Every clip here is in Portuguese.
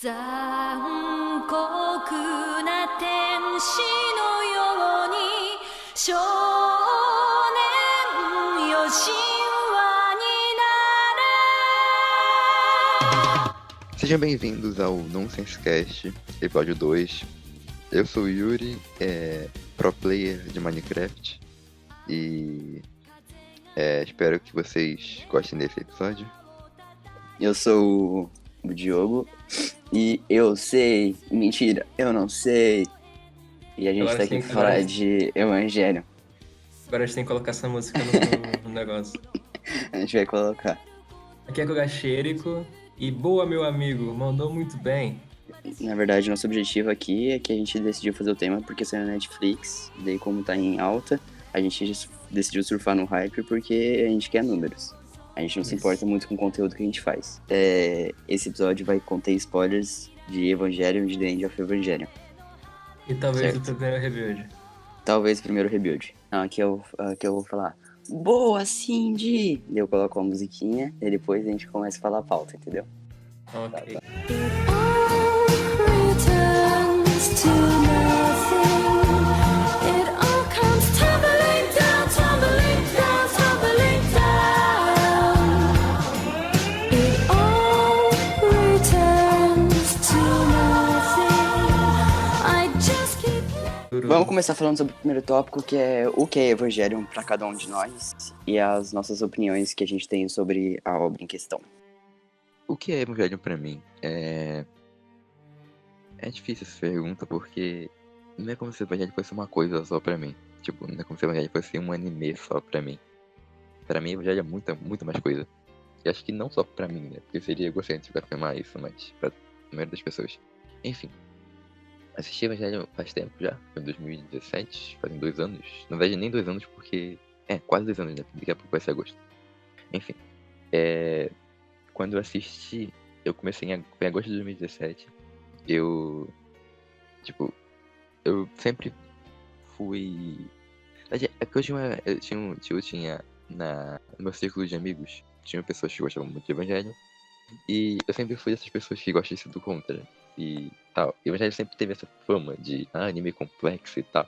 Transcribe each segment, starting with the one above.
残酷な天使のように少年よ神話になれ。 Sejam bem-vindos ao Nonsense Cast, episódio 2. Eu sou o Yuri, pro player de Minecraft, e espero que vocês gostem desse episódio. Eu sou o Diogo e eu sei. Mentira, eu não sei. E a gente Agora tá aqui sim, pra falar de Evangelho. Agora a gente tem que colocar essa música no negócio. A gente vai colocar. Aqui é Guga Xerico e boa, meu amigo, mandou muito bem. Na verdade, nosso objetivo aqui é que a gente decidiu fazer o tema porque saiu na Netflix. Daí, como tá em alta, a gente decidiu surfar no hype porque a gente quer números. A gente não se Isso. importa muito com o conteúdo que a gente faz. Esse episódio vai conter spoilers de Evangelho e de The End of Evangelion. E talvez Certo. o primeiro rebuild. Talvez o primeiro rebuild. Aqui eu vou falar. Boa, Cindy! Daí eu coloco uma musiquinha e depois a gente começa a falar a pauta, entendeu? Ok. Returns to nothing. It all comes tumbling down, tumbling down, tumbling down. It all returns to nothing. I just keep. Vamos começar falando sobre o primeiro tópico, que é o que é Evangelion para cada um de nós e as nossas opiniões que a gente tem sobre a obra em questão. O que é Evangelho pra mim? É difícil essa pergunta porque não é como se o Evangelho fosse uma coisa só pra mim. Tipo, não é como se o Evangelho fosse um anime só pra mim. Pra mim, o Evangelho é muito mais coisa. E acho que não só pra mim, né? Porque seria egocêntrico afirmar isso, mas pra maioria das pessoas. Enfim, assisti Evangelho faz tempo já, foi em 2017, fazem 2 anos. Na verdade, nem 2 anos porque... quase 2 anos, né? Daqui a pouco vai ser agosto. Enfim, quando eu assisti, eu comecei em agosto de 2017. Eu sempre fui... É que eu tinha no meu círculo de amigos, tinha pessoas que gostavam muito de Evangelho, e eu sempre fui dessas pessoas que gostam de ser do contra, e tal. E o Evangelho sempre teve essa fama de anime complexo e tal.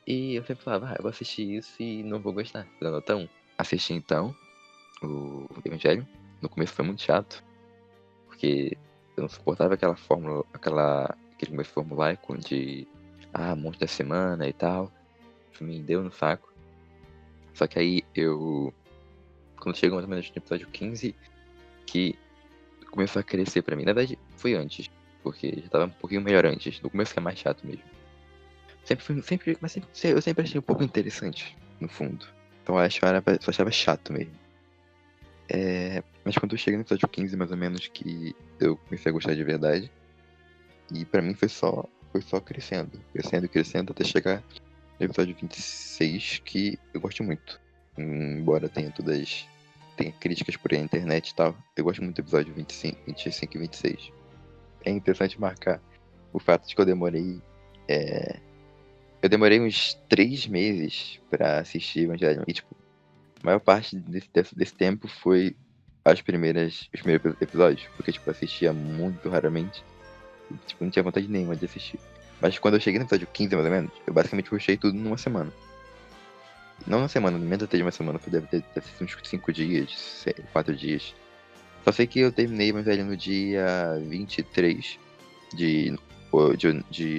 E eu sempre falava, eu vou assistir isso e não vou gostar. Então, assisti então o Evangelho. No começo foi muito chato, porque eu não suportava aquela fórmula, aquele começo formulaico de monstro da semana e tal. Isso me deu no saco. Só que aí quando chegou mais ou menos no episódio 15, que começou a crescer pra mim. Na verdade, foi antes, porque já tava um pouquinho melhor antes. No começo que é mais chato mesmo. Eu sempre achei um pouco interessante, no fundo. Então eu só achava chato mesmo. Mas quando eu cheguei no episódio 15, mais ou menos, que eu comecei a gostar de verdade. E pra mim foi só crescendo, até chegar no episódio 26, que eu gosto muito. Embora tenha críticas por aí na internet e tal, eu gosto muito do episódio 25 e 26. É interessante marcar o fato de que eu demorei uns 3 meses pra assistir Evangelion. E, tipo, a maior parte desse tempo foi os primeiros episódios, porque, tipo, eu assistia muito raramente. E, tipo, não tinha vontade nenhuma de assistir. Mas quando eu cheguei no episódio 15, mais ou menos, eu basicamente rushei tudo numa semana. Não numa semana, menos até de uma semana, deve ter sido uns 5 dias, 4 dias. Só sei que eu terminei Evangelho no dia 23 de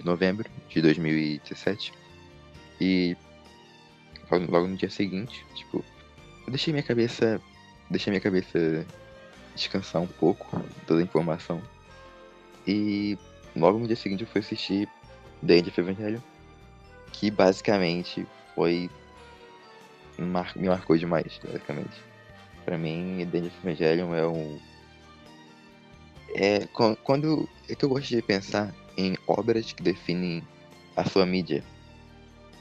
novembro de 2017. E logo no dia seguinte, tipo, eu deixei minha cabeça descansar um pouco toda a informação. E logo no dia seguinte eu fui assistir The End of Evangelion, que basicamente me marcou demais, basicamente. Pra mim, The End of Evangelion quando é que eu gosto de pensar em obras que definem a sua mídia.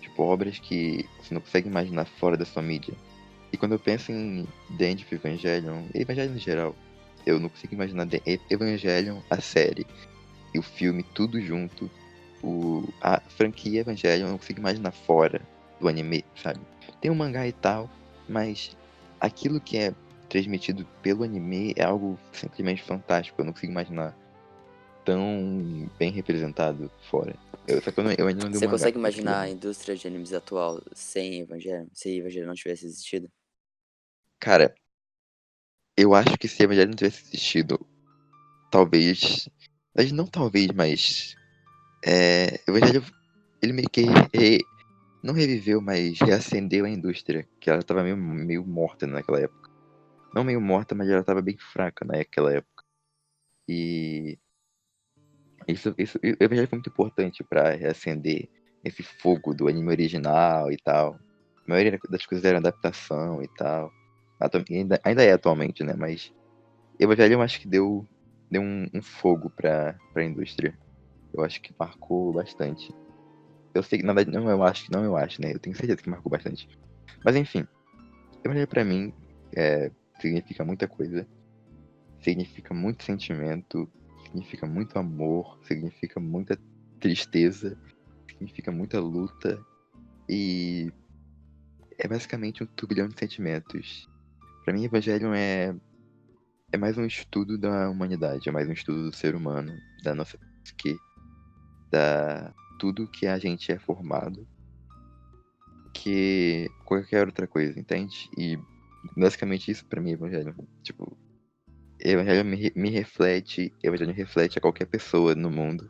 Tipo, obras que você não consegue imaginar fora da sua mídia. E quando eu penso em The End of Evangelion, e Evangelion no geral, eu não consigo imaginar The Evangelion, a série e o filme, tudo junto. A franquia Evangelion eu não consigo imaginar fora do anime, sabe? Tem um mangá e tal, mas aquilo que é transmitido pelo anime é algo simplesmente fantástico. Eu não consigo imaginar tão bem representado fora. Só que eu ainda não li o Você mangá, consegue eu queria imaginar a muito. indústria de animes atual sem Evangelion? Se Evangelion não tivesse existido? Cara, eu acho que se Evangelho não tivesse existido, talvez. Mas não talvez, mas. O Evangelho, ele meio que não reviveu, mas reacendeu a indústria, que ela tava meio morta naquela época. Não meio morta, mas ela tava bem fraca naquela época. E o Evangelho foi muito importante pra reacender esse fogo do anime original e tal. A maioria das coisas era adaptação e tal. Ainda é atualmente, né? Mas Evangelho eu acho que deu um fogo pra indústria. Eu acho que marcou bastante. Eu sei que, na verdade, não eu acho, né? Eu tenho certeza que marcou bastante. Mas enfim, Evangelho pra mim significa muita coisa. Significa muito sentimento. Significa muito amor. Significa muita tristeza. Significa muita luta. E é basicamente um turbilhão de sentimentos. Pra mim, Evangelion é mais um estudo da humanidade, é mais um estudo do ser humano, da nossa psique, da tudo que a gente é formado, que qualquer outra coisa, entende? E basicamente isso pra mim é Evangelho. Tipo, Evangelho me reflete, Evangelho reflete a qualquer pessoa no mundo,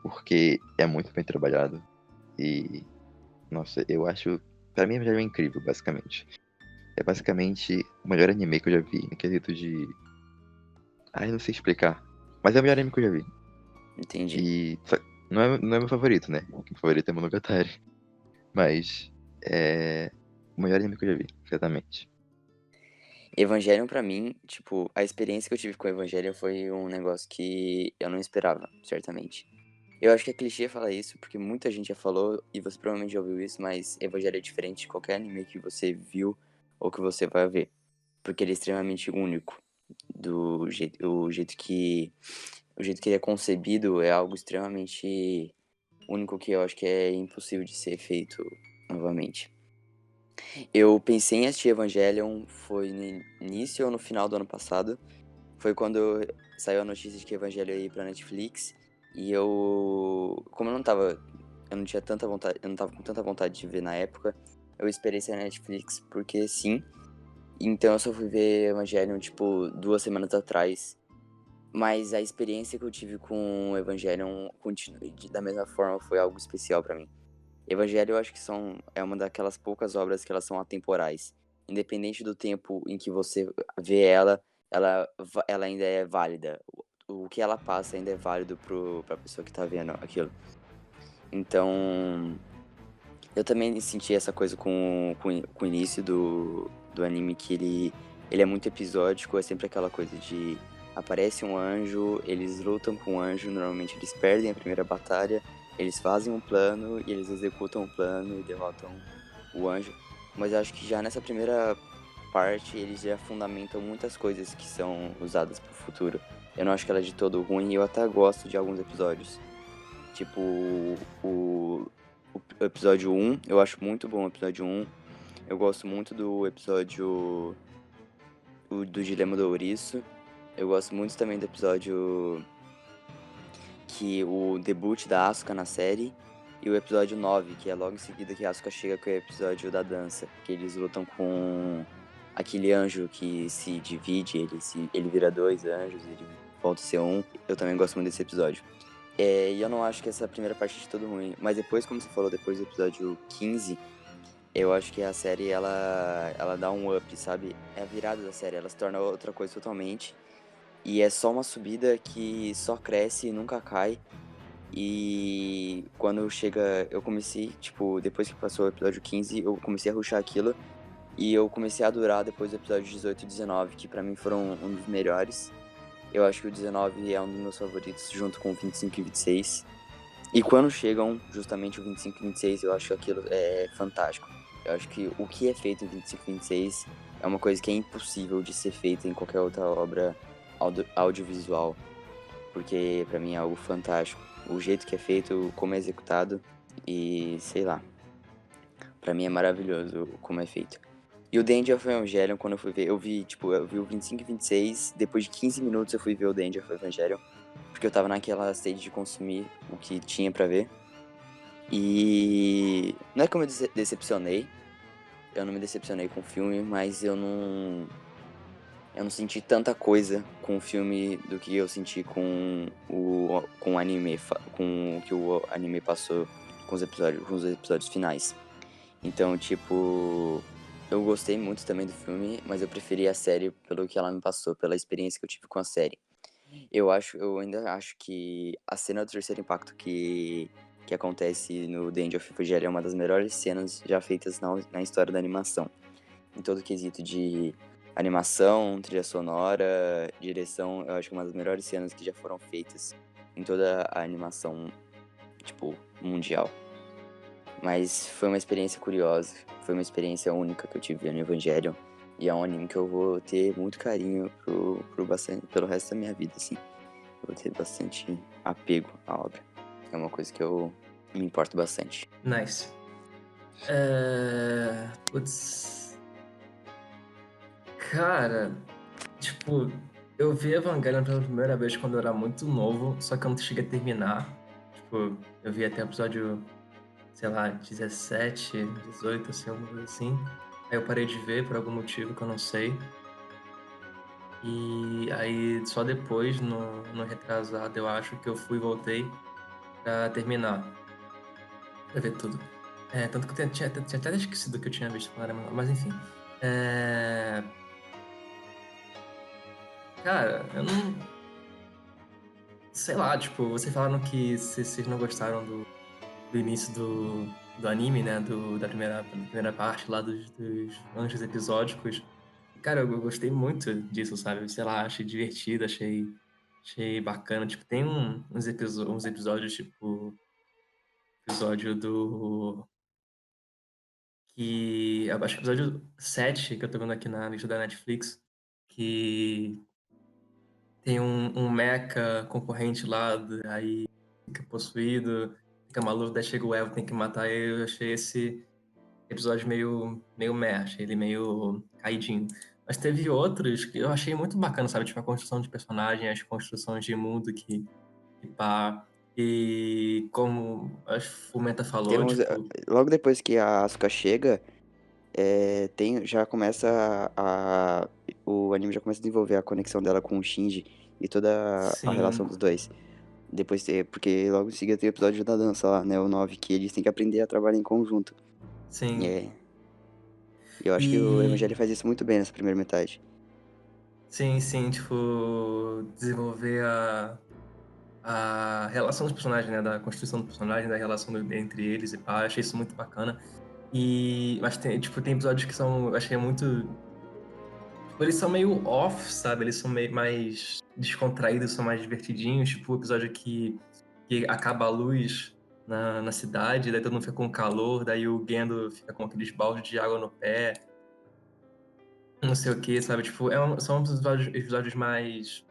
porque é muito bem trabalhado. E, nossa, eu acho, pra mim Evangelho é incrível, basicamente. É basicamente o melhor anime que eu já vi, no quesito de. Ai, não sei explicar. Mas é o melhor anime que eu já vi. Entendi. E não é meu favorito, né? O favorito é Monogatari. Mas é o melhor anime que eu já vi, certamente. Evangelion pra mim, tipo, a experiência que eu tive com Evangelion foi um negócio que eu não esperava, certamente. Eu acho que é clichê falar isso, porque muita gente já falou, e você provavelmente já ouviu isso, mas Evangelho é diferente de qualquer anime que você viu ou que você vai ver. Porque ele é extremamente único. O jeito que ele é concebido é algo extremamente único que eu acho que é impossível de ser feito novamente. Eu pensei em assistir Evangelion foi no início ou no final do ano passado. Foi quando saiu a notícia de que Evangelho ia ir pra Netflix. E como eu não tinha tanta vontade, eu não tava com tanta vontade de ver na época, eu esperei sair na Netflix porque sim. Então eu só fui ver Evangelion, tipo, 2 semanas atrás. Mas a experiência que eu tive com Evangelion continua da mesma forma, foi algo especial pra mim. Evangelho eu acho que é uma daquelas poucas obras que elas são atemporais. Independente do tempo em que você vê ela ainda é válida. O que ela passa ainda é válido pra pessoa que tá vendo aquilo. Então, eu também senti essa coisa com o início do anime, que ele é muito episódico, é sempre aquela coisa de aparece um anjo, eles lutam com o anjo, normalmente eles perdem a primeira batalha, eles fazem um plano e eles executam o plano e derrotam o anjo. Mas eu acho que já nessa primeira parte eles já fundamentam muitas coisas que são usadas pro futuro. Eu não acho que ela é de todo ruim e eu até gosto de alguns episódios. Tipo, o, o episódio 1, eu acho muito bom o episódio 1. Eu gosto muito do episódio do Dilema do Ouriço. Eu gosto muito também do episódio que o debut da Asuka na série. E o episódio 9, que é logo em seguida que a Asuka chega com o episódio da dança. Que eles lutam com aquele anjo que se divide, ele vira 2 anjos, ele volta a ser um. Eu também gosto muito desse episódio. E eu não acho que essa primeira parte é de todo ruim. Mas depois, como você falou, depois do episódio 15, eu acho que a série, ela dá um up, sabe? É a virada da série, ela se torna outra coisa totalmente. E é só uma subida que só cresce e nunca cai. E quando chega, eu comecei, tipo, depois que passou o episódio 15, eu comecei a rushar aquilo. E eu comecei a adorar depois do episódio 18 e 19, que pra mim foram um dos melhores. Eu acho que o 19 é um dos meus favoritos, junto com o 25 e 26. E quando chegam justamente o 25 e 26, eu acho que aquilo é fantástico. Eu acho que o que é feito em 25 e 26 é uma coisa que é impossível de ser feita em qualquer outra obra audiovisual. Porque pra mim é algo fantástico. O jeito que é feito, como é executado e sei lá. Pra mim é maravilhoso como é feito. E o The End of Evangelion, quando eu fui ver, eu vi o 25 e 26, depois de 15 minutos eu fui ver o The End of Evangelion, porque eu tava naquela stage de consumir o que tinha pra ver. E não é que eu me decepcionei, eu não me decepcionei com o filme, mas eu não senti tanta coisa com o filme do que eu senti com o anime, com o que o anime passou com os episódios finais. Então, tipo, eu gostei muito também do filme, mas eu preferi a série pelo que ela me passou, pela experiência que eu tive com a série. Eu ainda acho que a cena do terceiro impacto que acontece no The End of Evangelion é uma das melhores cenas já feitas na história da animação. Em todo o quesito de animação, trilha sonora, direção, eu acho que é uma das melhores cenas que já foram feitas em toda a animação, tipo, mundial. Mas foi uma experiência curiosa, foi uma experiência única que eu tive no Evangelion. E é um anime que eu vou ter muito carinho pelo resto da minha vida, assim. Eu vou ter bastante apego à obra. É uma coisa que eu me importo bastante. Nice. Putz. Cara, tipo, eu vi Evangelion pela primeira vez quando eu era muito novo, só que eu não cheguei a terminar. Tipo, eu vi até o episódio, sei lá, 17, 18, assim, alguma coisa assim. Aí eu parei de ver por algum motivo que eu não sei. E aí só depois, no retrasado, eu acho que eu fui e voltei pra terminar. Pra ver tudo. Tanto que eu tinha até esquecido que eu tinha visto quando era menor, mas enfim. Cara, eu não. Sei lá, tipo, vocês falaram que vocês não gostaram do início do anime, né? Da primeira parte lá dos anjos episódicos. Cara, eu gostei muito disso, sabe? Sei lá, achei divertido, achei bacana. Tipo, tem uns episódios, tipo, episódio do. Que. Eu acho que é o episódio 7 que eu tô vendo aqui na lista da Netflix. Que tem um mecha concorrente lá, aí fica possuído, fica maluco, daí chega o Elvo, tem que matar ele. Eu achei esse episódio meio meh, achei ele meio caidinho. Mas teve outros que eu achei muito bacana, sabe? Tipo, a construção de personagem, as construções de mundo que pá. E como a Fumeta Tem falou, uns, tipo, logo depois que a Asuka chega, já começa o anime já começa a desenvolver a conexão dela com o Shinji e toda a relação sim, dos dois. Depois, porque logo em seguida tem o episódio da dança lá, né? O 9 que eles têm que aprender a trabalhar em conjunto. sim. É, e eu acho que o E Evangelho faz isso muito bem nessa primeira metade. sim, tipo, desenvolver a relação dos personagens, né? Da construção do personagem, da relação entre eles e pá. Achei isso muito bacana. Mas tem episódios que são, eu achei muito. Tipo, eles são meio off, sabe? Eles são meio mais descontraídos, são mais divertidinhos. Tipo, o episódio que acaba a luz na cidade, daí todo mundo fica com calor, daí o Gendo fica com aqueles baldes de água no pé, não sei o que, sabe? Tipo, são episódios mais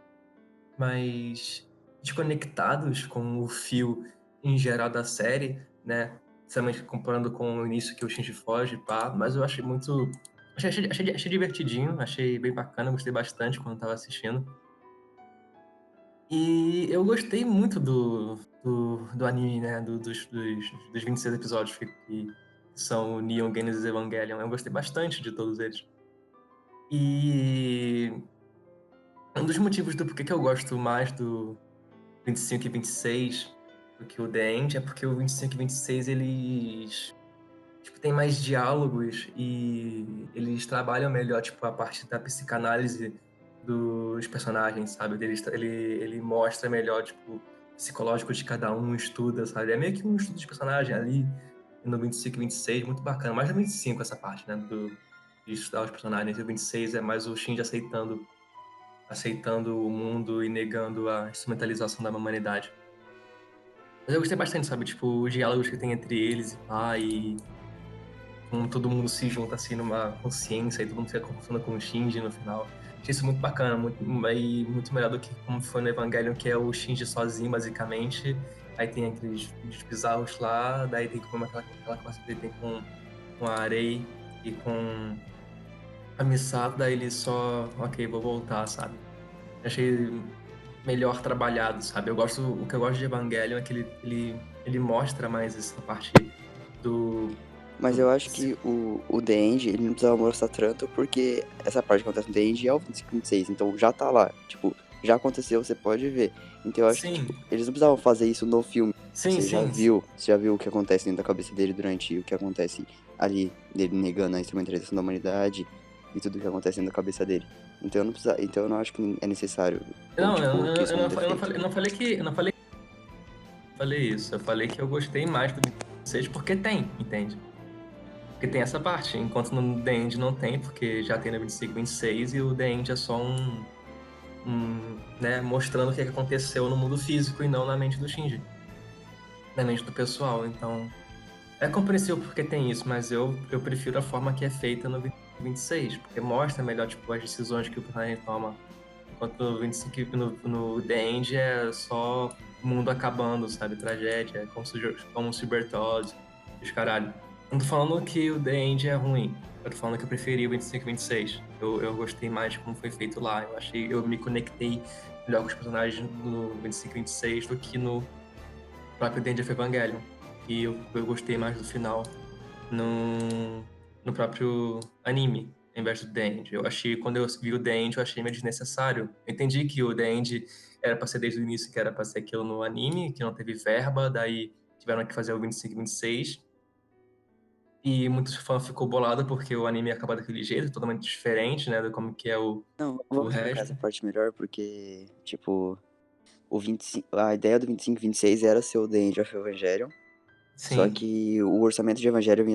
desconectados com o fio em geral da série, né? Principalmente comparando com o início que o Shinji foge, pá. Mas eu achei muito. Achei divertidinho, achei bem bacana, gostei bastante quando tava assistindo. E eu gostei muito do anime, né? Dos 26 episódios que são o Neon Genesis Evangelion. Eu gostei bastante de todos eles. E um dos motivos do porquê que eu gosto mais do 25 e 26 do que o The End é porque o 25 e 26 eles tipo, tem mais diálogos e eles trabalham melhor tipo, a parte da psicanálise dos personagens, sabe? Ele mostra melhor tipo, o psicológico de cada um, estuda, sabe? É meio que um estudo de personagem ali no 25 e 26, muito bacana. Mais no 25 essa parte, né? De estudar os personagens. E o 26 é mais o Shinji aceitando o mundo e negando a instrumentalização da humanidade. Mas eu gostei bastante, sabe? Tipo, os diálogos que tem entre eles e pá, e como todo mundo se junta assim numa consciência e todo mundo fica conversando com o Shinji no final. Achei isso muito bacana, muito melhor do que como foi no Evangelion, que é o Shinji sozinho, basicamente. Aí tem aqueles vídeos bizarros lá, daí tem como aquela conversa que ele tem com a Rei e com a Misato, daí ele só, ok, vou voltar, sabe? Achei melhor trabalhado, sabe? O que eu gosto de Evangelion é que ele mostra mais essa parte do, Mas do eu acho que o The End, ele não precisava mostrar tanto, porque essa parte que acontece no The End é o 25-26, então já tá lá. Tipo, já aconteceu, você pode ver. Então eu acho que, sim, tipo, eles não precisavam fazer isso no filme. sim, sim, Você já viu o que acontece dentro da cabeça dele durante o que acontece ali, dele negando a instrumentalização da humanidade e tudo o que acontece dentro da cabeça dele. Então eu não acho que é necessário, ou não, tipo, que isso é um eu não defeito. falei, eu não falei isso. Eu falei que eu gostei mais do 26 porque tem, entende? Porque tem essa parte, enquanto no The End não tem, porque já tem no 25 e 26 e o The End é só né, mostrando o que aconteceu no mundo físico e não na mente do Shinji, na mente do pessoal. Então, é compreensível porque tem isso, mas eu prefiro a forma que é feita no 26, porque mostra melhor, tipo, as decisões que o personagem toma. Enquanto no 25, no The End é só o mundo acabando, sabe? Tragédia, como se Bertozzi, os caralho. Não tô falando que o The End é ruim. Eu tô falando que eu preferi o 25 e 26. Eu gostei mais de como foi feito lá. Eu me conectei melhor com os personagens no 25 e 26 do que no próprio The End of Evangelion. E eu gostei mais do final no próprio anime, ao invés do The End. Eu achei, quando eu vi o The End, eu achei meio desnecessário. Eu entendi que o The End era pra ser desde o início, que era pra ser aquilo no anime, que não teve verba, daí tiveram que fazer o 25 e 26. E muitos fãs ficou bolado porque o anime acaba daquele jeito, totalmente diferente, né, do como que é Não, o vamos explicar resto. essa parte melhor, porque, tipo, o 25, a ideia do 25 e 26 era ser o The End of Evangelion, só Sim, que o orçamento de Evangelion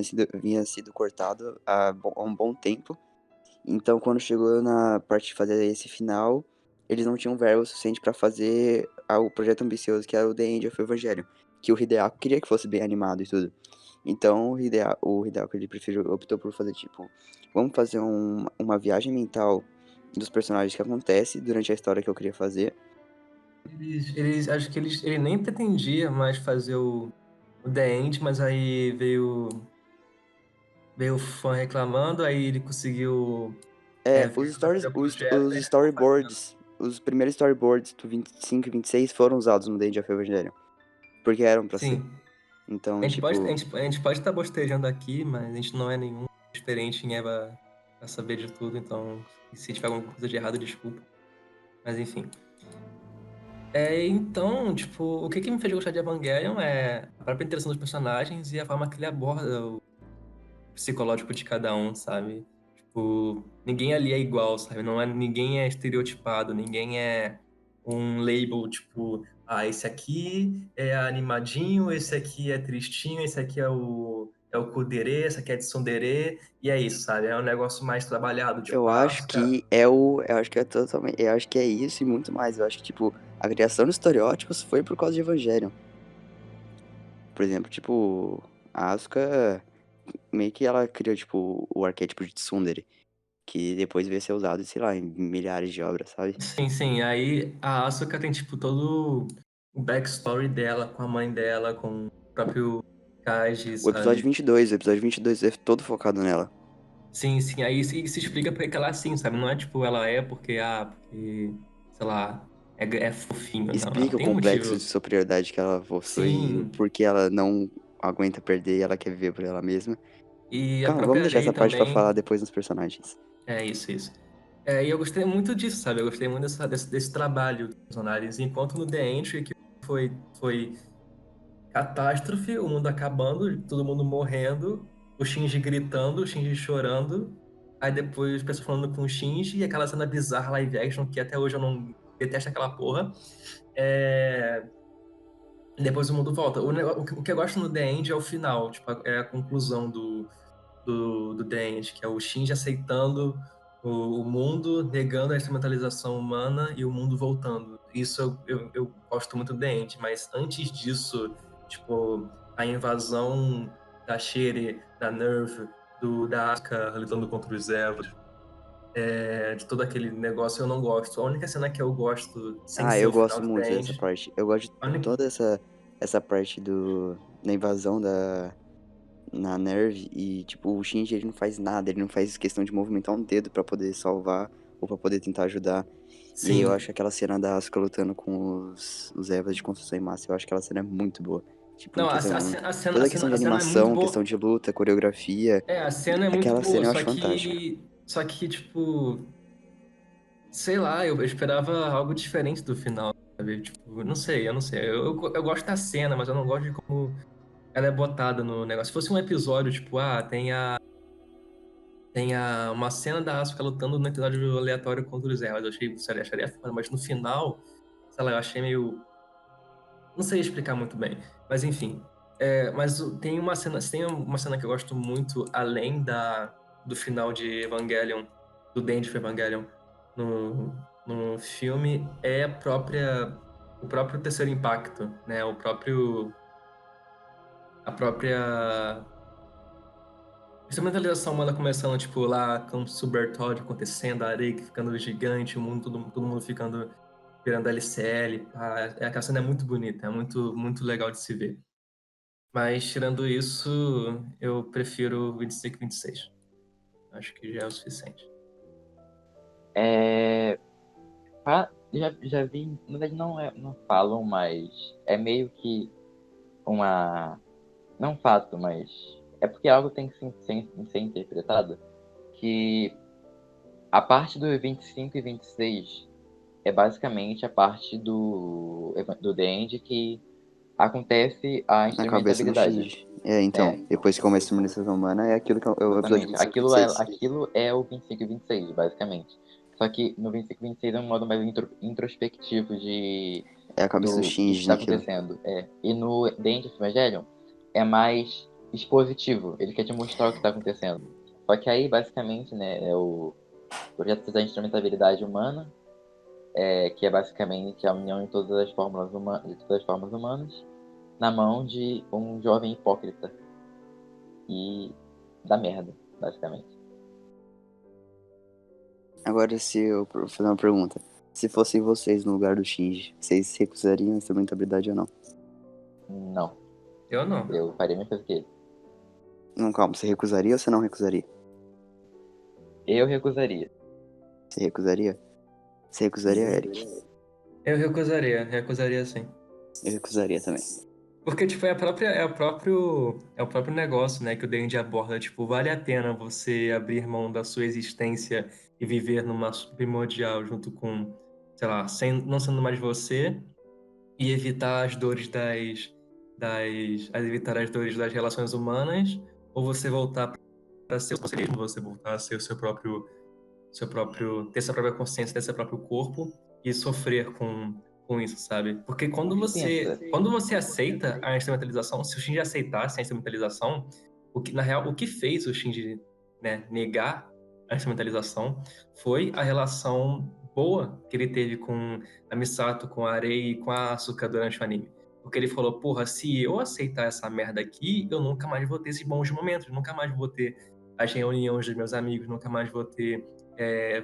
vinha sido cortado há um bom tempo, então quando chegou na parte de fazer esse final, eles não tinham verba suficiente pra fazer o projeto ambicioso que era o The End of Evangelion, que o Hideaki queria que fosse bem animado e tudo. Então o Hideaki ele preferiu, optou por fazer tipo, vamos fazer uma viagem mental dos personagens que acontece durante a história que eu queria fazer. acho que ele nem pretendia mais fazer o The End, mas aí veio o fã reclamando, aí ele conseguiu Os ver stories, fazer o projeto, os aí ele acabou fazendo. storyboards, os primeiros storyboards do 25 e 26 foram usados no The End of Evangelion, porque eram pra ser. Sim, Então, tipo, a gente pode estar bostejando aqui, mas a gente não é nenhum experiente em Eva pra saber de tudo, então se tiver alguma coisa de errado, desculpa. Mas enfim. Então, tipo, o que me fez gostar de Evangelion é a própria interação dos personagens e a forma que ele aborda o psicológico de cada um, sabe? Tipo, ninguém ali é igual, sabe? Ninguém é estereotipado, ninguém é um label, tipo, esse aqui é animadinho, esse aqui é tristinho, esse aqui é o kudere, esse aqui é tsundere, e é isso, sabe? É um negócio mais trabalhado, tipo, eu acho que eu acho que é totalmente, eu acho que é isso e muito mais. Eu acho que, tipo, a criação de estereótipos foi por causa de Evangelion. Por exemplo, tipo, a Asuka meio que ela criou, tipo, o arquétipo de tsundere, que depois veio a ser usado, sei lá, em milhares de obras, sabe? sim, sim. Aí a Asuka tem, tipo, todo o backstory dela, com a mãe dela, com o próprio Kaji, sabe? O episódio 22 é todo focado nela. Sim, sim. Aí se explica porque que ela é assim, sabe? Não é tipo, ela é porque, sei lá, é fofinho. Não, ela Explica o tem um complexo motivo. de superioridade que ela possui, o Sim. porquê ela não aguenta perder e ela quer viver por ela mesma. E a Calma, vamos própria deixar Rei essa parte pra também. falar depois nos personagens. É isso, isso. E eu gostei muito disso, sabe? Eu gostei muito desse trabalho dos personagens. Enquanto no The Entry, que foi catástrofe, o mundo acabando, todo mundo morrendo, o Shinji gritando, o Shinji chorando. Aí depois as pessoas falando com o Shinji e aquela cena bizarra live action que até hoje eu não detesto aquela porra. É, depois o mundo volta. O que eu gosto no The End é o final, tipo, é a conclusão do The End, que é o Shinji aceitando o mundo, negando a instrumentalização humana e o mundo voltando. Isso eu gosto muito do The End, mas antes disso, tipo, a invasão da Shere, da Nerve, da Asuka lutando contra os Evos, de todo aquele negócio eu não gosto. A única cena que eu gosto, sem Ah, ser eu o final gosto do The muito dessa End, parte. Eu gosto a de única... toda essa parte da invasão na Nerve e, tipo, o Shinji ele não faz nada, ele não faz questão de movimentar um dedo pra poder salvar ou pra poder tentar ajudar. E aí eu Sim. acho aquela cena da Asuka lutando com os Evas de construção em massa, eu acho que aquela cena é muito boa. Tipo, em Não, questão, a cena, toda a questão de a cena é muito animação, boa. questão de luta, coreografia, É, a cena é muito aquela boa, cena eu acho fantástica. só que, tipo, sei lá, eu esperava algo diferente do final, sabe? Tipo, eu não sei. Eu gosto da cena, mas eu não gosto de como ela é botada no negócio. Se fosse um episódio, tipo, uma cena da Asuka lutando no episódio aleatório contra os Elves, eu acharia foda, mas no final, sei lá, eu achei meio. Não sei explicar muito bem, mas enfim. Mas tem uma cena que eu gosto muito, além do final de Evangelion, do Dende of Evangelion, no, no filme, é o próprio terceiro impacto, né? A própria instrumentalização humana começando, tipo, lá com o Super Todd acontecendo, a areia ficando gigante, o mundo, todo mundo ficando virando LCL. Pá. Aquela cena é muito bonita, é muito, muito legal de se ver. Mas, tirando isso, eu prefiro 25 e 26. Acho que já é o suficiente. É, já vi, na verdade não falam, mas é meio que uma, não um fato, mas é porque algo tem que ser interpretado, que a parte do 25 e 26 é basicamente a parte do The End que acontece a Na cabeça do instrumentabilidade. Shinji. É, então, depois que começa a imunização humana, é aquilo que é o episódio Exatamente. 25 e 26. Aquilo é o 25 e 26, basicamente. Só que no 25 e 26 é um modo mais introspectivo É a cabeça do do que Shinji está naquilo. acontecendo. E no The End of Evangelion é mais expositivo. Ele quer te mostrar o que está acontecendo. Só que aí, basicamente, né, é o projeto da instrumentabilidade humana, que é basicamente a união de todas as formas humanas, na mão de um jovem hipócrita. E dá merda, basicamente. Agora, se eu fazer uma pergunta. Se fossem vocês no lugar do Shinji, vocês recusariam a instrumentabilidade ou não? Não, Eu não. eu faria a mesma coisa que ele. Não, calma, você recusaria ou você não recusaria? Eu recusaria. Você recusaria? Você recusaria, Eric? Eu recusaria sim. Eu recusaria também. Porque, tipo, é o próprio negócio, né, que o D&D aborda. Tipo, vale a pena você abrir mão da sua existência e viver numa primordial junto com, sei lá, não sendo mais você e evitar as dores evitar as dores das relações humanas, ou você voltar para ser você mesmo, você voltar a ser o ter sua própria consciência, ter seu próprio corpo e sofrer com isso, sabe? Porque Porque pensa, quando você aceita a instrumentalização, se o Shinji aceitasse a instrumentalização, na real, o que fez o Shinji, né, negar a instrumentalização foi a relação boa que ele teve com a Misato, com a Arei e com a Asuka durante o anime. Porque ele falou, porra, se eu aceitar essa merda aqui, eu nunca mais vou ter esses bons momentos, nunca mais vou ter as reuniões dos meus amigos, nunca mais vou ter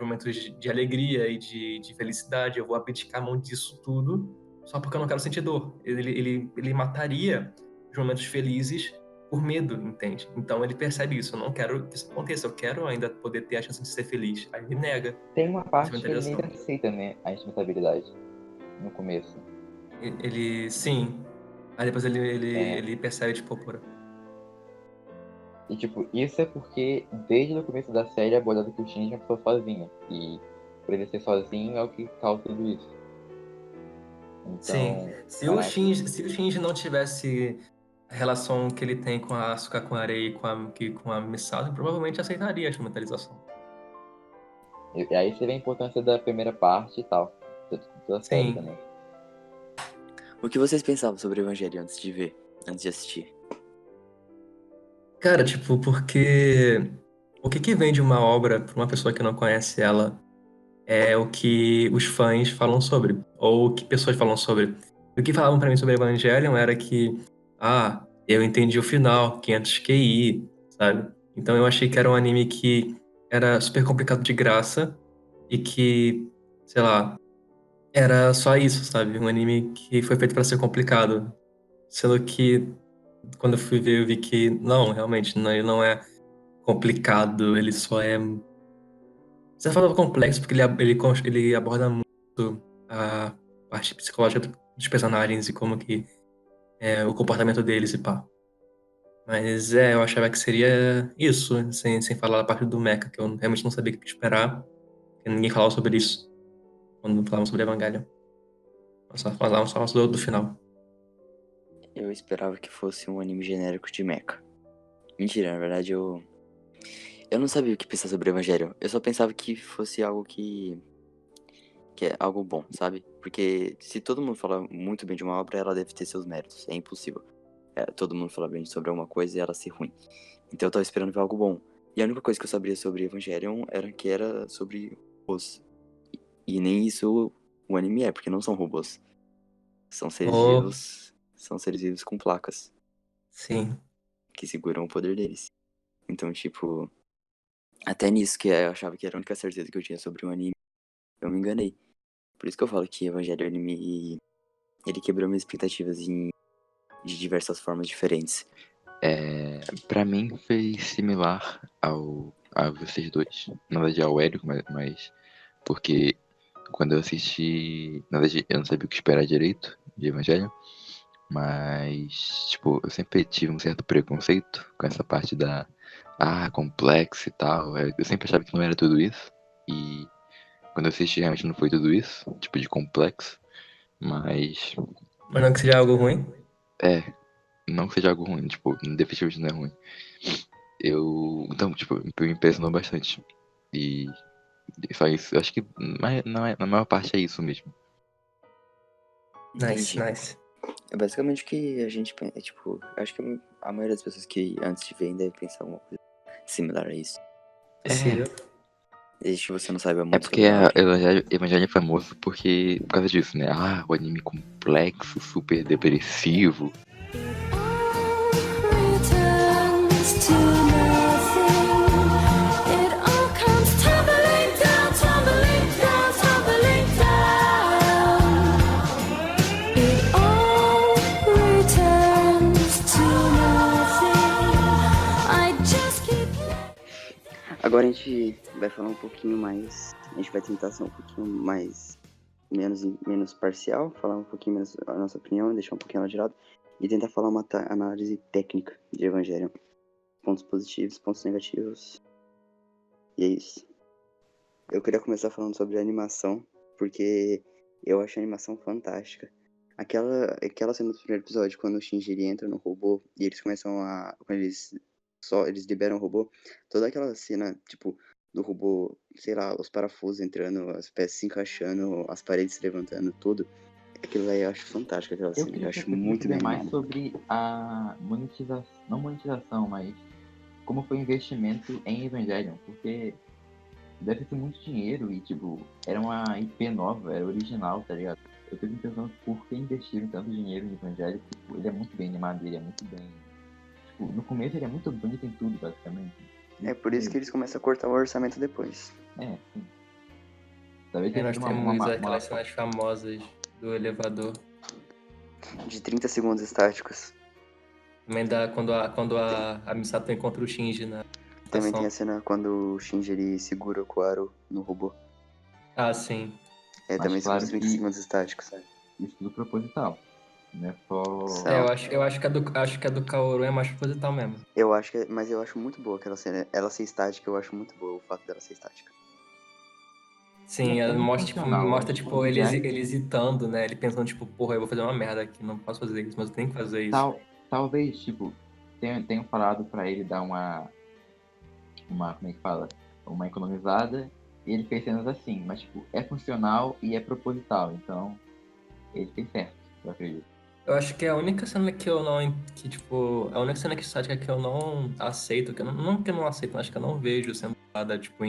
momentos de alegria e de felicidade. Eu vou abdicar a mão disso tudo só porque eu não quero sentir dor. Ele mataria os momentos felizes por medo, entende? Então ele percebe isso. Eu não quero que isso aconteça. Eu quero ainda poder ter a chance de ser feliz. Aí ele nega tem uma a parte que ele nem instrumentalização. aceita, né, a instrumentabilidade no começo. Sim. Aí depois É, ele percebe, tipo, porra. e tipo, isso é porque desde o começo da série é abordado que o Shinji é uma pessoa sozinha. E por ele ser sozinho é o que causa tudo isso. Sim. Então, caraca, Se o Shinji não tivesse a relação que ele tem com a Asuka, com a Arei e com a Misato, provavelmente aceitaria a instrumentalização. e aí você vê a importância da primeira parte e tal. Toda a série Sim. também. O que vocês pensavam sobre o Evangelho antes de ver? Antes de assistir? Cara, tipo, porque o que vende uma obra pra uma pessoa que não conhece ela é o que os fãs falam sobre, ou o que pessoas falam sobre. O que falavam pra mim sobre Evangelion era que, eu entendi o final, 500 QI, sabe? Então eu achei que era um anime que era super complicado de graça e que, sei lá, era só isso, sabe? Um anime que foi feito pra ser complicado, sendo que quando eu fui ver, eu vi que não, realmente, não, ele não é complicado, ele só é. Você fala complexo porque ele aborda muito a parte psicológica dos personagens e como que é o comportamento deles e pá. Mas eu achava que seria isso, sem falar a parte do mecha, que eu realmente não sabia o que esperar, porque ninguém falava sobre isso quando falavam sobre Evangelion. Só falavam só do final. Eu esperava que fosse um anime genérico de mecha. Mentira, na verdade eu não sabia o que pensar sobre Evangelho. Eu só pensava que fosse algo que é algo bom, sabe? Porque se todo mundo fala muito bem de uma obra, ela deve ter seus méritos. É impossível. Todo mundo falar bem sobre alguma coisa e ela ser ruim. Então eu tava esperando ver algo bom. E a única coisa que eu sabia sobre Evangelion era que era sobre robôs. E nem isso o anime é, porque não são robôs. São seres Oh, vivos. São seres vivos com placas sim. que seguram o poder deles. Então, tipo, até nisso que eu achava que era a única certeza que eu tinha sobre o anime, eu me enganei. Por isso que eu falo que Evangelho anime, ele quebrou minhas expectativas de diversas formas diferentes. Pra mim foi similar a vocês dois. Na verdade, ao Hélio, mas porque quando eu assisti, na verdade, eu não sabia o que esperar direito de Evangelho, mas, tipo, eu sempre tive um certo preconceito com essa parte complexo e tal. Eu sempre achava que não era tudo isso, e quando eu assisti, realmente não foi tudo isso, tipo, de complexo, mas, Mas não que seja algo ruim. é, não que seja algo ruim, tipo, definitivamente não é ruim. Então, tipo, me impressionou bastante. E só isso, eu acho que na maior parte é isso mesmo. Nice, Entendi. nice. É basicamente o que a gente pensa, tipo, acho que a maioria das pessoas que antes de verem deve pensar alguma coisa similar a isso. Possível. Desde que você não saiba É muito porque sobre a obra. Evangelho é famoso por causa disso, né? Ah, o anime complexo, super depressivo. returns to nothing. It all comes tumbling down, tumbling down, tumbling down. It all returns to nothing. I just keep. Agora a gente vai falar um pouquinho mais. A gente vai tentar ser um pouquinho mais. Menos parcial, falar um pouquinho menos a nossa opinião, deixar um pouquinho ela de lado. E tentar falar uma análise técnica de Evangelion. Pontos positivos, pontos negativos. E é isso. Eu queria começar falando sobre a animação, porque eu acho a animação fantástica. Aquela cena do primeiro episódio, quando o Shinji entra no robô e eles começam a. Quando eles liberam o robô, toda aquela cena, tipo, do robô, sei lá, os parafusos entrando, as peças se encaixando, as paredes se levantando, tudo. Aquilo aí eu acho fantástico, aquela Eu cena. Eu queria acho muito muito bem saber mais animado. sobre a monetização, não monetização, mas como foi o investimento em Evangelion, porque deve ter muito dinheiro e, tipo, era uma IP nova, era original, tá ligado? Eu fico me pensando por que investiram tanto dinheiro em Evangelion, tipo, ele é muito bem animado, ele é muito bem. Tipo, no começo ele é muito bonito em tudo, basicamente. É por isso que eles começam a cortar o orçamento depois. Sim. Talvez Aí tenha nós sido temos aquelas cenas famosas do elevador. De 30 segundos estáticos. Também quando a Misato encontra o Shinji na Também tem estação. a cena quando o Shinji ele segura o Koaro no robô. Ah, sim. Mas Também são uns claro 30 que segundos estáticos, sabe? isso tudo proposital. Não é só. Não, Eu acho que a do Kaoru é mais proposital mesmo. mas eu acho muito boa aquela cena. Ela ser estática, eu acho muito boa o fato dela ser estática. Sim, ela muito mostra, funcional, eu acho que o ele Jack hesitando, né? Ele pensando, tipo, porra, eu vou fazer uma merda aqui, não posso fazer isso, mas eu tenho que fazer isso. talvez, tipo, tenham falado pra ele dar como é que fala? Uma economizada, e ele fez cenas assim, mas, tipo, é funcional e é proposital, então ele fez certo, eu acredito. Eu acho que é a única cena que eu não. Que, tipo, a única cena que estática que eu não aceito, não que eu não aceito, mas que eu não vejo sendo usada, tipo,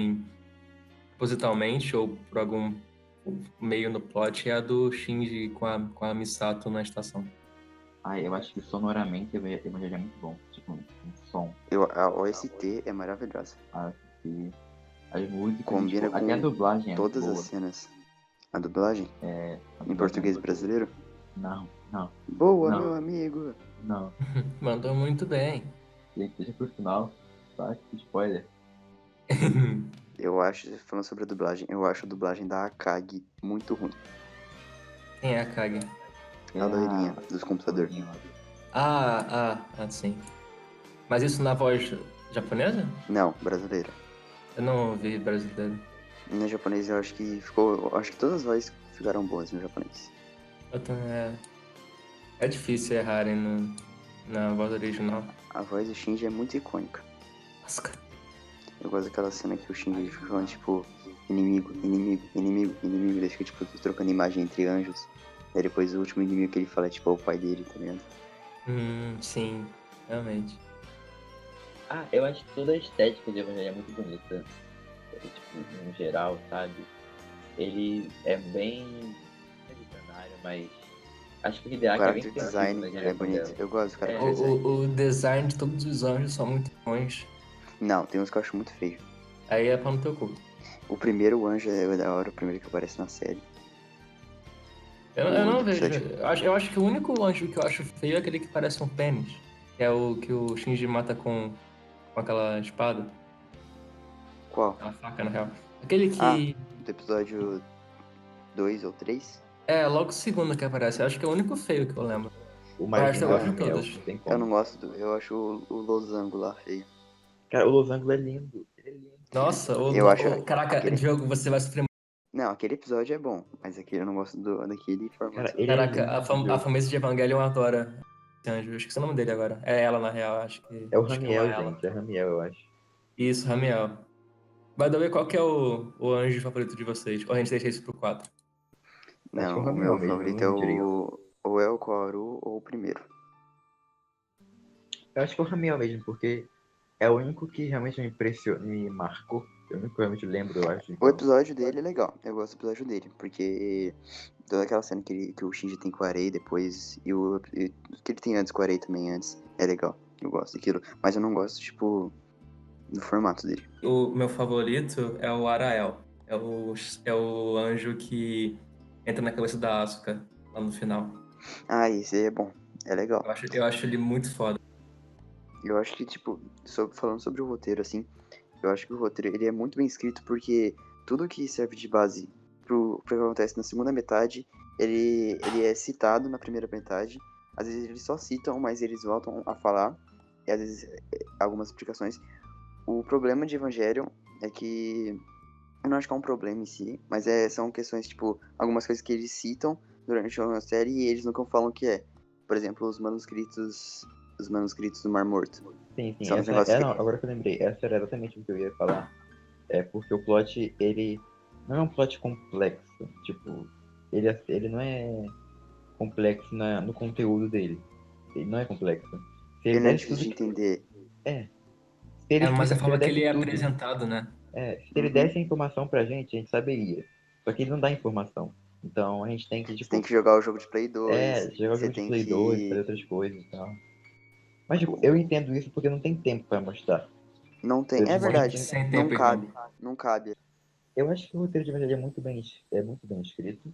propositalmente ou por algum meio no plot é a do Shinji com a Misato na estação. Eu acho que sonoramente Evangelho é muito bom, tipo, um som, A OST é maravilhosa. que as músicas, Combina tipo, até a com dublagem é muito todas as boa. cenas. A dublagem, A em dublagem é português muito boa. brasileiro, Não, não, Boa, Não. meu amigo. não. Mandou muito bem. Gente, deixa pro final. Tá? Spoiler. Eu acho, falando sobre a dublagem, eu acho a dublagem da Akagi muito ruim. Quem é a Kage? A loirinha dos computadores. Sim. Mas isso na voz japonesa? Não, brasileira. Eu não ouvi brasileiro. No japonês eu acho que ficou. Eu acho que todas as vozes ficaram boas no japonês. É difícil errarem na voz original. A voz do Shinji é muito icônica. Nossa, cara. Eu gosto daquela cena que o Shinji fica falando, tipo, inimigo, inimigo, inimigo, inimigo, daí fica, tipo, trocando imagem entre anjos. Aí depois o último inimigo que ele fala é, tipo, o pai dele, tá ligado? Sim, realmente. Ah, eu acho que toda a estética de Evangelho é muito bonita. Tipo, no geral, sabe? Ele é bem revolucionário, mas acho que o O Hideaki é bem character criativo design na é direção bonito. dela. Eu gosto do character É. design. O design de todos os anjos são muito bons. Não, tem uns que eu acho muito feio. Aí é pau no teu cu. O primeiro anjo é da hora, o primeiro que aparece na série. Eu não O vejo. episódio. Eu acho que o único anjo que eu acho feio é aquele que parece um pênis. Que é o que o Shinji mata com aquela espada. Qual? Aquela faca, na real. Aquele que. Ah. Do episódio 2 ou 3? É, logo o segundo que aparece. Eu acho que é o único feio que eu lembro. O mais marginal eu é gosto de Ramiel, todos. não tem Eu como. não gosto eu acho o losango lá feio. Cara, o losango é lindo. Ele é lindo. Nossa, Eu acho caraca, aquele- Diogo, você vai sofrer. Não, aquele episódio é bom, mas aquele eu não gosto daquele formato. Cara, ele Caraca, é lindo. a fanbase de Evangelion adora esse anjo. Eu esqueci o nome dele agora. É ela, na real, acho que. É o acho que Ramiel, é ela. gente. É Ramiel, eu acho. Isso, Ramiel. By the way, qual que é o anjo favorito de vocês? Ou a gente deixa isso pro 4? Acho que é Não, o o Ramiel meu mesmo, favorito eu é não diria. ou é o Koaru ou o primeiro. Eu acho que é o Ramiel mesmo, porque é o único que realmente me impressionou, me marcou. É o único que eu realmente lembro, eu acho. O Então. episódio dele é legal, eu gosto do episódio dele, porque toda aquela cena que o Shinji tem com a Arei depois, e o que ele tem antes com a Arei também antes, é legal, eu gosto daquilo, mas eu não gosto, tipo, do formato dele. O meu favorito é o Arael. É o anjo que entra na cabeça da Asuka lá no final. Ah, esse aí é bom, é legal. Eu acho ele muito foda. Eu acho que, tipo, falando sobre o roteiro, assim, eu acho que o roteiro ele é muito bem escrito porque tudo que serve de base pro que acontece na segunda metade, ele é citado na primeira metade. Às vezes eles só citam, mas eles voltam a falar. E às vezes algumas explicações. O problema de Evangelion é que eu não acho que é um problema em si, mas são questões, tipo, algumas coisas que eles citam durante a série e eles nunca falam o que é. Por exemplo, os manuscritos do Mar Morto. Sim, São os essa, negócios que... não, agora que eu lembrei, essa era exatamente o que eu ia falar. É porque o plot, ele não é um plot complexo. Tipo, ele não é complexo no conteúdo dele. Ele não é complexo. Se Ele não é desse difícil de tudo entender. É. Se ele, Mas a se forma que desse ele é tudo, apresentado, né? se ele desse a informação pra gente, a gente saberia. Só que ele não dá informação. Então a gente tem que, Você tipo, tem que jogar o jogo de Play 2. jogar o Você jogo de tem Play 2, fazer que... outras coisas e tal. Mas, tipo, eu entendo isso porque não tem tempo pra mostrar. Não tem... Eu, É tipo, verdade. Sem Não tempo, cabe. então. Não cabe. Eu acho que o roteiro de verdade é muito bem escrito,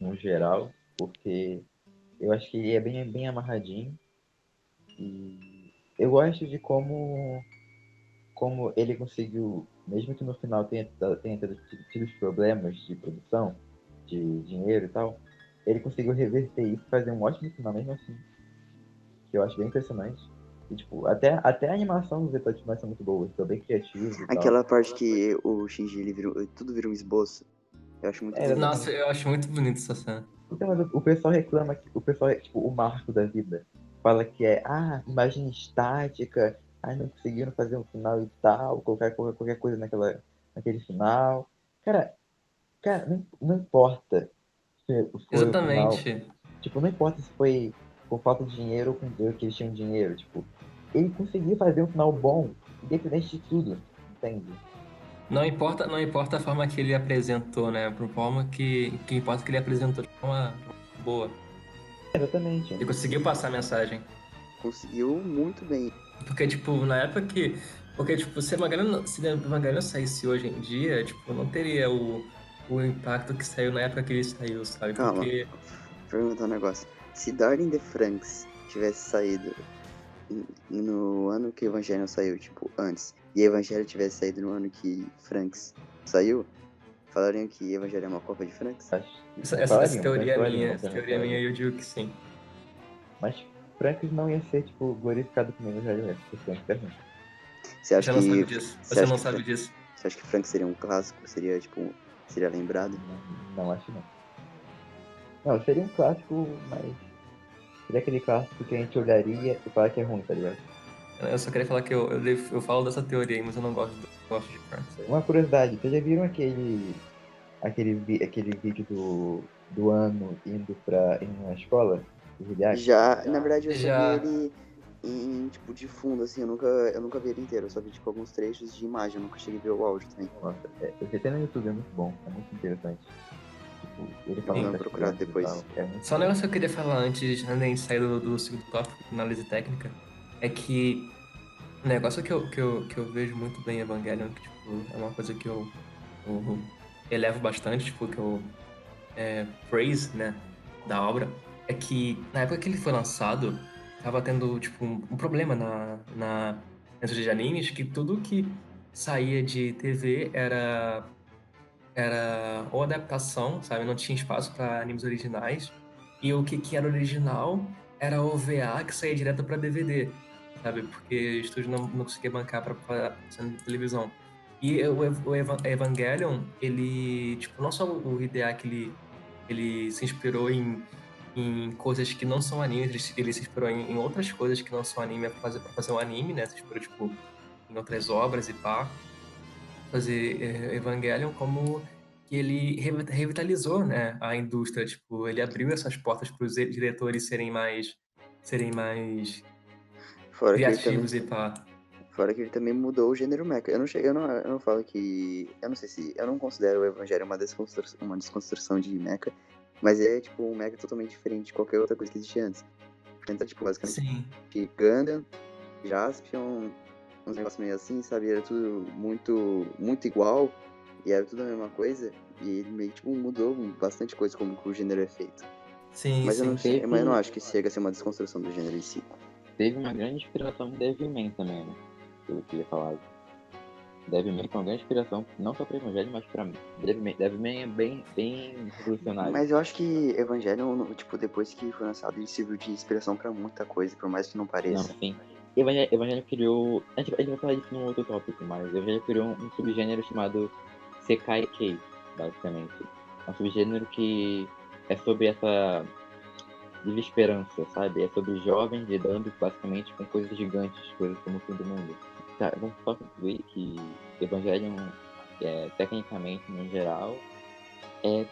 no geral, porque eu acho que ele é bem amarradinho. E eu gosto de como ele conseguiu, mesmo que no final tenha tido os problemas de produção, de dinheiro e tal, ele conseguiu reverter isso e fazer um ótimo final mesmo assim. Que eu acho bem impressionante. E, tipo, até a animação dos episódios finais são muito boas, são bem criativos e tal. Aquela parte que o Shinji tudo vira um esboço. Eu acho muito bonito. Nossa, eu acho muito bonito essa cena. Então, mas o pessoal reclama que o pessoal é tipo o marco da vida. Fala que imagem estática, não conseguiram fazer um final e tal, colocar qualquer coisa naquele final. Cara, não importa se foi o final. Exatamente. Tipo, não importa se foi por falta de dinheiro ou que eles tinham dinheiro. Tipo, ele conseguiu fazer um final bom, independente de tudo, entende? Não importa a forma que ele apresentou, né? Por forma que importa que ele apresentou de forma boa. Exatamente. Ele conseguiu passar a mensagem. Conseguiu muito bem. Porque, tipo, na época que... Porque, tipo, se Evangelion saísse hoje em dia, tipo, não teria o impacto que saiu na época que ele saiu, sabe? Calma. Porque... perguntar um negócio. Se Darling the Franxx tivesse saído no ano que Evangelion saiu, tipo, antes, e Evangelho tivesse saído no ano que Franxx saiu, falariam que Evangelho é uma cópia de Franxx? Essa teoria Falaríamos, minha, eu digo que sim. Mas Franks não ia ser, tipo, glorificado como Evangelho é, porque Franks é ruim. Você acha Você não que sabe disso. você Você acha não que sabe disso. Você acha que Frank seria um clássico? Seria, tipo, seria lembrado? Não acho não. Não, seria um clássico, mas seria aquele clássico que a gente olharia e falar que é ruim, tá ligado? Eu só queria falar que eu falo dessa teoria aí, mas eu não gosto de Friends. Uma curiosidade, vocês já viram aquele vídeo do ano indo na escola? Do Hideaki? Já, na verdade, eu só vi Já. ele tipo, de fundo, assim, eu nunca vi ele inteiro, eu só vi, tipo, alguns trechos de imagem, eu nunca cheguei a ver o áudio também. Nossa, eu vi até no YouTube, é muito bom, é muito interessante. Tipo, ele Vou falando dar uma das procurada crianças e depois. tal, é muito Só um bom. negócio que eu queria falar antes de a gente sair do segundo tópico, análise técnica, é que o negócio que eu vejo muito bem em Evangelion, que tipo, é uma coisa que eu elevo bastante, tipo, que eu praise, né, da obra, é que na época que ele foi lançado, tava tendo, tipo, um problema na indústria de animes, que tudo que saía de TV era ou adaptação, sabe? Não tinha espaço para animes originais. E o que era original era OVA que saía direto para DVD, sabe? Porque o estúdio não conseguia bancar para passar na televisão. E o Evangelion, ele, tipo, não só o Hideaki, ele se inspirou em coisas que não são animes, ele se inspirou em outras coisas que não são anime pra fazer um anime, né? Se inspirou, tipo, em outras obras e pá fazer Evangelion, como que ele revitalizou, né, a indústria, tipo, ele abriu essas portas para os diretores serem mais Fora que ele também, criativos e pá. fora que ele também mudou o gênero mecha. Eu não falo que, eu não sei se, eu não considero o Evangelho uma desconstrução de mecha, mas é, tipo, um mecha totalmente diferente de qualquer outra coisa que existia antes. Então, tipo, basicamente, Sim, Gundam, Jaspion, uns negócios meio assim, sabe? Era tudo muito, muito igual e era tudo a mesma coisa. E ele meio tipo mudou bastante coisa como que o gênero é feito. sim, Mas eu não sim. sei, mas eu não acho que chega a ser uma desconstrução do gênero em si. Teve uma grande inspiração no Devilman também, né? Que eu queria falar. Devilman foi uma grande inspiração, não só pra Evangelho, mas pra mim. Devilman é bem revolucionário. Mas eu acho que Evangelion, tipo, depois que foi lançado, ele serviu de inspiração pra muita coisa, por mais que não Não, pareça. sim. Evangelho criou. A gente vai falar disso num outro tópico, mas Evangelho criou um subgênero chamado Sekai Kei, basicamente. É um subgênero que é sobre essa desesperança, sabe? É sobre jovens lidando basicamente com coisas gigantes, coisas como o fim do mundo. Tá, vamos só concluir que Evangelion, tecnicamente, no geral, é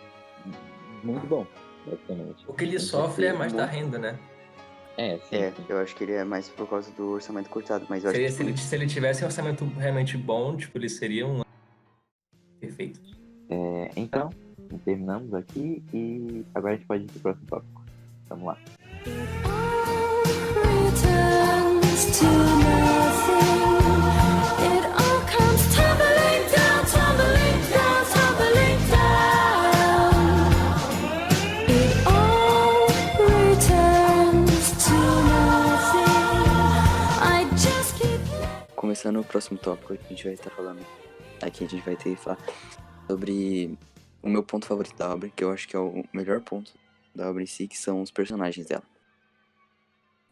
muito bom, basicamente. O que ele Tem sofre é ser mais da muito- renda, né? sim, É, sim. eu acho que ele é mais por causa do orçamento cortado, mas eu acho que, tipo, Se ele tivesse um orçamento realmente bom, tipo, ele seria um perfeito. Então, terminamos aqui e agora a gente pode ir pro próximo tópico. Vamos lá. returns to nothing. It all comes tumbling down, tumbling down, tumbling down. It all returns to nothing. I just keep começando o próximo tópico, a gente vai estar falando. Aqui a gente vai ter que falar sobre o meu ponto favorito da obra, que eu acho que é o melhor ponto da obra em si, que são os personagens dela.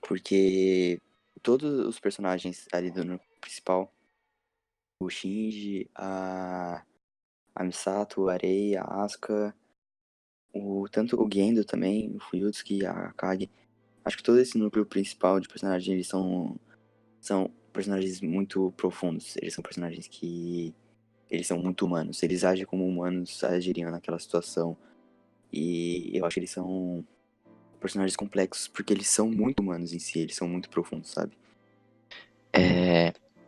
Porque todos os personagens ali do núcleo principal, o Shinji, a Misato, a Rei, a Asuka, tanto o Gendo também, o Fuyutsuki, a Akagi, acho que todo esse núcleo principal de personagens, eles são personagens muito profundos, eles são personagens que eles são muito humanos, eles agem como humanos agiriam naquela situação, e eu acho que eles são personagens complexos, porque eles são muito humanos em si, eles são muito profundos, sabe?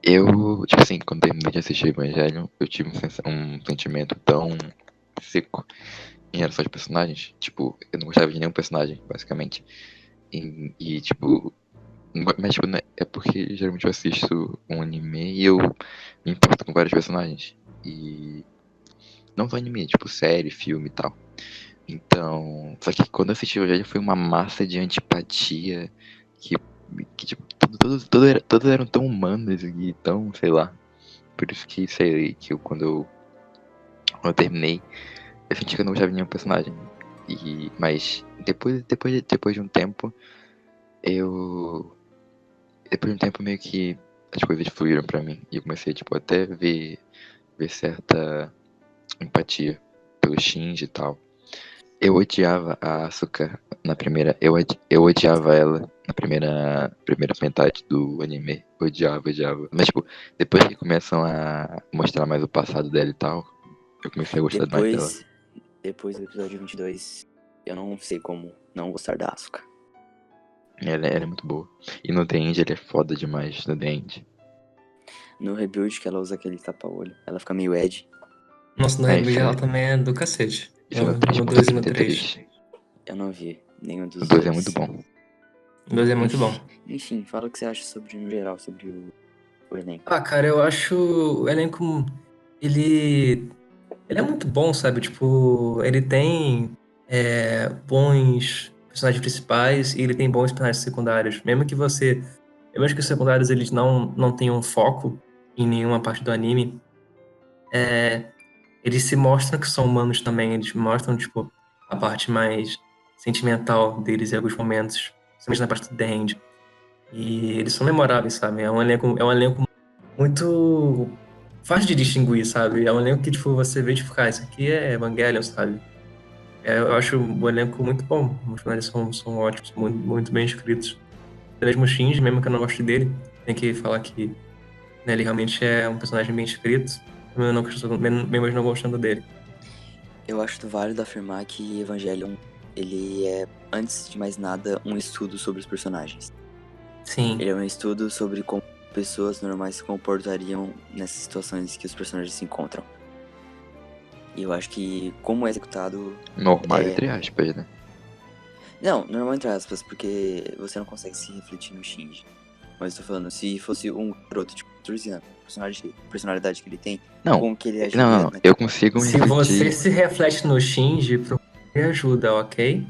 Eu, tipo assim, quando terminei de assistir Evangelion, eu tive um sentimento tão seco em relação aos personagens. Tipo, eu não gostava de nenhum personagem, basicamente. Tipo, mas tipo, né, é porque geralmente eu assisto um anime e eu me importo com vários personagens. E não só anime, tipo série, filme e tal. Então, só que quando eu assisti o Evangelho foi uma massa de antipatia que, que tipo, todos eram tão humanos e tão, sei lá. Por isso que, sei, que quando eu terminei, eu senti que eu não gostava de nenhum personagem. Mas depois de um tempo, eu. Depois de um tempo meio que as coisas fluíram pra mim. E eu comecei, tipo, até ver certa empatia pelo Shinji e tal. Eu odiava a Asuka na primeira. Eu odiava ela na primeira metade do anime. Odiava. Mas, tipo, depois que começam a mostrar mais o passado dela e tal, eu comecei a gostar mais dela. Depois do episódio 22, eu não sei como não gostar da Asuka. Ela é muito boa. E no The End ele é foda demais, no The End. No Rebuild, que ela usa aquele tapa-olho, ela fica meio Ed. Nossa, no É, Rebuild isso ela é, também é do cacete. isso é no No 2 e no 3. 3.33. Eu não vi nenhum O dos 2 é dois. muito bom. O 2 é muito bom. Enfim, fala o que você acha sobre, no geral, sobre o elenco. Ah, cara, eu acho o elenco. Ele. Ele é muito bom, sabe? Tipo, ele tem bons personagens principais e ele tem bons personagens secundários. Mesmo que os secundários eles não tenham foco em nenhuma parte do anime, eles se mostram que são humanos também. Eles mostram, tipo, a parte mais sentimental deles em alguns momentos, principalmente na parte do The End. E eles são memoráveis, sabe? É um elenco muito fácil de distinguir, sabe? É um elenco que, tipo, você vê, tipo, cara, isso aqui é Evangelion, sabe? Eu acho o elenco muito bom. Os personagens são ótimos, muito bem escritos. Até mesmo o Shinji, mesmo que eu não goste dele, tem que falar que né, ele realmente é um personagem bem escrito, mesmo eu não gostando dele. Eu acho válido afirmar que Evangelion, ele é, antes de mais nada, um estudo sobre os personagens. Sim. Ele é um estudo sobre como pessoas normais se comportariam nessas situações que os personagens se encontram. E eu acho que, como é executado... Normal, entre aspas, né? Não, normal entre aspas, porque você não consegue se refletir no Shinji. Mas eu tô falando, se fosse um garoto, tipo, 14 anos, personalidade que ele tem, Não, como que ele não, agiria não. naquele Eu consigo me Se você refletir. se reflete no Shinji, procure ajuda, ok?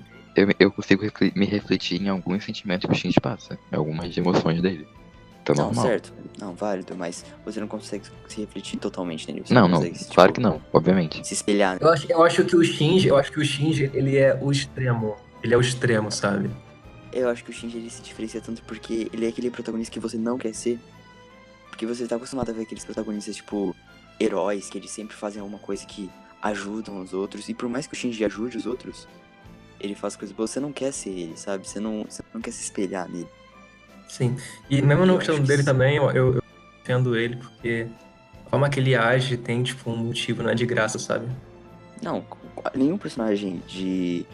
Eu consigo me refletir em alguns sentimentos que o Shinji passa. Em algumas emoções dele. Então, Não, normal. certo. Não, válido, mas você não consegue se refletir totalmente nele. Você Não, não não. consegue, Claro tipo, que não, obviamente. se espelhar. Eu acho que o Shinji, ele é o extremo. Ele é o extremo, sabe? Eu acho que o Shinji ele se diferencia tanto porque ele é aquele protagonista que você não quer ser. Porque você tá acostumado a ver aqueles protagonistas, tipo, heróis, que eles sempre fazem alguma coisa que ajudam os outros. E por mais que o Shinji ajude os outros, ele faz coisas boas. Você não quer ser ele, sabe? Você não quer se espelhar nele. Sim. E mesmo não Eu acho gostando que dele também, eu defendo ele, porque a forma que ele age tem, tipo, um motivo, não é de graça, sabe? Não, nenhum personagem de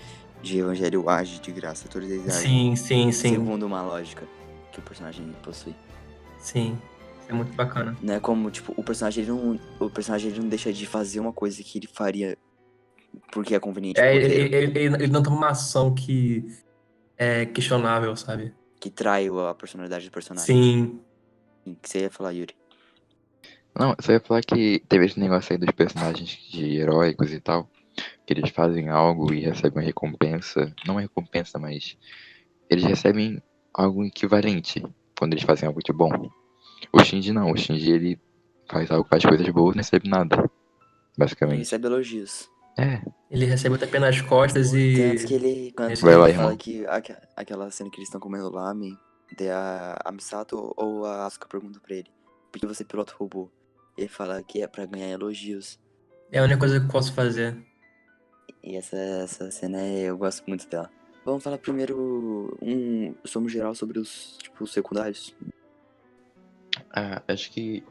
Evangelho age de graça. Todos eles agem Sim. segundo uma lógica que o personagem possui. Sim. Isso é muito bacana. Não é como, tipo, o personagem ele não deixa de fazer uma coisa que ele faria porque é conveniente pro roteiro, Ele não toma uma ação que é questionável, sabe? que trai a personalidade do personagem. Sim. O que você ia falar, Yuri? Não, eu só ia falar que teve esse negócio aí dos personagens de heróicos e tal. Que eles fazem algo e recebem uma recompensa. Não uma recompensa, mas eles recebem algo equivalente quando eles fazem algo de bom. O Shinji não. O Shinji ele faz coisas boas e não recebe nada. Ele Basicamente. recebe elogios. É, Ele recebe o tapinha nas costas Tanto e. que ele, tanto que Vai lá, ele irmão. fala que aquela cena que eles estão comendo lamen, daí a Misato ou a Asuka pergunta pra ele, por que você pilota o robô? Ele fala que é pra ganhar elogios. É a única coisa que eu posso fazer. E essa cena eu gosto muito dela. Vamos falar primeiro um som geral sobre os, tipo, secundários. Acho que,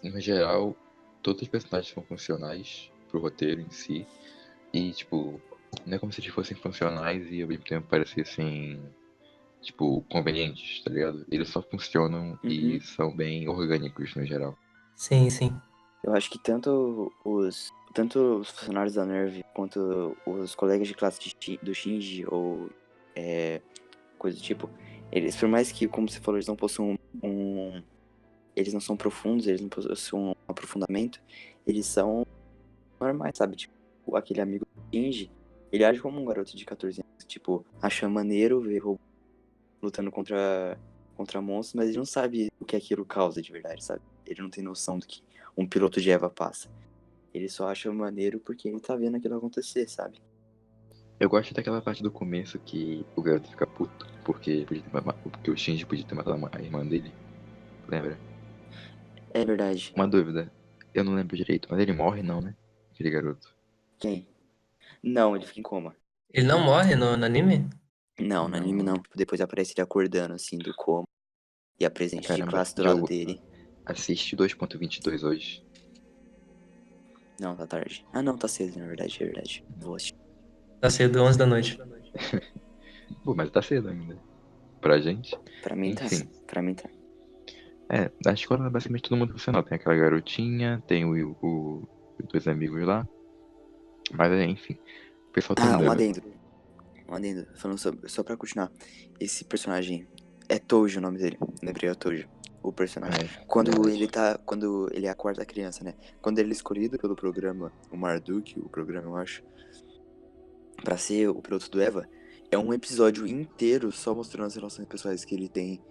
no geral, todos os personagens são funcionais pro roteiro em si. E, tipo, não é como se eles fossem funcionais e ao mesmo tempo parecessem, tipo, convenientes, tá ligado? Eles só funcionam e são bem orgânicos no geral. Sim. Eu acho que tanto os funcionários da Nerve quanto os colegas de classe do Shinji ou coisa do tipo, eles, por mais que, como você falou, eles não possuam eles não são profundos, eles não possuem um aprofundamento, eles são normais, sabe? Tipo, aquele amigo do Shinji, Ele age como um garoto de 14 anos. Tipo, acha maneiro ver robô lutando contra monstros, mas ele não sabe o que aquilo causa de verdade, sabe? Ele não tem noção do que um piloto de Eva passa. Ele só acha maneiro porque ele tá vendo aquilo acontecer, sabe? Eu gosto daquela parte do começo que o garoto fica puto porque, porque o Shinji podia ter matado a irmã dele. Lembra? É verdade. Uma dúvida. Eu não lembro direito, mas ele morre não, né? Aquele garoto. Quem? Não, ele fica em coma. Ele não morre no anime? Não, no Não. anime não. Depois aparece ele acordando, assim, do coma. E a presente de Caramba, classe do lado Diogo, dele. assiste 2.22 hoje. Não, tá tarde. Ah, não, tá cedo, na verdade, é verdade. Vou assistir. Tá cedo, 11 da noite. Pô, mas tá cedo ainda. Pra gente. Pra mim tá. Enfim. Pra mim tá. Na escola basicamente todo mundo funcional. Tem aquela garotinha, tem os dois amigos lá. Mas enfim. O pessoal tá Ah, um andando. adendo. Um adendo. Falando sobre. Só pra continuar. Esse personagem. É Tojo o nome dele. Lembrei, é o Tojo. O personagem. Quando verdade. ele tá. Quando ele é a quarta criança, né? Quando ele é escolhido pelo programa, o Marduk, o programa, eu acho. Pra ser o piloto do Eva. É um episódio inteiro só mostrando as relações pessoais que ele tem.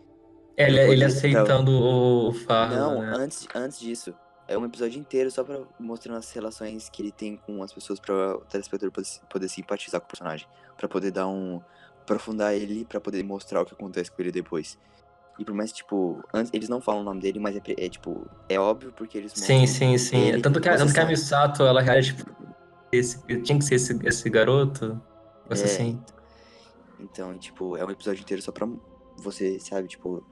Ele, Pra ele poder- aceitando o fardo, Não, né? antes disso. É um episódio inteiro só pra mostrando as relações que ele tem com as pessoas pra o telespectador poder simpatizar com o personagem. Pra poder dar um. Aprofundar ele, pra poder mostrar o que acontece com ele depois. E por mais, tipo, antes, eles não falam o nome dele, mas tipo, é óbvio porque eles Sim, mostram sim, sim. ele. Tanto que, Você tanto que a sabe. Misato, ela reage, tipo, tinha que ser esse garoto. Coisa É, assim. então, tipo, é um episódio inteiro só pra você, sabe, tipo,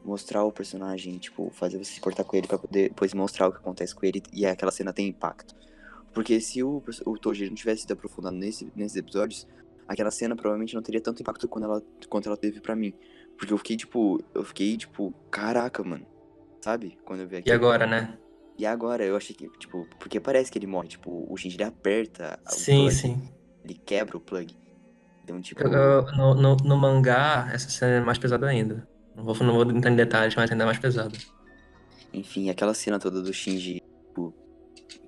mostrar o personagem, tipo, fazer você se importar com ele pra poder depois mostrar o que acontece com ele e aquela cena tem impacto. Porque se o Toji não tivesse sido aprofundado nesses episódios, aquela cena provavelmente não teria tanto impacto quanto ela teve pra mim. Porque eu fiquei, tipo, caraca, mano. Sabe? Quando eu vi E aquilo. agora, né? E agora, eu achei que, tipo, porque parece que ele morre, tipo, o Shinji ele aperta o Sim, plug, sim. ele quebra o plug. Então, tipo, No mangá, essa cena é mais pesada ainda. Não vou entrar em detalhes, mas ainda é mais pesada. enfim, aquela cena toda do Shinji, tipo,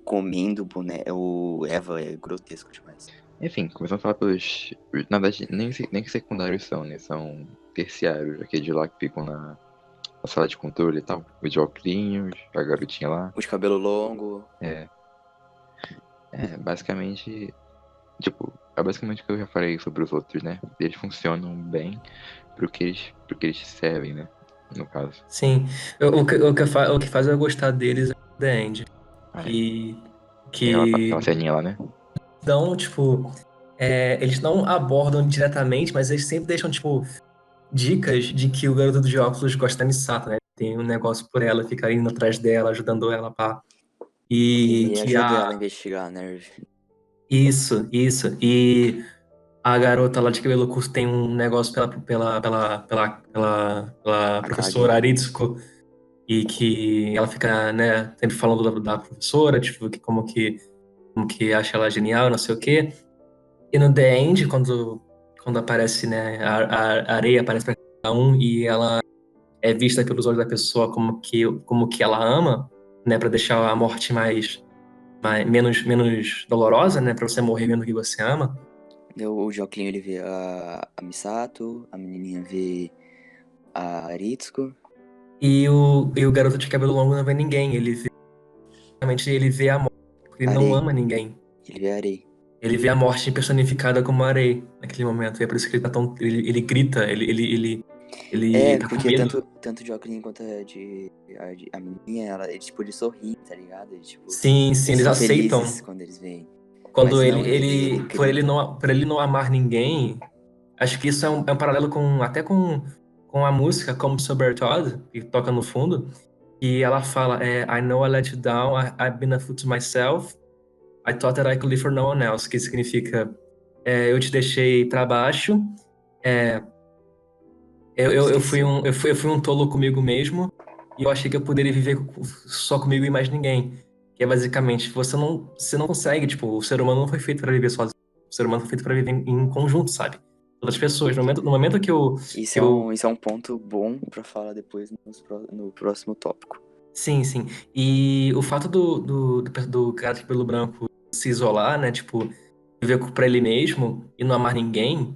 comendo o Eva é grotesco demais. Enfim, começando a falar pelos. Na verdade, nem que secundários são, né? São terciários, aqueles lá que ficam na sala de controle e tal. Os de óculos, a garotinha lá. O de cabelo longo. Basicamente. Tipo, é basicamente o que eu já falei sobre os outros, né? Eles funcionam bem pro que eles servem, né? No caso. Sim. O que faz eu gostar deles é o The End. Que, Tem aquela que ceninha lá, né? dão, tipo. Eles não abordam diretamente, mas eles sempre deixam, tipo, dicas de que o garoto de óculos gosta da Misato, né? Tem um negócio por ela, fica indo atrás dela, ajudando ela, pá. E Ele que ajuda ela a investigar a Nerve. Isso, isso. E a garota lá de cabelo curto tem um negócio pela Akagi. professora Aritsuko, e que ela fica, né, sempre falando da professora, tipo, como que acha ela genial, não sei o quê. E no The End, quando aparece, né, a areia aparece pra cada um e ela é vista pelos olhos da pessoa como que ela ama, né, pra deixar a morte menos dolorosa, né, pra você morrer vendo o que você ama. O Joclin ele vê a Misato, a menininha vê a Aritsuko. E o garoto de cabelo longo não vê ninguém, realmente ele vê a morte, porque ele não Arei. ama ninguém. Ele vê a Arei. Ele vê a morte personificada como areia naquele momento, e é por isso que ele tá tão. Ele grita, ele tá com Porque medo. tanto o Joclin quanto a menininha, eles tipo, de sorrir, tá ligado? Eles, tipo, Sim, sim, eles eles são felizes aceitam. quando eles veem. Quando Mas não, ele vê, ele grita. por ele não amar ninguém, acho que isso é um paralelo até com a música Como Sober Todd, que toca no fundo, e ela fala, I know I let you down, I've been a fool to myself, I thought that I could live for no one else, que significa, eu te deixei pra baixo, é, Esqueci. eu fui um tolo comigo mesmo, e eu achei que eu poderia viver só comigo e mais ninguém. Que é basicamente, você não consegue, tipo, o ser humano não foi feito para viver sozinho. O ser humano foi feito para viver em conjunto, sabe? Outras pessoas. No momento Isso é um ponto bom pra falar depois no próximo tópico. sim, sim. E o fato do cara de cabelo branco se isolar, né? Tipo, viver pra ele mesmo e não amar ninguém,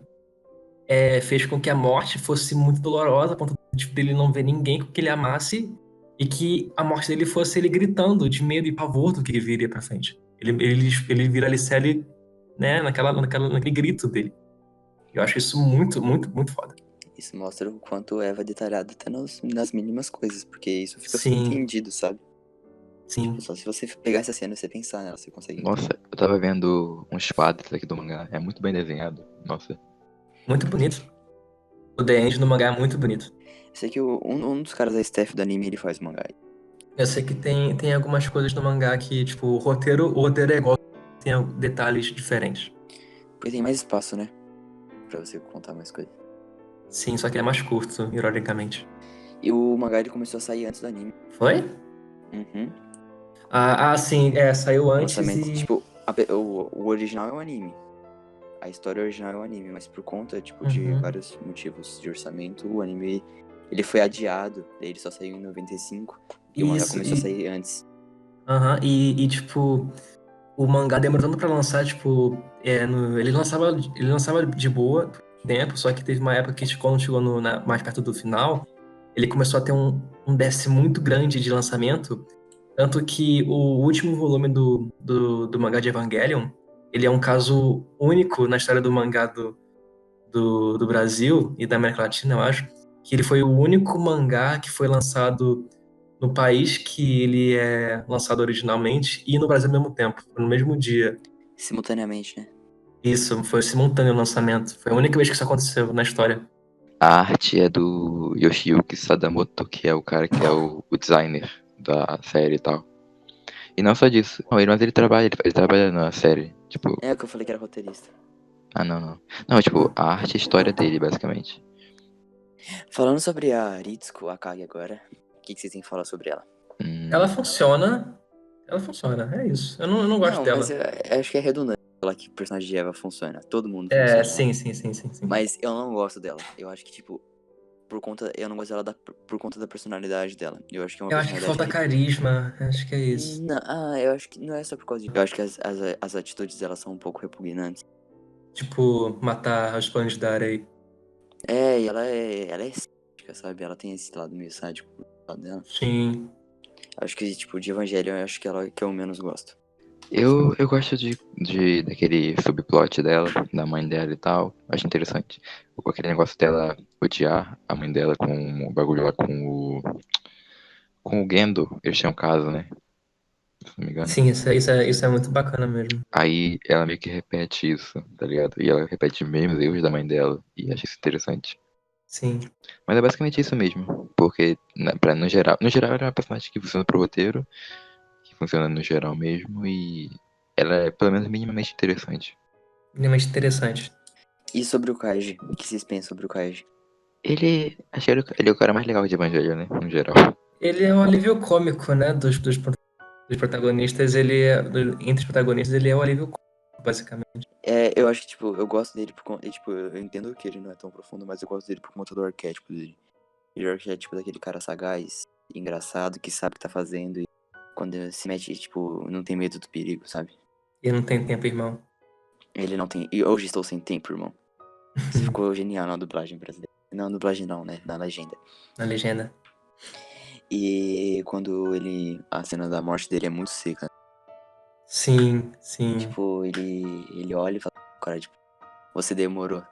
fez com que a morte fosse muito dolorosa, a ponto dele não ver ninguém que ele amasse, e que a morte dele fosse ele gritando de medo e pavor do que viria pra frente. Ele vira Alicelle, né, naquele grito dele. Eu acho isso muito, muito, muito foda. Isso mostra o quanto Eva é detalhado até nas mínimas coisas, porque isso fica Sim. subentendido, sabe? Sim. Só se você pegar essa cena e você pensar nela, você consegue. Nossa, eu tava vendo uns quadros aqui do mangá. É muito bem desenhado. Nossa. Muito bonito. O The End no mangá é muito bonito. Eu sei que um dos caras da staff do anime, ele faz mangá. Eu sei que tem algumas coisas no mangá que, tipo, o roteiro é igual, tem detalhes diferentes. Porque tem mais espaço, né? Pra você contar mais coisas. Sim, só que é mais curto, ironicamente. E o mangá, ele começou a sair antes do anime. Foi? Uhum. Sim, saiu O antes lançamento, e... tipo, o original é um anime. A história original é um anime, mas por conta, tipo, de Uhum. vários motivos de orçamento, o anime, ele foi adiado. Daí ele só saiu em 95. E o mangá Isso, começou a sair antes. Aham, tipo, o mangá demorando pra lançar, tipo, ele lançava de boa tempo, só que teve uma época que, tipo, quando chegou mais perto do final, ele começou a ter um déficit muito grande de lançamento, tanto que o último volume do mangá de Evangelion, ele é um caso único na história do mangá do Brasil e da América Latina, eu acho, que ele foi o único mangá que foi lançado no país que ele é lançado originalmente e no Brasil ao mesmo tempo, no mesmo dia. Simultaneamente, né? Isso, foi simultâneo o lançamento. Foi a única vez que isso aconteceu na história. A arte é do Yoshiyuki Sadamoto, que é o cara que é o designer da série e tal. E não só disso. Não, mas ele trabalha na série. Tipo, É o que eu falei que era roteirista. não. Não, tipo, a arte e a história dele, basicamente. Falando sobre a Ritsuko Akagi agora, o que vocês têm que falar sobre ela? Ela funciona, é isso. Eu não gosto Não, dela. mas eu acho que é redundante falar que o personagem de Eva funciona. Todo mundo funciona. Sim. Mas eu não gosto dela. Eu acho que, tipo, eu não gosto dela por conta da personalidade dela. Eu acho que é uma Eu acho que personalidade falta carisma, acho que é isso. Não, eu acho que não é só por causa disso. Eu acho que as atitudes dela são um pouco repugnantes. Tipo, matar os planos da areia. E ela é sádica, sabe? Ela tem esse lado meio sádico do lado dela. Sim. Acho que, tipo, de Evangelho, eu acho que ela que eu menos gosto. Eu gosto daquele subplot dela, da mãe dela e tal. Acho interessante. Aquele negócio dela odiar a mãe dela com o bagulho lá com o Gendo. Eles tinham um caso, né? Se não me engano. Sim, isso é muito bacana mesmo. Aí ela meio que repete isso, tá ligado? E ela repete os mesmos erros da mãe dela. E acho isso interessante. Sim. Mas é basicamente isso mesmo. Porque, no geral ela é uma personagem que funciona pro roteiro, que funciona no geral mesmo, e ela é pelo menos minimamente interessante. Minimamente interessante. E sobre o Kaiji? O que vocês pensam sobre o Kaiji? Acho que ele é o cara mais legal de Evangelho, né? No geral. Ele é o alívio cômico, né, dos protagonistas. Entre os protagonistas, ele é o alívio cômico, basicamente. Eu acho que, tipo, eu gosto dele por conta. Tipo, eu entendo que ele não é tão profundo, mas eu gosto dele por conta do arquétipo dele. Ele é o arquétipo daquele cara sagaz, engraçado, que sabe o que tá fazendo. E quando se mete, tipo, não tem medo do perigo, sabe? E não tem tempo, irmão. Ele não tem. E hoje estou sem tempo, irmão. Isso ficou genial na dublagem brasileira. Não, dublagem não, né? Na legenda. Na legenda. E quando a cena da morte dele é muito seca. Sim. Tipo, ele olha e fala, cara, tipo, você demorou.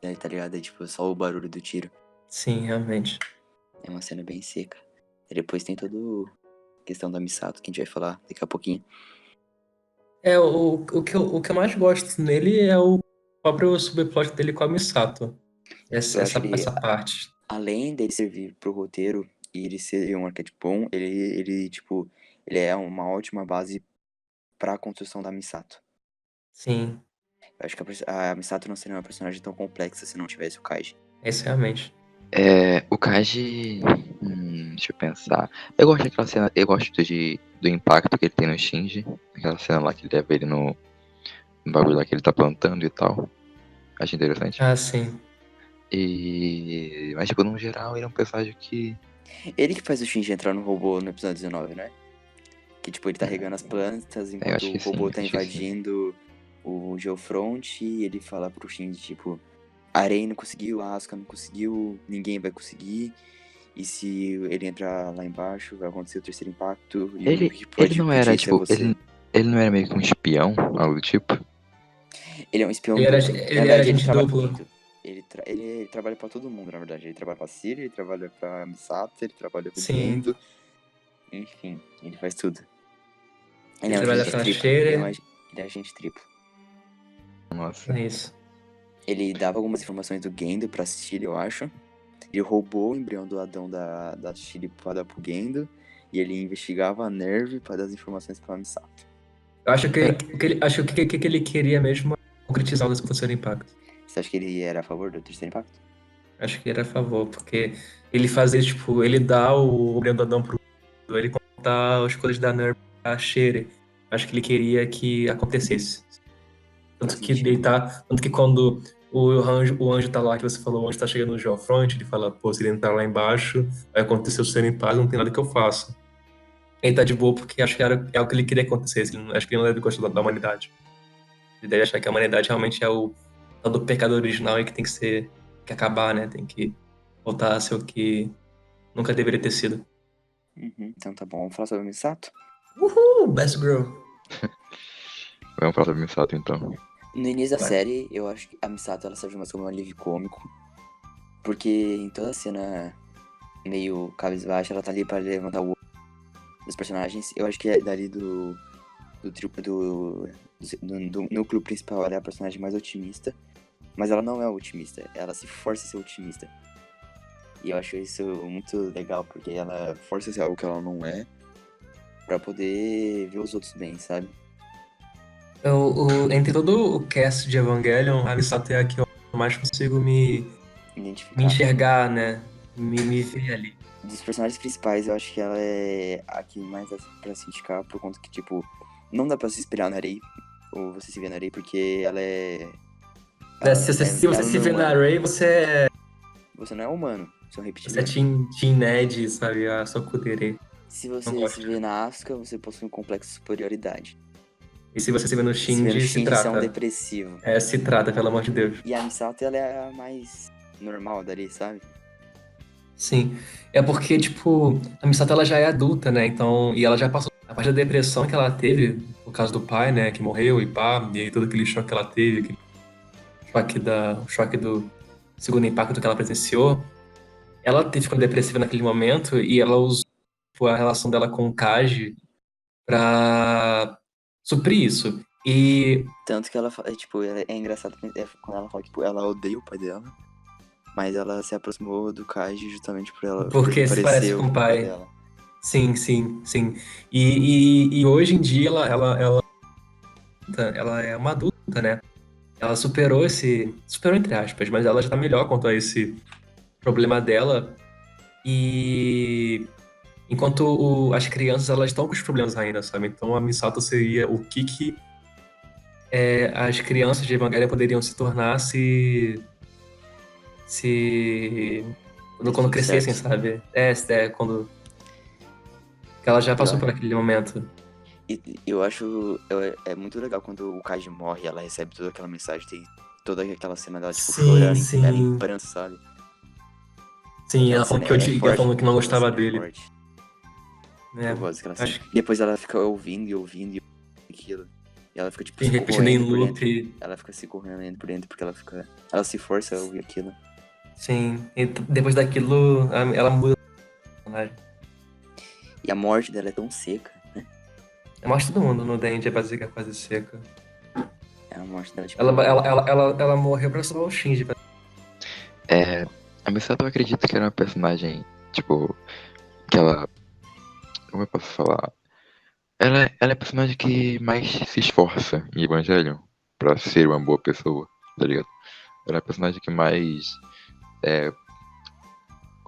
Né, tá ligado? É tipo, só o barulho do tiro. Sim, realmente. É uma cena bem seca. E depois tem toda a questão da Misato, que a gente vai falar daqui a pouquinho. O que eu mais gosto nele é o próprio subplot dele com a Misato. Eu acho que Essa parte. além dele servir pro roteiro e ele ser um arquétipo bom, tipo, ele é uma ótima base pra construção da Misato. Sim, Eu acho que a Misato não seria uma personagem tão complexa se não tivesse o Kaiji. isso realmente. O Kaji. Deixa eu pensar. Eu gosto daquela cena. Eu gosto do impacto que ele tem no Shinji. Aquela cena lá que ele leva ele no bagulho lá que ele tá plantando e tal. Acho interessante. Sim. Mas, tipo, no geral, ele é um personagem que. Ele que faz o Shinji entrar no robô no episódio 19, né? Que, tipo, ele tá regando as plantas enquanto acho o que robô sim, tá acho que sim. invadindo o Geofront, ele fala pro Shinji, tipo, a Arei não conseguiu, a Asuka não conseguiu, ninguém vai conseguir. E se ele entrar lá embaixo, vai acontecer o terceiro impacto. E o Ele, único que pode ele não impedir era, isso é tipo, você. ele não era meio que um espião, algo do tipo? Ele é um espião Ele era, duplo. Na ele era verdade, ele agente trabalha duplo. muito. Ele trabalha pra todo mundo, na verdade. Ele trabalha pra Ciri, ele trabalha pra Misato, ele trabalha com o Sim. Gendo. Enfim, ele faz tudo. Ele Ele é um trabalha agente pra triplo. Shere. Ele é agente triplo. Nossa. É isso. Ele dava algumas informações do Gendo pra Ciri, eu acho. Ele roubou o embrião do Adão da Ciri pra dar pro Gendo. E ele investigava a Nerve pra dar as informações pra Misato. Eu acho que ele queria mesmo é concretizar o terceiro impacto. Você acha que ele era a favor do terceiro impacto? Acho que ele era a favor, porque ele fazia, tipo, ele dá o Brandadão pro ele contar as coisas da Nerve pra Shere. Acho que ele queria que acontecesse. Faz sentido. Tanto que quando o anjo tá lá, que você falou, o anjo tá chegando no Geofront, ele fala, pô, se ele entrar lá embaixo, vai acontecer o terceiro impacto, não tem nada que eu faça. Ele tá de boa porque acho que é o que ele queria que acontecesse. Acho que ele não deve gostar da humanidade. Ele deve achar que a humanidade realmente é o tal do pecado original e que tem que acabar, né? Tem que voltar a ser o que nunca deveria ter sido. Uhum, então tá bom, vamos falar sobre o Misato? Uhul, best girl. Vamos falar sobre Misato, então. No início da Vai. série, eu acho que a Misato ela serve mais como um alívio cômico. Porque em toda a cena meio cabisbaixa, ela tá ali pra levantar o olho dos personagens. Eu acho que é dali do núcleo principal, ela é a personagem mais otimista. Mas ela não é otimista, ela se força a ser otimista. E eu acho isso muito legal, porque ela força a ser algo que ela não é, pra poder ver os outros bem, sabe? Entre todo o cast de Evangelion, a Misato é a que eu mais consigo me Identificar. enxergar, né? Me ver ali. Dos personagens principais, eu acho que ela é a que mais dá pra se indicar, por conta que, tipo, não dá pra se espelhar na Rei, ou você se vê na Rei, porque ela é... Se você se vê na Rei, você Você não é humano, você é um é reptiliano. Team Ned, sabe? A Sokudere. Se Não você gosto. se vê na Asuka, você possui um complexo de superioridade. E se você se vê no Se vê no Shinji, se Shinji, você é um trata. depressivo. Se trata, pelo amor de Deus. E a Misato, ela é a mais normal dali, sabe? Sim. É porque, tipo, a Misato ela já é adulta, né? Então, e ela já passou a parte da depressão que ela teve, por causa do pai, né? Que morreu e pá, e aí todo aquele choque que ela teve, aquele choque do segundo impacto que ela presenciou. Ela ficou depressiva naquele momento e ela usou tipo, a relação dela com o Kaji pra suprir isso. E Tanto que ela fala, tipo, é engraçado quando ela fala que tipo, ela odeia o pai dela, mas ela se aproximou do Kaiji justamente porque ele se parece pareceu com o o pai pai. dela. Sim, sim, sim. E hoje em dia ela é uma adulta, né? Ela superou superou entre aspas, mas ela já tá melhor quanto a esse problema dela. E enquanto as crianças, elas estão com os problemas ainda, sabe? Então a Misato seria o que as crianças de Evangelion poderiam se tornar quando tudo crescessem, certo. sabe? Quando que ela já passou por aquele momento. E eu acho é muito legal quando o Kaiji morre, ela recebe toda aquela mensagem, tem toda aquela cena dela, tipo, Sim, chorando, sim. ela em pranto, sabe? Sim, Aquela ela falou cena, ela é ela forte. falando que não Aquela gostava cena é dele. forte. É, Eu gosto daquela cena. acho que Depois ela fica ouvindo e ouvindo aquilo. E ela fica, tipo, tem se repetindo em corroendo por dentro. loop. Ela fica se corroendo por dentro porque ela se força a ouvir aquilo. Sim, e depois daquilo, ela muda o personagem. E a morte dela é tão seca. Mostra todo mundo no Dente, é quase seca. É a morte dela, tipo... Ela morreu pra salvar o Shinji. A Misato eu acredito que era uma personagem, tipo, que ela... Como eu posso falar? Ela é a personagem que mais se esforça em Evangelion pra ser uma boa pessoa, tá ligado? Ela é a personagem que mais...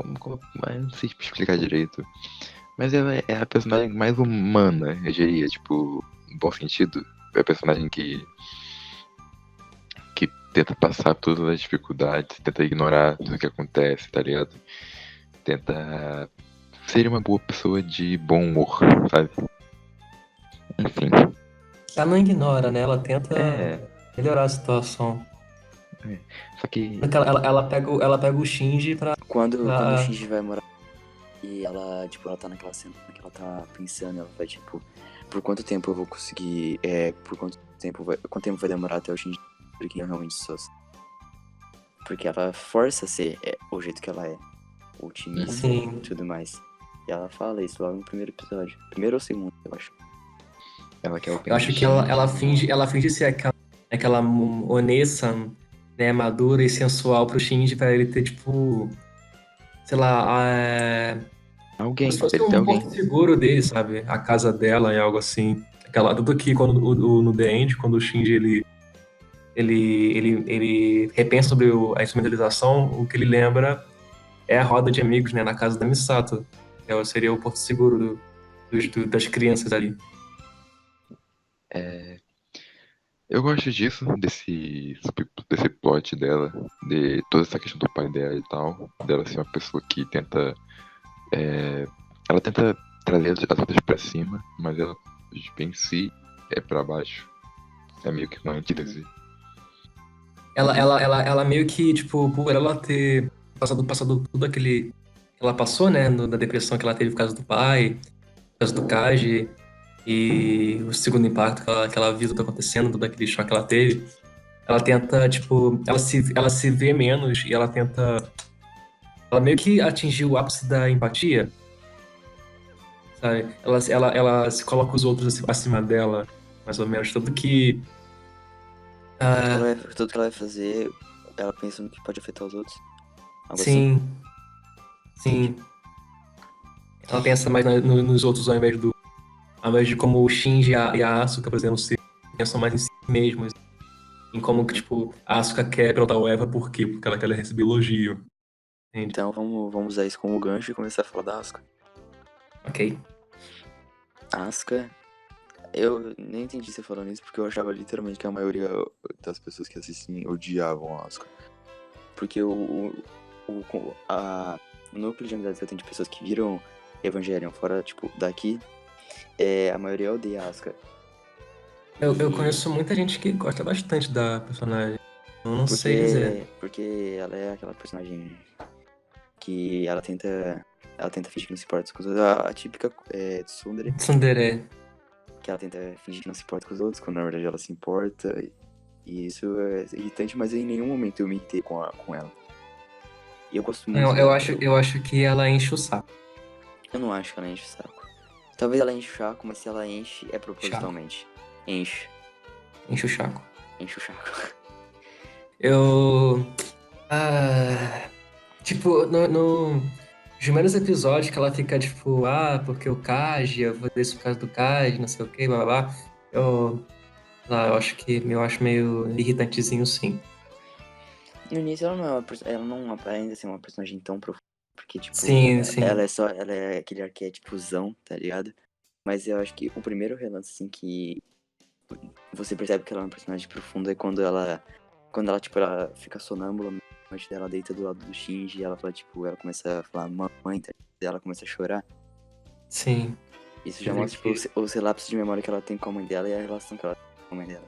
não sei explicar direito. Mas ela é a personagem mais humana, eu diria, tipo, no bom sentido. É a personagem que tenta passar todas as dificuldades, tenta ignorar tudo que acontece, tá ligado? Tenta ser uma boa pessoa de bom humor, sabe? Enfim. Ela não ignora, né? Ela tenta É, melhorar a situação. só que. Porque ela pega o Shinji Quando o pra... Shinji vai morar e ela, tipo, ela tá naquela cena que ela tá pensando, ela vai, tipo, por quanto tempo eu vou conseguir, quanto tempo vai demorar até o Shinji descobrir quem eu realmente sou. Porque ela força a ser o jeito que ela é, otimista e Sim. tudo mais. E ela fala isso logo no primeiro episódio. Primeiro ou segundo, eu acho. Ela quer o Eu bem do acho que ela Shinji. finge ser aquela Onesan, né, madura e sensual pro Shinji pra ele ter, tipo, sei lá, como se Alguém, fosse ele tem um alguém. porto seguro dele, sabe? A casa dela e algo assim. Tanto que quando, no The End, quando o Shinji ele repensa sobre a instrumentalização, o que ele lembra é a roda de amigos, né, na casa da Misato. Seria o porto seguro das crianças ali. É, eu gosto disso, desse plot dela, de toda essa questão do pai dela e tal, dela ser uma pessoa que tenta. Ela tenta trazer as outras pra cima, mas ela em si é pra baixo. É meio que uma antítese. Ela meio que, tipo, por ela ter passado tudo aquele que ela passou, né, da depressão que ela teve por causa do pai, por causa do Kaji, e o segundo impacto que ela viu tudo acontecendo, todo aquele choque que ela teve, ela tenta, tipo, ela se vê menos e ela meio que atingiu o ápice da empatia, sabe? Ela se coloca os outros acima dela, mais ou menos, tanto que... ah, Tudo que ela vai fazer, ela pensa no que pode afetar os outros. Algo assim. sim, sim. Ela pensa mais nos outros ao invés de como o Shinji e a Asuka, por exemplo, pensam mais em si mesmos. Em como que, tipo, a Asuka quer derrotar o Eva, por quê? Porque ela quer receber elogio. Entende? Então vamos usar isso como gancho e começar a falar da Asuka. Ok. Asuka, eu nem entendi você falando isso porque eu achava literalmente que a maioria das pessoas que assistem odiavam a Asuka. Porque o núcleo de amizades que eu tenho de pessoas que viram Evangelion fora, tipo, daqui, a maioria odeia a Asuka. Eu E conheço muita gente que gosta bastante da personagem. Eu não sei dizer. porque ela é aquela personagem que ela tenta fingir que não se importa com os outros. A típica tsundere, Tsundere. que ela tenta fingir que não se importa com os outros, quando na verdade ela se importa. E isso é irritante, mas em nenhum momento eu me irritei com ela. E eu gosto muito Eu dela. acho, eu acho que ela enche o saco. Eu não acho que ela enche o saco. Talvez ela enche o saco, mas se ela enche, é Chaco. propositalmente. Enche. Enche o saco. Enche o saco. Eu. Ah, tipo, nos primeiros episódios que ela fica, tipo, porque o Kaji, eu vou isso por causa do Kaji, não sei o que, blá blá blá. Eu acho meio irritantezinho, sim. No início ela não aparenta ser uma personagem tão profunda. Porque, tipo, Sim, ela sim. ela é aquele arquétipozão, tá ligado? Mas eu acho que o primeiro relance, assim, que você percebe que ela é uma personagem profunda é quando ela, tipo, ela fica sonâmbula na noite dela, deita do lado do Shinji, e ela fala, tipo, ela começa a falar mamãe, tá? E ela começa a chorar. Sim. Isso já mostra, tipo, os relapsos de memória que ela tem com a mãe dela e a relação que ela tem com a mãe dela.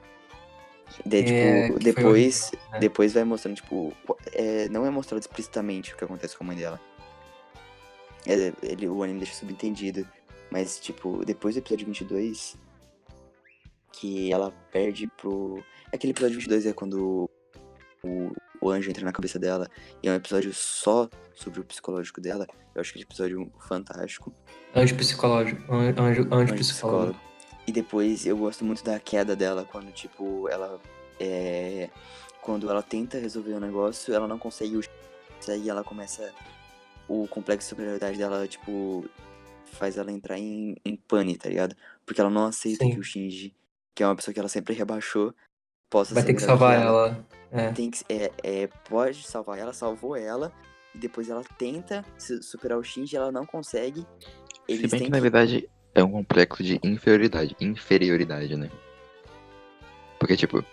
Daí, tipo, Que foi horrível, né? depois vai mostrando, tipo, não é mostrado explicitamente o que acontece com a mãe dela. O anime deixa subentendido. Mas, tipo, depois do episódio 22, que ela perde pro... Aquele episódio 22 é quando o anjo entra na cabeça dela. E é um episódio só sobre o psicológico dela. Eu acho que é um episódio fantástico. Anjo psicológico. Anjo Anjo psicólogo. psicólogo. E depois eu gosto muito da queda dela, quando, tipo, ela... Quando ela tenta resolver o negócio, ela não consegue e ela começa... O complexo de superioridade dela, tipo... Faz ela entrar em pane, tá ligado? Porque ela não aceita que o Sim. Shinji, que é uma pessoa que ela sempre rebaixou, possa Vai ser ter que melhor que salvar ela. ela. É. Tem que, pode salvar ela, salvou ela, e depois ela tenta superar o Shinji, ela não consegue. Se Eles bem têm que na que. verdade é um complexo de inferioridade, né? Porque, tipo,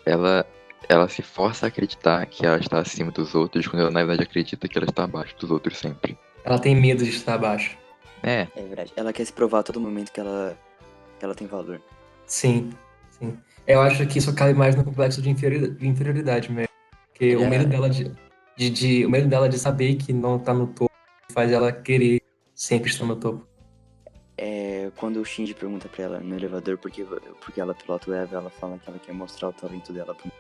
ela se força a acreditar que ela está acima dos outros, quando ela na verdade acredita que ela está abaixo dos outros sempre. Ela tem medo de estar abaixo. É, É verdade. Ela quer se provar a todo momento que ela tem valor. Sim. sim. Eu acho que isso cabe mais no complexo de de inferioridade mesmo. Porque o medo É, dela o medo dela de saber que não tá no topo faz ela querer sempre estar no topo. quando o Shinji pergunta pra ela no elevador porque ela pilota o Eva, ela fala que ela quer mostrar o talento dela pro mundo.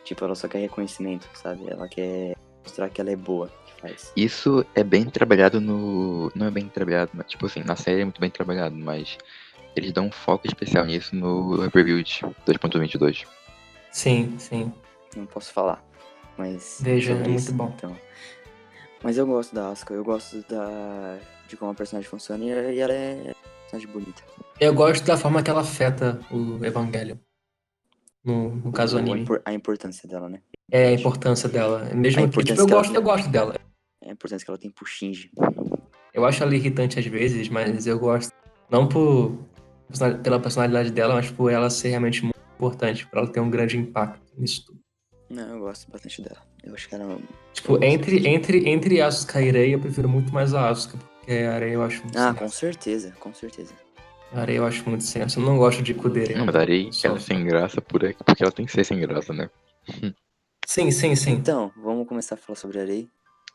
Tipo, ela só quer reconhecimento, sabe? Ela quer mostrar que ela é boa, que faz. Isso é bem trabalhado no. Não é bem trabalhado, mas tipo assim, na série é muito bem trabalhado, mas eles dão um foco especial nisso no Rebuild 2.22. Sim, sim. Não posso falar, mas Veja, é sobre muito isso, bom. então. Mas eu gosto da Asuka, eu gosto de como a personagem funciona e ela é uma personagem bonita. Eu gosto da forma que ela afeta o Evangelion, no caso do anime. A importância dela, né? É a Eu acho. importância dela. A Mesmo que, tipo, importância que ela eu tem. gosto dela. A importância que ela tem pro Shinji. Eu acho ela irritante às vezes, mas eu gosto. Não pela personalidade dela, mas por ela ser realmente muito importante, por ela ter um grande impacto nisso tudo. Não, eu gosto bastante dela. Eu acho que ela. Eu Tipo, gosto bastante. entre Asuka e Rei, eu prefiro muito mais a Asuka, porque a Rei eu acho muito Ah, sem com graça. certeza, com certeza. A Rei eu acho muito sem graça. Eu não gosto de Kudere. Não, mas a Arei, ela é Só. sem graça porque ela tem que ser sem graça, né? Sim, sim, sim. Então, vamos começar a falar sobre a Rei.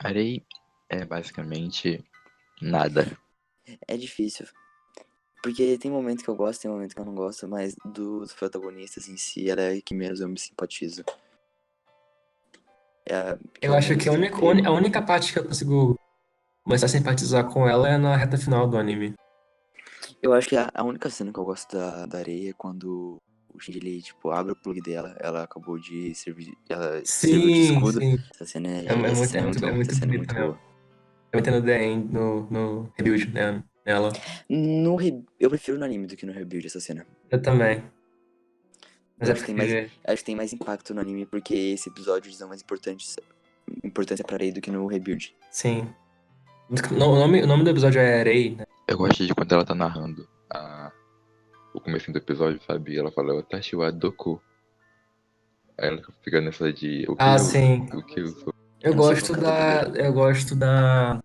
Arei é basicamente nada. É difícil. Porque tem momento que eu gosto, tem momento que eu não gosto, mas dos protagonistas em si, ela é a que menos eu me simpatizo. É a que Eu eu acho menos que tenho apego. a única parte que eu consigo começar a simpatizar com ela é na reta final do anime. Eu acho que a única cena que eu gosto da areia é quando o Shinji, ele, tipo, abre o plug dela, ela acabou de servir, ela serviu de Sim, escudo. sim. Essa cena é muito boa, É essa muito cena é bonita muito mesmo. boa. Eu entendo The End no Rebuild, né? Nela. Eu prefiro no anime do que no Rebuild essa cena. Eu também. Mas Eu é acho que tem mais, porque. acho que tem mais impacto no anime porque esse episódio eles dão mais importância pra Rei do que no Rebuild. Sim. O nome do episódio é Rei, né? Eu gosto de quando ela tá narrando o começo do episódio, sabe? Ela fala, Watashi wa doko. Aí ela fica nessa de Ah, sim. o que eu sou. Eu não sei qual que é o dublador. Eu gosto da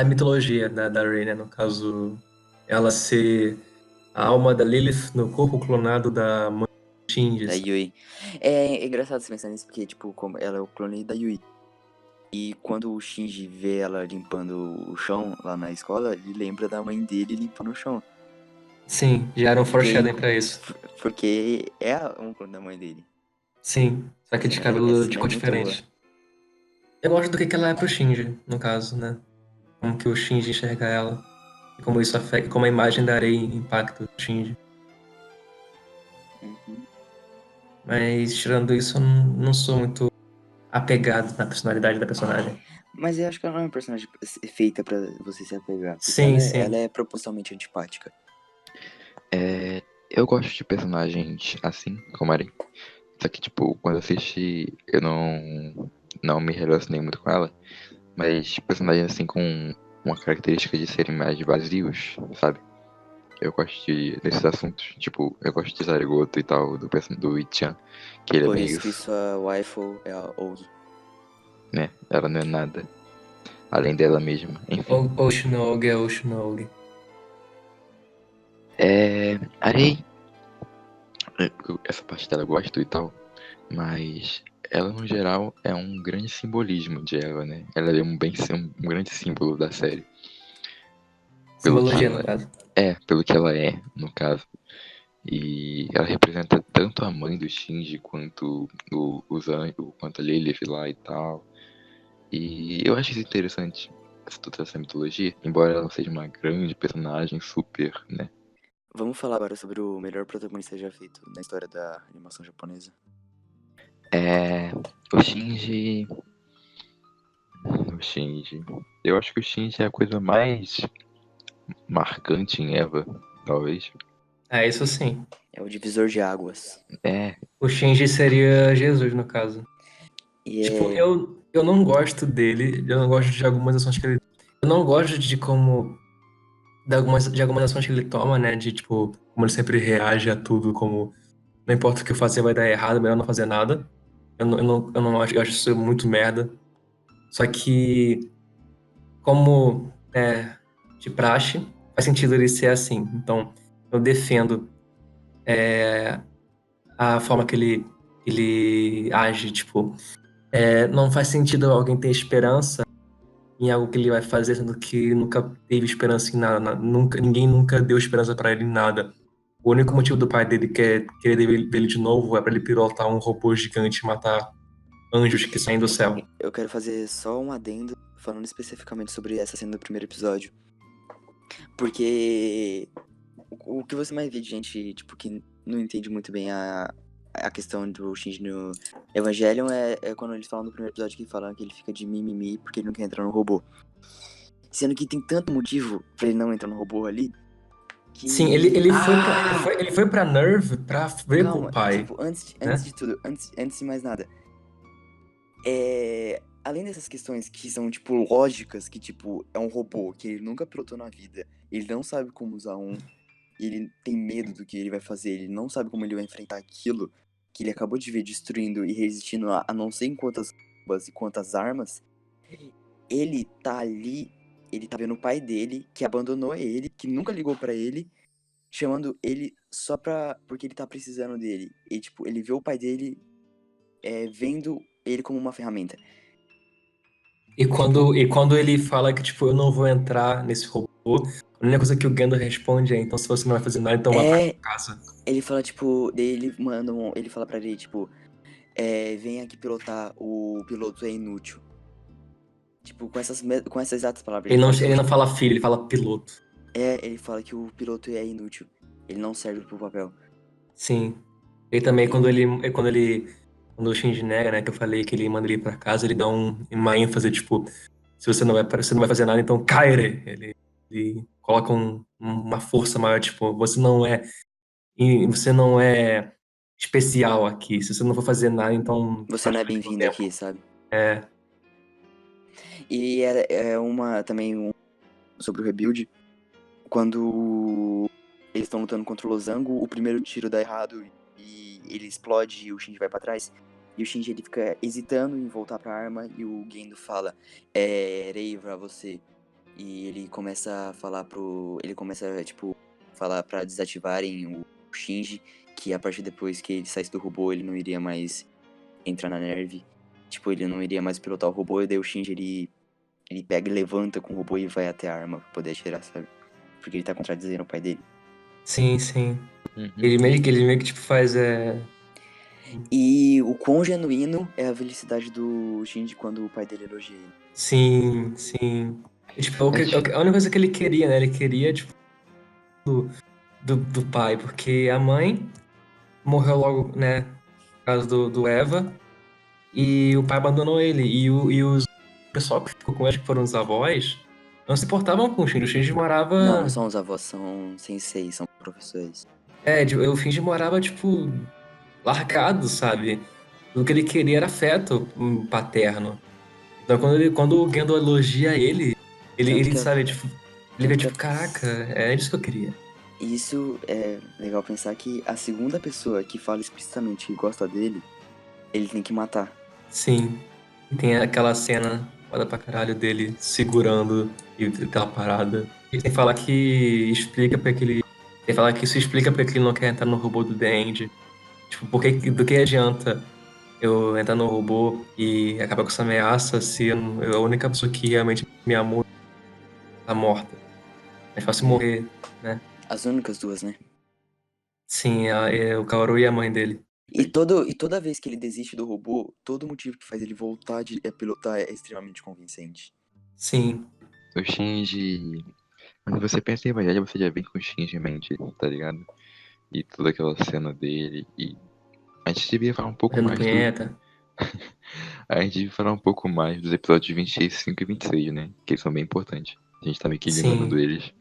mitologia da Rey, né? No caso, ela ser a alma da Lilith no corpo clonado da mãe Shinji, Da sabe? Yui. É engraçado você pensar nisso, porque, tipo, como ela é o clone da Yui. E quando o Shinji vê ela limpando o chão lá na escola, ele lembra da mãe dele limpando o chão. Sim, já era um Porque, foreshadowing pra isso. porque é um clone da mãe dele. Sim, só que de Essa cabelo de cena é cor muito boa. diferente. Eu gosto do que ela é pro Shinji, no caso, né? Como que o Shinji enxerga ela. E como isso afeta, como a imagem da Rei impacta o Shinji. Uhum. Mas tirando isso, eu não sou muito apegado na personalidade da personagem. Mas eu acho que ela não é uma personagem feita pra você se apegar. Porque Sim, ela sim. é propositalmente antipática. É, eu gosto de personagens assim, como a Arei. Só que, tipo, quando eu assisti, eu não me relacionei muito com ela. Mas personagens assim com uma característica de serem mais vazios, sabe? Eu gosto desses assuntos. Tipo, eu gosto de Zarigoto e tal, do Ichan, que ele é Por meio, isso que sua waifu é a Ozu. né? Ela não é nada além dela mesma. Enfim. Oshinogi é Oshinogi. Arei, essa parte dela eu gosto e tal, mas ela no geral é um grande simbolismo de ela, né? Ela é um grande símbolo da série. Pelo que Simbologia, no ela caso. pelo que ela é, no caso. E ela representa tanto a mãe do Shinji quanto os anjos, quanto a Lilith lá e tal. E eu acho isso interessante, toda essa mitologia, embora ela não seja uma grande personagem super, né? Vamos falar agora sobre o melhor protagonista já feito na história da animação japonesa. É. O Shinji. O Shinji. Eu acho que o Shinji é a coisa mais marcante em Eva, talvez. É, isso sim. É o divisor de águas. É, O Shinji seria Jesus, no caso. E Tipo, é. eu não gosto dele, eu não gosto de algumas ações que ele. Eu não gosto de como. De algumas ações que ele toma, né? De tipo, como ele sempre reage a tudo, como não importa o que eu fazer, vai dar errado, é melhor não fazer nada. Eu não acho, eu acho isso muito merda. Só que, como é de praxe, faz sentido ele ser assim. Então, eu defendo a forma que ele age, tipo, não faz sentido alguém ter esperança em algo que ele vai fazer, sendo que nunca teve esperança em nada, ninguém nunca deu esperança pra ele em nada. O único motivo do pai dele querer dele de novo é pra ele pilotar um robô gigante e matar anjos que saem do céu. Eu quero fazer só um adendo falando especificamente sobre essa cena do primeiro episódio. Porque o que você mais vê de gente, tipo, que não entende muito bem a questão do Shinji no Evangelion é quando eles falam no primeiro episódio que falam que ele fica de mimimi porque ele não quer entrar no robô. Sendo que tem tanto motivo pra ele não entrar no robô ali que... Sim, ele foi pra Nerve pra ver com Calma, o pai, tipo, antes né? de tudo, antes de mais nada, além dessas questões que são, tipo, lógicas, que, tipo, é um robô que ele nunca pilotou na vida, ele não sabe como usar um, ele tem medo do que ele vai fazer, ele não sabe como ele vai enfrentar aquilo que ele acabou de ver destruindo e resistindo a não sei em quantas bombas e quantas armas, ele tá ali, ele tá vendo o pai dele, que abandonou ele, que nunca ligou pra ele, chamando ele só porque ele tá precisando dele. E, tipo, ele vê o pai dele vendo ele como uma ferramenta. E quando ele fala que, tipo, eu não vou entrar nesse robô, a única coisa que o Gendo responde é, então se você não vai fazer nada, então vá pra casa. Ele fala, tipo, daí ele manda ele fala pra ele, tipo, vem aqui pilotar, o piloto é inútil. Tipo, com essas exatas palavras. Ele não fala filho, ele fala piloto. Ele fala que o piloto é inútil. Ele não serve pro papel. Sim. E também quando o Shinji nega, né, que eu falei que ele manda ele ir pra casa, ele dá uma ênfase, tipo, se você não vai fazer nada, então kaere. Ele coloca uma força maior, tipo, você não é especial aqui. Se você não for fazer nada, então Você faz não é perder seu bem-vindo tempo. aqui, sabe? É, E sobre o rebuild. Quando eles estão lutando contra o Losango, o primeiro tiro dá errado e ele explode e o Shinji vai pra trás. E o Shinji ele fica hesitando em voltar pra arma e o Gendo fala, Reiva, você. E ele começa a falar falar pra desativarem o Shinji, que a partir depois que ele saísse do robô, ele não iria mais entrar na Nerve. Tipo, ele não iria mais pilotar o robô, e daí o Shinji, ele pega e levanta com o robô e vai até a arma pra poder atirar, sabe? Porque ele tá contradizendo o pai dele. sim, sim. Uhum. Ele meio que tipo faz. E o quão genuíno é a felicidade do Shinji quando o pai dele elogia ele. Sim, sim. E, tipo, a única coisa que ele queria, né? Ele queria, tipo, do pai, porque a mãe morreu logo, né? Por causa do Eva, e o pai abandonou ele. O pessoal que ficou com ele, que foram os avós, não se importavam com o Shinji. O Shinji Não, não morava. são os avós, são senseis, são professores. O Shinji morava, tipo, largado, sabe? O que ele queria era afeto paterno. Então, quando o Gendo elogia Tanto ele que, sabe, tipo, ele vê, tanto que tipo, caraca, é isso que eu queria. isso é legal pensar que a segunda pessoa que fala explicitamente que gosta dele, ele tem que matar. Sim. E tem aquela cena foda pra caralho dele segurando e aquela parada. E tem que falar que explica pra que ele. Tem que falar que isso explica pra que ele não quer entrar no robô do The End. Tipo, do que adianta eu entrar no robô e acabar com essa ameaça se a única pessoa que realmente me amou tá morta? É mais fácil morrer, né? As únicas duas, né? Sim, o Kaoru e a mãe dele. E toda vez que ele desiste do robô, todo motivo que faz ele voltar a pilotar é extremamente convincente. Sim. O Shinji. Quando você pensa em Evangelho, você já vem com o Shinji em mente, tá ligado? E toda aquela cena dele. E a gente devia falar um pouco Fazendo mais punheta. A gente devia falar um pouco mais dos episódios 25 e 26, né? Que eles são bem importantes. A gente tá meio que Sim, ignorando eles.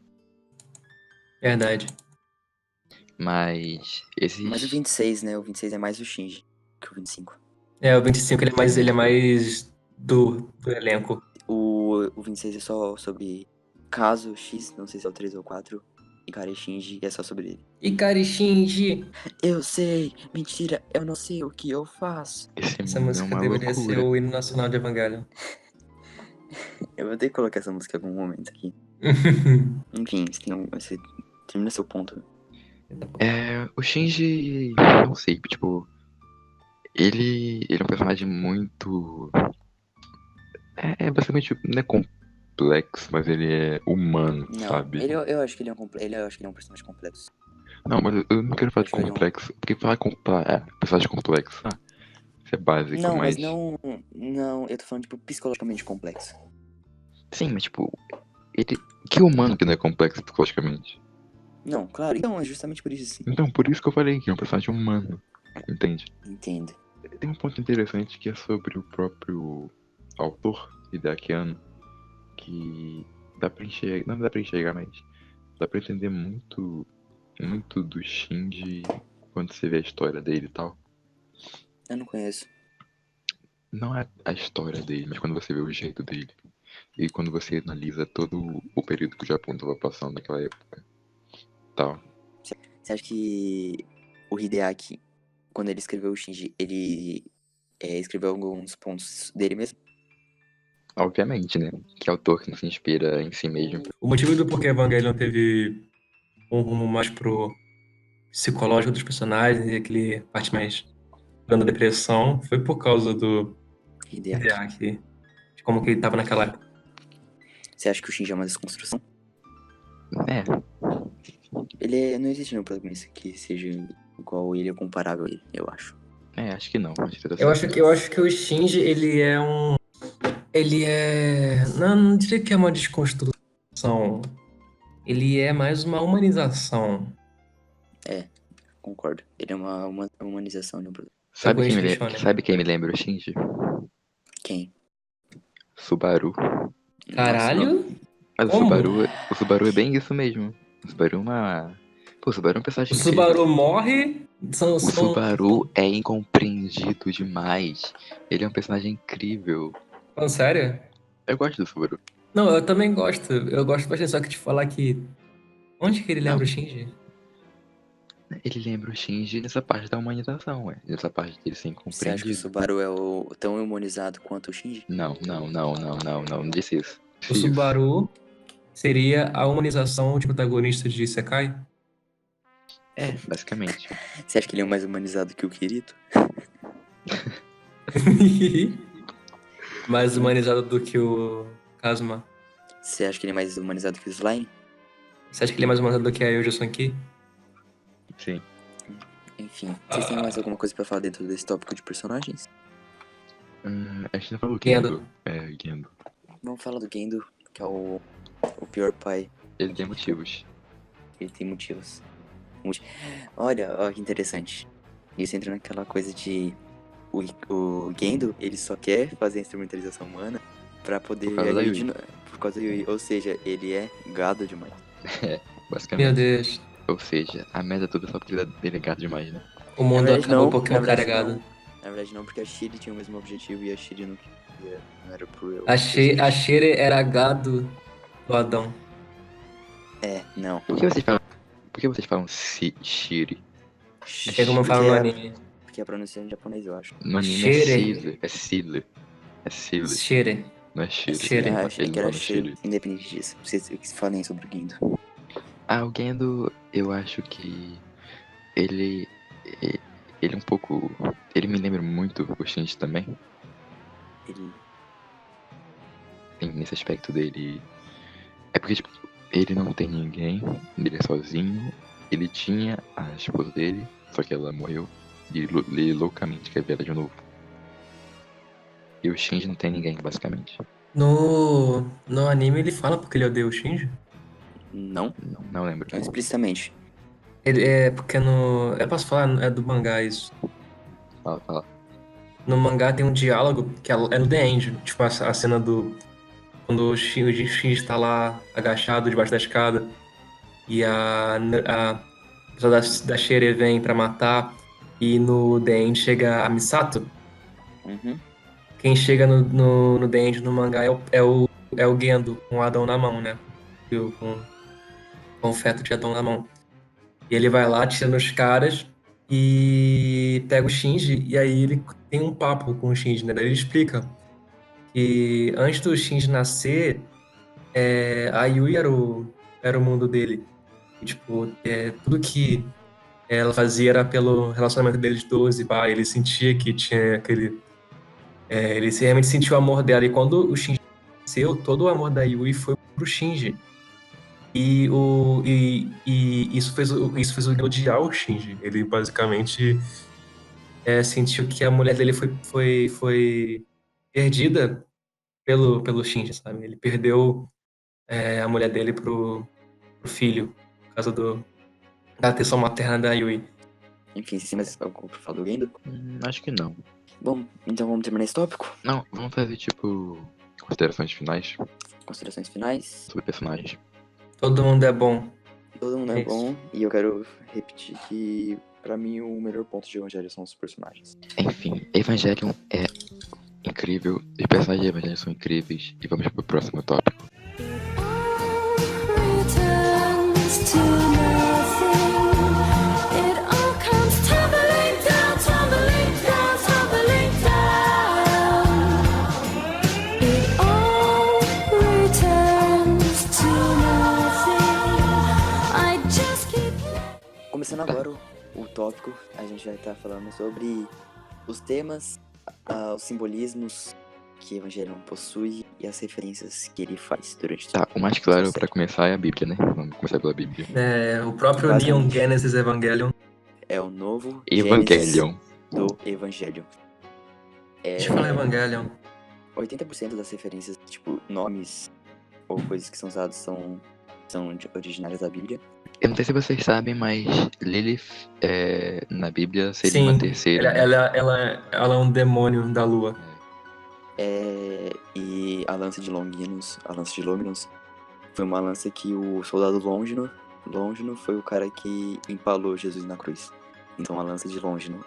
verdade. Mas Mas o esses. 26, né? O 26 é mais o Shinji que o 25. O 25 ele é mais do elenco. O 26 é só sobre caso X, não sei se é o 3 ou 4. E Kare Shinji é só sobre ele. Ikari Shinji! Eu sei, mentira, eu não sei o que eu faço. Esse Essa mundo é música uma deveria ser loucura. o hino nacional de Evangelion. Eu vou ter que colocar essa música em algum momento aqui. Enfim, você termina seu ponto. O Shinji, não sei, tipo, ele é um personagem muito. É basicamente, não é complexo, mas ele é humano, Não, sabe? eu acho que ele eu acho que ele é um personagem complexo. Não, mas eu não quero falar de Acho ele um. complexo, porque falar personagem complexo, isso é básico, Não, mas mas. não. Não, eu tô falando, tipo, psicologicamente complexo. Sim, mas tipo, ele. Que humano que não é complexo psicologicamente? Não, claro, então é justamente por isso sim. Então, por isso que eu falei que é um personagem humano, entende? Entendo. Tem um ponto interessante que é sobre o próprio autor, Hideaki Anno, que dá pra enxergar, não dá pra enxergar, mas dá pra entender muito, muito do Shinji quando você vê a história dele e tal. Eu não conheço. Não é a história dele, mas quando você vê o jeito dele. E quando você analisa todo o período que o Japão estava passando naquela época. Tal. Você acha que o Hideaki, quando ele escreveu o Shinji, ele escreveu alguns pontos dele mesmo? Obviamente, né? Que autor que não se inspira em si mesmo. O motivo do porquê Evangelion teve um rumo mais pro psicológico dos personagens e aquele parte mais dando depressão foi por causa do Hideaki. Hideaki, de como que ele tava naquela época. Você acha que o Shinji é uma desconstrução? É, Não existe nenhum protagonista que seja igual ele ou comparável a ele, eu acho. acho que não. Acho interessante. Eu acho que o Shinji, ele é um. Ele é. Não diria que é uma desconstrução. Ele é mais uma humanização. Concordo. Ele é uma humanização de um protagonista. Protagonista shonen. Sabe quem me lembra o Shinji? Quem? Subaru. Caralho? Mas Como? O Subaru é bem isso mesmo. O Subaru é uma. Pô, o Subaru é um O personagem Subaru incrível. morre. O Subaru é incompreendido demais. Ele é um personagem incrível. Falando sério? Eu gosto do Subaru. Não, eu também gosto. Eu gosto bastante, só que te falar que. Onde que ele Não. lembra o Shinji? Ele lembra o Shinji nessa parte da humanização, ué. Nessa parte dele ser Você acha que o incompreendido. Subaru é tão humanizado quanto o Shinji? Não disse isso. O Subaru seria a humanização de protagonista de Isekai? É, basicamente. Você acha que ele é mais humanizado que o Kirito? Mais humanizado do que o Kazuma. Você acha que ele é mais humanizado que o Slime? Você acha que ele é mais humanizado do que a Yojo Sanki? Sim. Enfim, vocês têm mais alguma coisa pra falar dentro desse tópico de personagens? A gente não falou Gendo. Gendo. Gendo. Vamos falar do Gendo, que é o pior pai. Ele tem motivos. Ele tem motivos. Olha, ó, que interessante. Isso entra naquela coisa de... O Gendo, ele só quer fazer a instrumentalização humana pra poder... Por causa da Yui. Por causa da Yui. Ou seja, ele é gado demais. Basicamente. Meu Deus. Ou seja, a merda toda é só porque ele é delegado demais, né? O mundo verdade, acabou não. porque Na o cara é verdade, gado. Na verdade não, porque a Shiri tinha o mesmo objetivo e a Shiri não queria, não era pro eu. A Shere era gado do Adão. Não. Por que vocês falam Shiri? É como falam no Porque anime. Porque a pronúncia é em japonês, eu acho. No anime Shere. é Sile. É Sile. Shere. Não é Shiri. Shere. Achei Ele que não era fala Shiri, independente disso. Vocês falem sobre o Gendo. O Gendo, eu acho que ele é um pouco. Ele me lembra muito o Shinji também. Ele... Nesse aspecto dele. É porque, tipo, ele não tem ninguém, ele é sozinho. Ele tinha a esposa dele, só que ela morreu. E ele loucamente quer ver ela de novo. E o Shinji não tem ninguém, basicamente. No anime ele fala porque ele odeia o Shinji? Não, Não lembro. não explicitamente. Ele é porque no. Eu posso falar, é do mangá isso. Fala. No mangá tem um diálogo que é no The End. Tipo, a cena do. Quando o Shinji tá lá agachado debaixo da escada e a pessoa da Shere vem pra matar. E no The End chega a Misato. Uhum. Quem chega no The End no mangá é o Gendo com o Adão na mão, né? Com o feto de Adão na mão. E ele vai lá, tira nos caras e pega o Shinji, e aí ele tem um papo com o Shinji, né? Daí ele explica que antes do Shinji nascer, a Yui era o mundo dele. E, tipo, tudo que ela fazia era pelo relacionamento deles dois, e pá, ele sentia que tinha aquele. Ele realmente sentiu o amor dela. E quando o Shinji nasceu, todo o amor da Yui foi pro Shinji. E isso fez ele odiar o Shinji. Ele basicamente sentiu que a mulher dele foi perdida pelo Shinji, sabe? Ele perdeu a mulher dele pro filho, por causa da atenção materna da Yui. Enfim, sem mais algo pra falar do Gendo? Acho que não. Bom, então vamos terminar esse tópico. Não, vamos fazer tipo considerações finais Considerações finais. sobre personagens. Todo mundo é bom. Todo mundo é Isso. bom. E eu quero repetir que, pra mim, o melhor ponto de Evangelho são os personagens. Enfim, Evangelion é incrível, os personagens de Evangelion são incríveis. E vamos pro próximo tópico. returns to nothing. It all comes tumbling down, tumbling down, tumbling down. It all returns to nothing. I just keep Começando agora o tópico, a gente vai estar falando sobre os temas, os simbolismos que Evangelion possui e as referências que ele faz durante Tá, o mais claro pra começar é a Bíblia, né? Vamos começar pela Bíblia. O próprio Basicamente. Neon Genesis Evangelion. É o novo Evangelion. Gênesis do Evangelho. Deixa eu falar Evangelion. 80% das referências, tipo, nomes ou coisas que são usados são originárias da Bíblia. Eu não sei se vocês sabem, mas Lilith na Bíblia seria Sim, uma terceira. né? ela é um demônio da lua. E a lança de Longinus foi uma lança que o soldado Longino foi o cara que empalou Jesus na cruz. Então a lança de Longinus.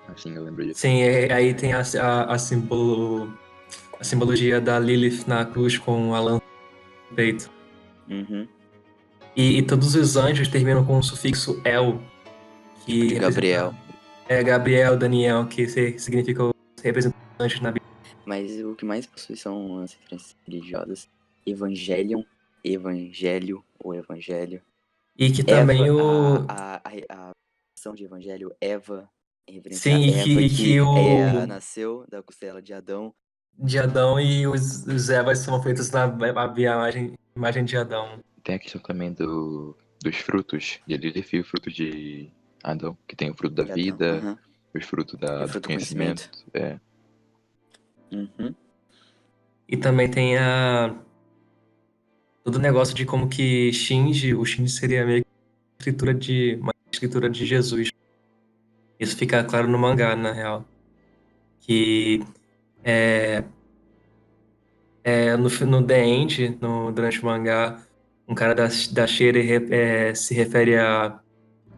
Assim, eu lembro disso. Sim, aí tem a simbologia da Lilith na cruz com a lança no peito. Uhum. E todos os anjos terminam com o sufixo El, que De Gabriel. Gabriel, Daniel, que significa os representantes na Bíblia. Mas o que mais possui são as referências religiosas. Evangelion, Evangelho ou Evangelho. E que também a ação de Evangelho, Eva, em referência Sim, a e Eva, que o nasceu da costela de Adão. de Adão e os Evas são feitos na imagem de Adão. Tem a questão também dos frutos de Lilith e o fruto de Adão, que tem o fruto da de Adão. vida, Aham. os frutos E o do fruto do conhecimento. Uhum. E também tem todo o negócio de como que o Shinji seria meio que uma escritura de Jesus. Isso fica claro no mangá, na real. Que no The End, durante o mangá, um cara da Shere se refere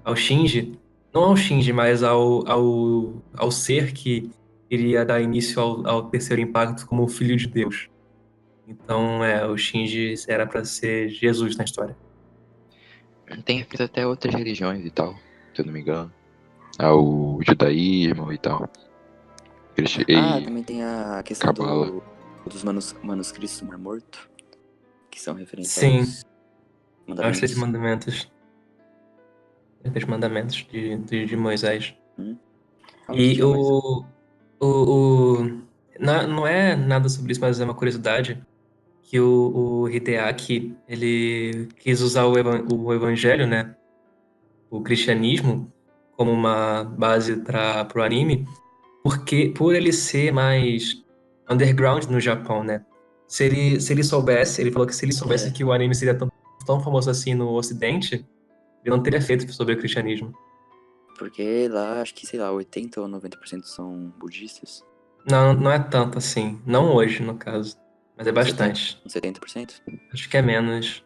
ao Shinji, não ao Shinji, mas ao ser que iria dar início ao terceiro impacto como o filho de Deus. Então, o Shinji era para ser Jesus na história. Tem referência até a outras religiões e tal, se eu não me engano. Ao judaísmo e tal. Também tem a questão Cabala. dos manuscritos do Mar Morto, que são referentes Sim, aos aos 3 mandamentos. Os 3 mandamentos de Moisés. E não é nada sobre isso, mas é uma curiosidade que o Hideaki, ele quis usar o evangelho, né, o cristianismo, como uma base para o anime, porque por ele ser mais underground no Japão, né? Se ele soubesse, ele falou que se ele soubesse que o anime seria tão famoso assim no Ocidente, ele não teria feito sobre o cristianismo. Porque lá, acho que, sei lá, 80 ou 90% são budistas. Não é tanto assim. Não hoje, no caso. Mas é bastante. 70%? Acho que é menos.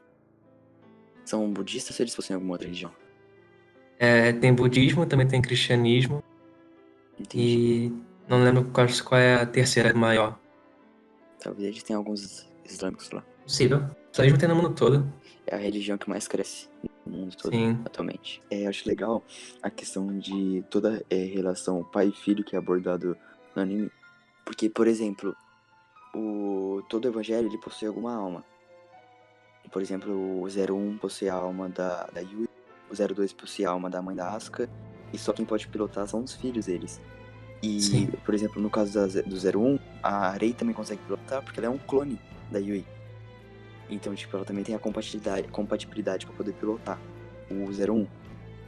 São budistas ou eles possuem alguma outra religião? Tem budismo, também tem cristianismo. Entendi. E não lembro qual é a terceira maior. Talvez eles tenham alguns islâmicos lá. Possível. Só mesmo tem no mundo todo. É a religião que mais cresce no mundo todo, Sim. atualmente. Eu acho legal a questão de toda relação pai e filho que é abordado no anime. Porque, por exemplo, todo evangelho ele possui alguma alma. Por exemplo, o 01 possui a alma da Yui, o 02 possui a alma da mãe da Asuka, e só quem pode pilotar são os filhos deles. E, Sim. por exemplo, no caso do 01, a Rei também consegue pilotar porque ela é um clone da Yui. Então, tipo, ela também tem a compatibilidade pra poder pilotar o 01.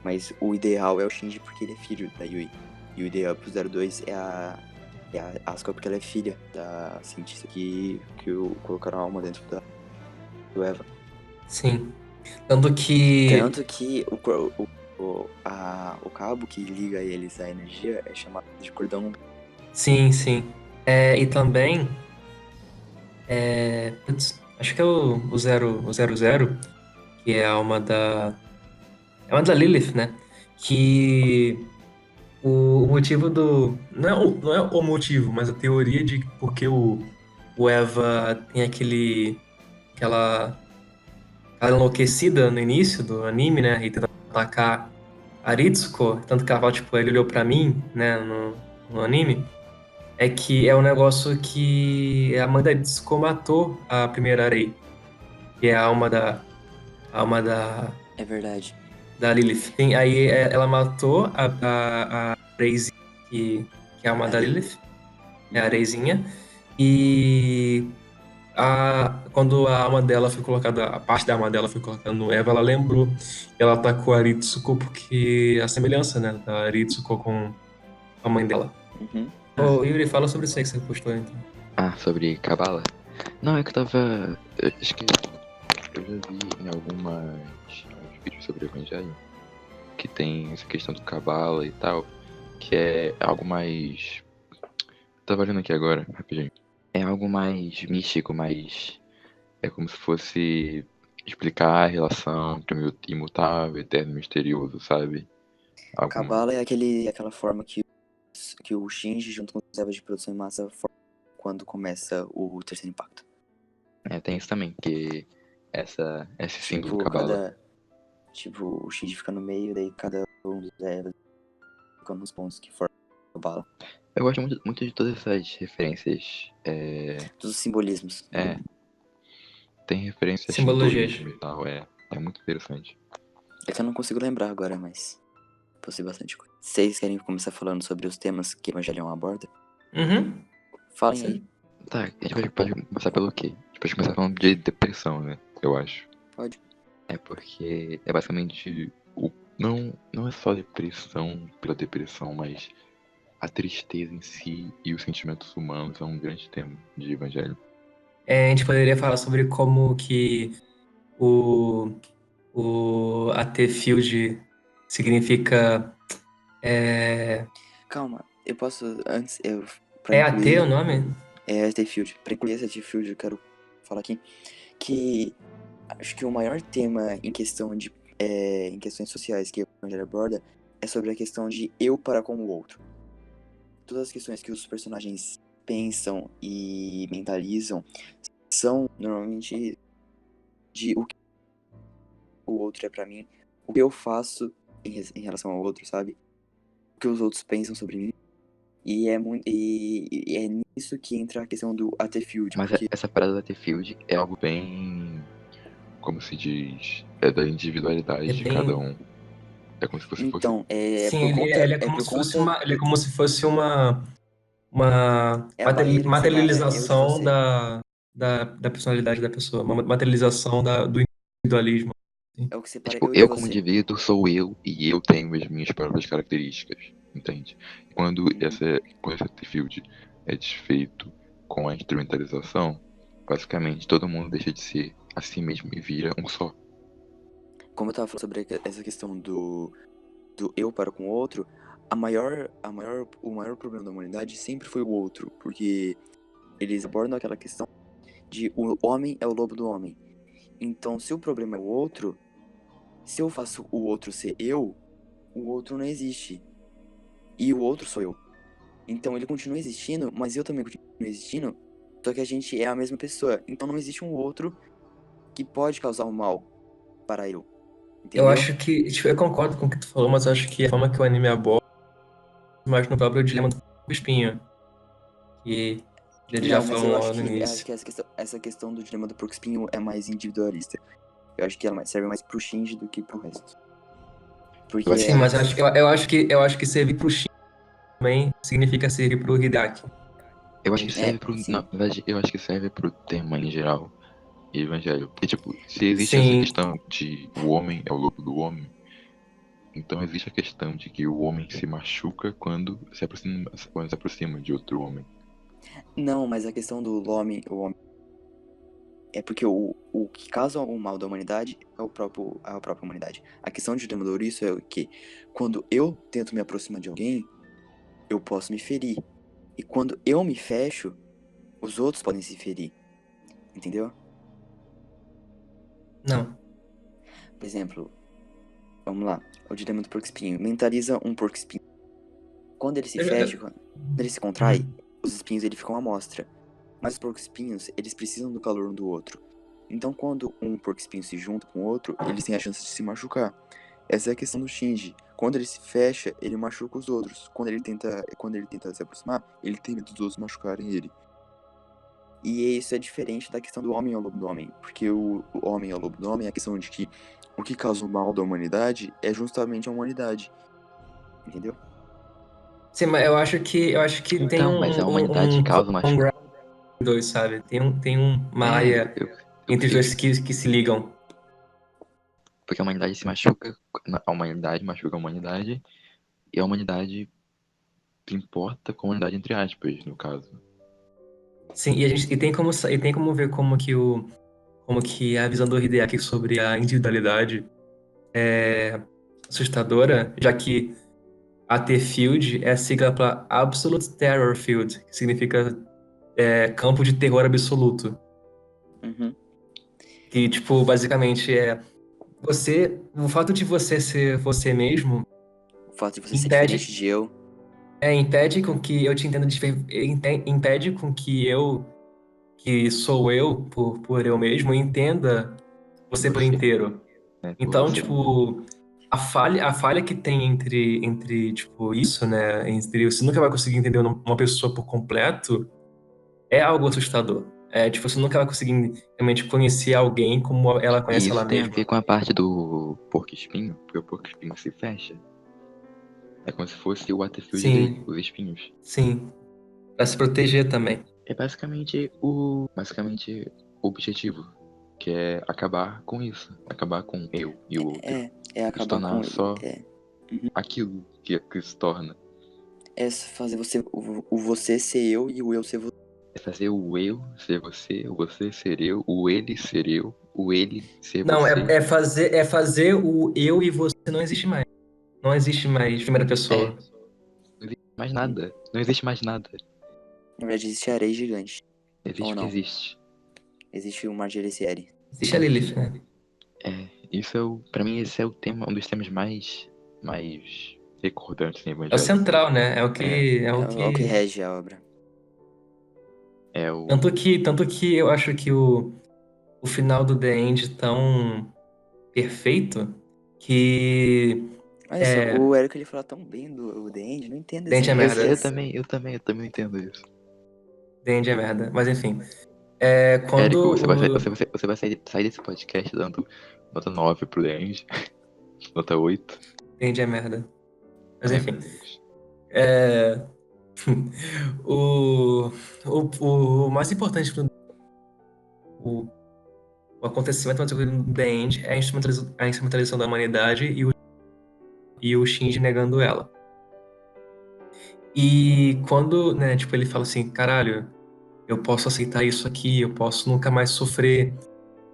Mas o ideal é o Shinji porque ele é filho da Yui. E o ideal pro 02 é a Asuka porque ela é filha da cientista que colocaram a alma dentro do Eva. Sim. Tanto que. Tanto que o cabo que liga eles à energia é chamado de cordão. Sim, sim. E também. Acho que é o 00, que é a alma da. É uma da Lilith, né? Que o motivo do. Não é o motivo, mas a teoria de porque o Eva tem aquela enlouquecida no início do anime, né? E tenta atacar a Ritsuko, tanto que ela fala, tipo, ele olhou pra mim, né, no anime, é que é um negócio que a mãe da Ritsuko matou a primeira Rei, que é a alma É verdade. da Lilith. Aí ela matou a Reizinha, que é a alma da Rei. Lilith, é a Reizinha, e quando a alma dela foi colocada, a parte da alma dela foi colocada no Eva, ela lembrou. Ela atacou a Ritsuko porque a semelhança, né, da Ritsuko com a mãe dela. Uhum. Ô, Yuri, fala sobre isso aí que você postou, então. Sobre Cabala? Não, é que eu tava. Acho que eu já vi em alguns vídeos sobre o Evangelho que tem essa questão do Cabala e tal, que é algo mais. Tava olhando aqui agora, rapidinho. É algo mais místico, mais. É como se fosse explicar a relação entre o imutável, eterno, misterioso, sabe? Algo mais. Kabbalah é aquela forma que o Shinji, junto com os servos de produção em massa, formam quando começa o terceiro impacto. Tem isso também, que esse símbolo Tipo, Cabala. o Shinji fica no meio, daí cada um dos Evas fica nos pontos que formam a Kabbalah. Eu gosto muito de todas essas referências. Todos os simbolismos. Tem referência a Simbologias. shintoísmo e tal, é muito interessante. É que eu não consigo lembrar agora, mas possui bastante coisa. Vocês querem começar falando sobre os temas que Evangelion aborda? Uhum. Falem aí. Tá, a gente pode começar pelo quê? A gente pode começar falando de depressão, né? Eu acho. Pode. É porque é basicamente não é só depressão pela depressão, mas a tristeza em si e os sentimentos humanos é um grande tema de Evangelho. A gente poderia falar sobre como que o AT Field significa. Calma, eu posso, antes, pra É AT incluir... o nome? É ST Field. Pra incluir ST Field, eu quero falar aqui que acho que o maior tema em em questões sociais que o Evangelho aborda é sobre a questão de eu para com o outro. Todas as questões que os personagens pensam e mentalizam são normalmente de o que o outro é pra mim, o que eu faço em relação ao outro, sabe? O que os outros pensam sobre mim. E é nisso que entra a questão do AT Field, Mas porque essa parada da T-Field é algo bem, como se diz, é da individualidade É de cada bem. um. É como se fosse então Sim, ele é como se fosse uma é a barreira que separa eu de materialização você. da personalidade da pessoa, uma materialização do individualismo. É o que separa Tipo, eu de eu como você. indivíduo sou eu e eu tenho as minhas próprias características, entende? Quando esse T-Field é desfeito com a instrumentalização, basicamente todo mundo deixa de ser a si mesmo e vira um só. Como eu tava falando sobre essa questão do eu para com o outro, o maior problema da humanidade sempre foi o outro, porque eles abordam aquela questão de o homem é o lobo do homem. Então, se o problema é o outro, se eu faço o outro ser eu, o outro não existe. E o outro sou eu. Então ele continua existindo, mas eu também continuo existindo, só que a gente é a mesma pessoa. Então não existe um outro que pode causar um mal para eu. Eu Entendeu? acho que, tipo, eu concordo com o que tu falou, mas eu acho que a forma que o anime aborda, mais no próprio dilema do espinho, que Ele já Não, mas eu falou acho no que, início. essa questão do dilema do porco espinho é mais individualista. Eu acho que ela serve mais pro Shinji do que pro resto. Porque acho Sim, mas eu acho que servir pro Shin também significa servir pro Hideaki. Eu acho que serve pro. sim. Na verdade, eu acho que serve pro tema em geral e evangelho. Porque, tipo, se existe essa Sim, questão de o homem é o lobo do homem, então existe a questão de que o homem se machuca quando se aproxima de outro homem. Não, mas a questão do o homem é porque o que causa o mal da humanidade é a própria humanidade. A questão de dilema do ouriço é o que quando eu tento me aproximar de alguém, eu posso me ferir. E quando eu me fecho, os outros podem se ferir. Entendeu? não. Por exemplo, vamos lá. O dilema do porco espinho. Mentaliza um porco espinho. Quando ele se Eu já- fecha, quando ele se contrai, Uhum. os espinhos ele ficam à mostra. Mas os porcos espinhos, eles precisam do calor um do outro. Então, quando um porco espinho se junta com o outro, eles têm a chance de se machucar. Essa é a questão do Shinji. Quando ele se fecha, ele machuca os outros. Quando ele tenta se aproximar, ele tem medo dos outros machucarem ele. E isso é diferente da questão do homem ao lobo do homem. Porque o homem ao lobo do homem é a questão de que o que causa o mal da humanidade é justamente a humanidade. Entendeu? Sim, mas eu acho que tem Então, mas a humanidade causa uma common ground entre os dois, sabe? Tem uma área eu entre os sei dois que se ligam. porque a humanidade se machuca, a humanidade machuca a humanidade, e a humanidade se importa com a humanidade, entre aspas, no caso. Sim, e tem como ver como que a visão do Hideaki sobre a individualidade é assustadora, já que AT Field é a sigla para Absolute Terror Field, que significa campo de terror absoluto. Uhum. Que, tipo, basicamente o fato de você ser você mesmo O fato de você ser impede, diferente de eu. impede com que eu te entenda impede com que sou eu por eu mesmo, entenda você por Você, inteiro. né, por Então, você. tipo, a falha que tem entre tipo, isso, né? Entre você nunca vai conseguir entender uma pessoa por completo é algo assustador. Tipo, você nunca vai conseguir realmente conhecer alguém como ela E conhece ela isso tem a ver mesma. com a parte do porco-espinho, porque o porco-espinho se fecha. É como se fosse o Waterfield dele, Sim, os espinhos. sim. Pra se proteger também. É basicamente o objetivo, que é acabar com isso, acabar com eu e o outro, É e se acabar com. tornar só É, aquilo que se torna. é fazer o você ser eu e o eu ser você. É fazer o eu ser você, o você ser eu, o ele ser eu, o ele ser Não, você. é fazer o eu e você não existe mais. Não existe mais primeira É, pessoa. não existe mais nada. Não existe mais nada. Na verdade, existe a areia gigante. Existe Ou o que não? existe. Existe o Margericieri. Existe a Lilith, né? Isso pra mim, esse é o tema, um dos temas mais recordantes em É o Evangelho. central, né? É o É, que, é É o o que que. rege a obra. é o. Tanto que eu acho que o final do The End tão perfeito que Olha só, o Eric ele fala tão bem do The End, não entendo The esse End é Eu, esse- merda. eu esse- também, eu também, eu também entendo isso. The End é merda. Mas enfim. Quando Érico, você vai sair desse podcast dando nota 9 pro End, nota 8. The End é merda. Mas Ai, enfim. meu Deus. É, o, o mais importante o, o acontecimento do The End é a instrumentalização da humanidade e o Shinji negando ela. E quando, né, tipo, ele fala assim, caralho, eu posso aceitar isso aqui, eu posso nunca mais sofrer,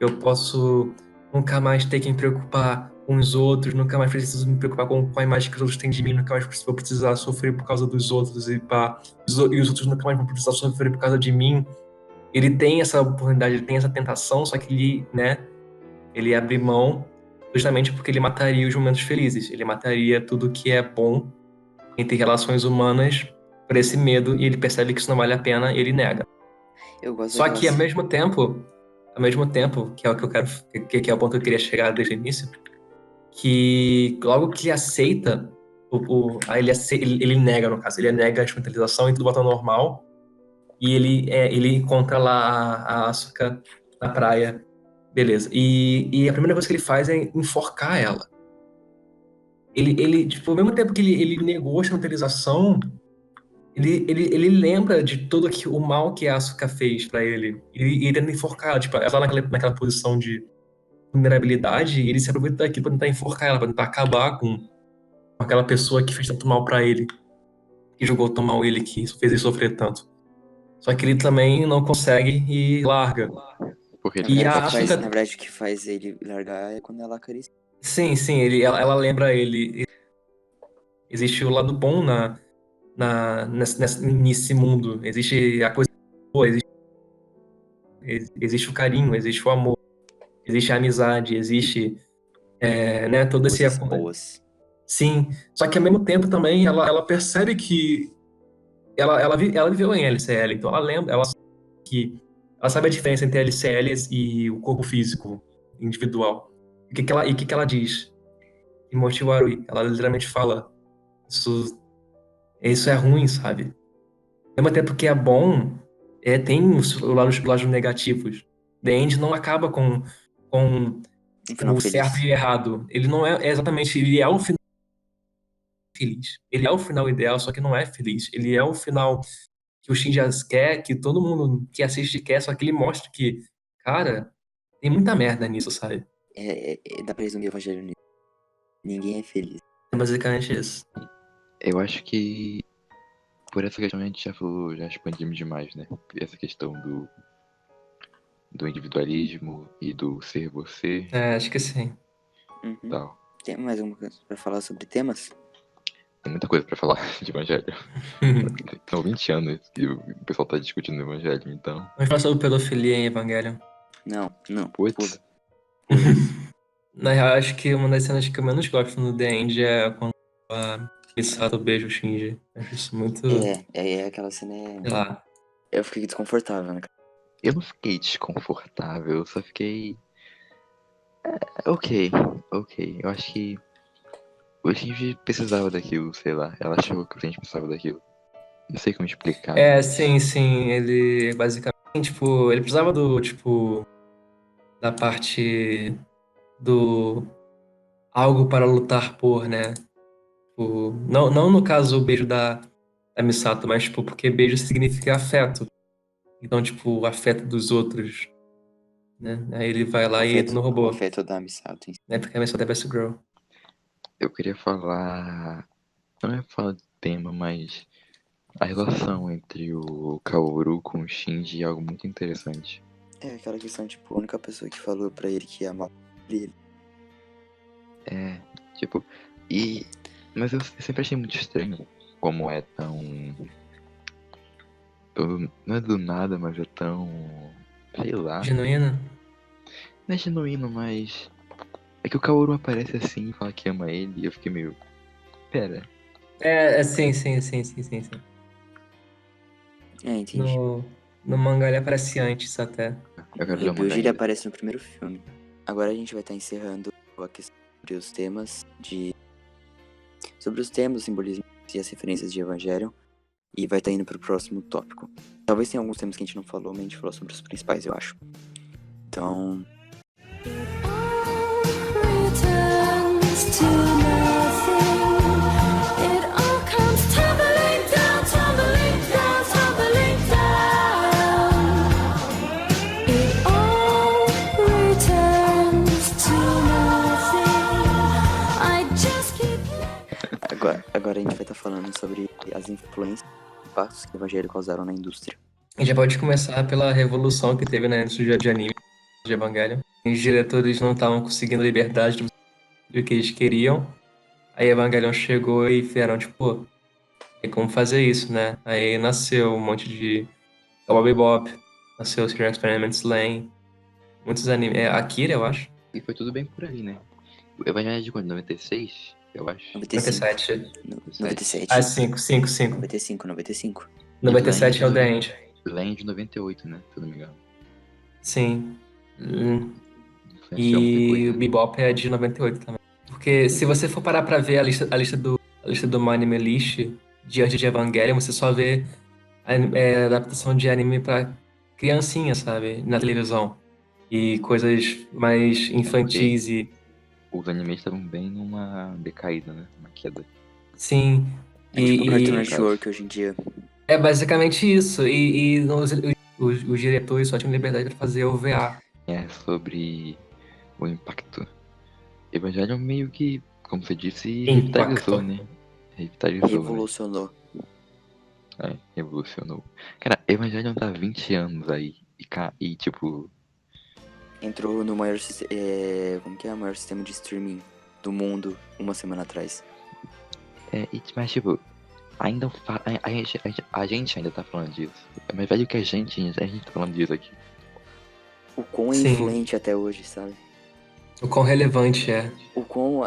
eu posso nunca mais ter que me preocupar com os outros, nunca mais preciso me preocupar com a imagem que os outros têm de mim, nunca mais vou precisar sofrer por causa dos outros e pá, e os outros nunca mais vão precisar sofrer por causa de mim. Ele tem essa oportunidade, ele tem essa tentação, só que ele, né, ele abre mão justamente porque ele mataria os momentos felizes, ele mataria tudo que é bom entre relações humanas por esse medo e ele percebe que isso não vale a pena e ele nega. Eu gosto Só que daquelas. ao mesmo tempo, que é o que eu quero, que é o ponto que eu queria chegar desde o início, que logo que ele aceita, ele nega, no caso, ele nega a instrumentalização e tudo volta ao normal, E ele encontra lá a Asuka na praia. Beleza. E a primeira coisa que ele faz é enforcar ela. Tipo, ao mesmo tempo que ele negou a chantelização, ele lembra de todo o mal que a Asuka fez pra ele. E ele tenta enforcar ela. Tipo, ela tá naquela posição de vulnerabilidade, e ele se aproveita daquilo pra tentar enforcar ela, pra tentar acabar com aquela pessoa que fez tanto mal pra ele, que jogou tão mal ele, que fez ele sofrer tanto. Só que ele também não consegue e larga. Porque Na ele E quer verdade, a Asuka, na verdade, o que faz ele largar é quando ela acaricia. sim, ela lembra ele. Existe o lado bom nesse mundo. Existe a coisa boa, existe o carinho, existe o amor, existe a amizade, existe né, todo esse... Coisas boas. Sim, só que ao mesmo tempo também ela percebe que ela viveu em LCL, então ela lembra, ela sabe a diferença entre LCLs e o corpo físico individual. E o que que ela diz? Timothy Warui, ela literalmente fala, isso é ruim, sabe? Ao mesmo tempo que é bom, tem os lados negativos. The End não acaba com Um final o certo feliz. e errado. Ele não é exatamente, ele é o final feliz. Ele é o final ideal, só que não é feliz. Ele é o final que o Shinji quer, que todo mundo que assiste quer, só que ele mostra que, cara, tem muita merda nisso, sabe? Dá pra resumir o evangelho nisso. Ninguém é feliz. É basicamente isso. Eu acho que por essa questão a gente já falou, já expandimos demais, né? Essa questão do individualismo e do ser você Acho que sim. Uhum. e tal. Tem mais alguma coisa pra falar sobre temas? Tem muita coisa pra falar de evangelho. São 20 anos que o pessoal tá discutindo o evangelho, então. Vamos falar sobre pedofilia em Evangelion. Não. Putz, Pula. Na real, acho que uma das cenas que eu menos gosto no The End é quando a Misato beija o Shinji. Acho isso muito, Aquela cena sei lá. Eu fiquei desconfortável, né? eu não fiquei desconfortável, eu só fiquei. Ok. Eu acho que o Shinji precisava daquilo, sei lá. Ela achou que o Shinji precisava daquilo. Não sei como explicar. mas- Sim, ele basicamente, tipo, ele precisava da parte do algo para lutar por, né? Tipo, não no caso o beijo da Misato, mas, tipo, porque beijo significa afeto. Então, tipo, o afeto dos outros, né? Aí ele vai lá e entra no O robô, afeto da Misato. né? Porque a Misato é best girl. Eu queria falar. Não é falar de tema, mas a relação entre o Kaoru com o Shinji é algo muito interessante. É aquela questão, tipo, a única pessoa que falou pra ele que ia amar ele. É, tipo. E. Mas eu sempre achei muito estranho como é tão. Não é do nada, mas é tão. Sei lá. Genuína? Não é genuíno, mas. É que o Kaoru aparece assim e fala que ama ele e eu fiquei meio. Pera. Sim. Entendi. No mangá ele aparece antes até. Eu quero No ver o mangá Rebuild ele ainda. aparece no primeiro filme. Agora a gente vai estar encerrando a questão sobre os temas sobre os temas, o simbolismo e as referências de Evangelion. E vai estar indo pro próximo tópico. Talvez tenha alguns temas que a gente não falou, mas a gente falou sobre os principais, eu acho. Então, returns to nothing. It all comes tumbling down, tumbling down, tumbling down. It all returns to nothing. I just keep agora a gente vai estar falando sobre as influências e impactos que o Evangelho causaram na indústria. A gente já pode começar pela revolução que teve na indústria de anime de Evangelion. Os diretores não estavam conseguindo a liberdade do que eles queriam. Aí Evangelion chegou e fizeram, tipo, pô, tem como fazer isso, né? Aí nasceu um monte de Cowboy Bebop, nasceu o Serial Experiments Lain, muitos animes. Akira, eu acho. E foi tudo bem por aí, né? O Evangelho é de quando? 96? Eu acho. 95. 97. 97. Ah, 5. 95. 97 é o The End. Land de 98, né? Se eu não me engano. Sim. Influenciou muita E coisa. o Bebop é de 98 também. Porque se você for parar pra ver a lista do My Anime List de antes de Evangelion, você só vê adaptação de anime pra criancinha, sabe? Na televisão. E coisas mais infantis e. Os animes estavam bem numa decaída, né? Uma queda. Sim. É tipo o Cartoon E Network hoje em dia. é basicamente isso. E os diretores só tinham liberdade pra fazer OVA. É sobre o impacto. Evangelion meio que, como você disse, revitalizou, Impacto. né? Revitalizou, né? Revolucionou. Revolucionou. Cara, Evangelion tá há 20 anos aí. E tipo, Entrou no maior como que é o maior sistema de streaming do mundo uma semana atrás. mas tipo, ainda a gente ainda tá falando disso. É mais velho que a gente tá falando disso aqui. O quão é Sim. influente até hoje, sabe? O quão relevante é. O quão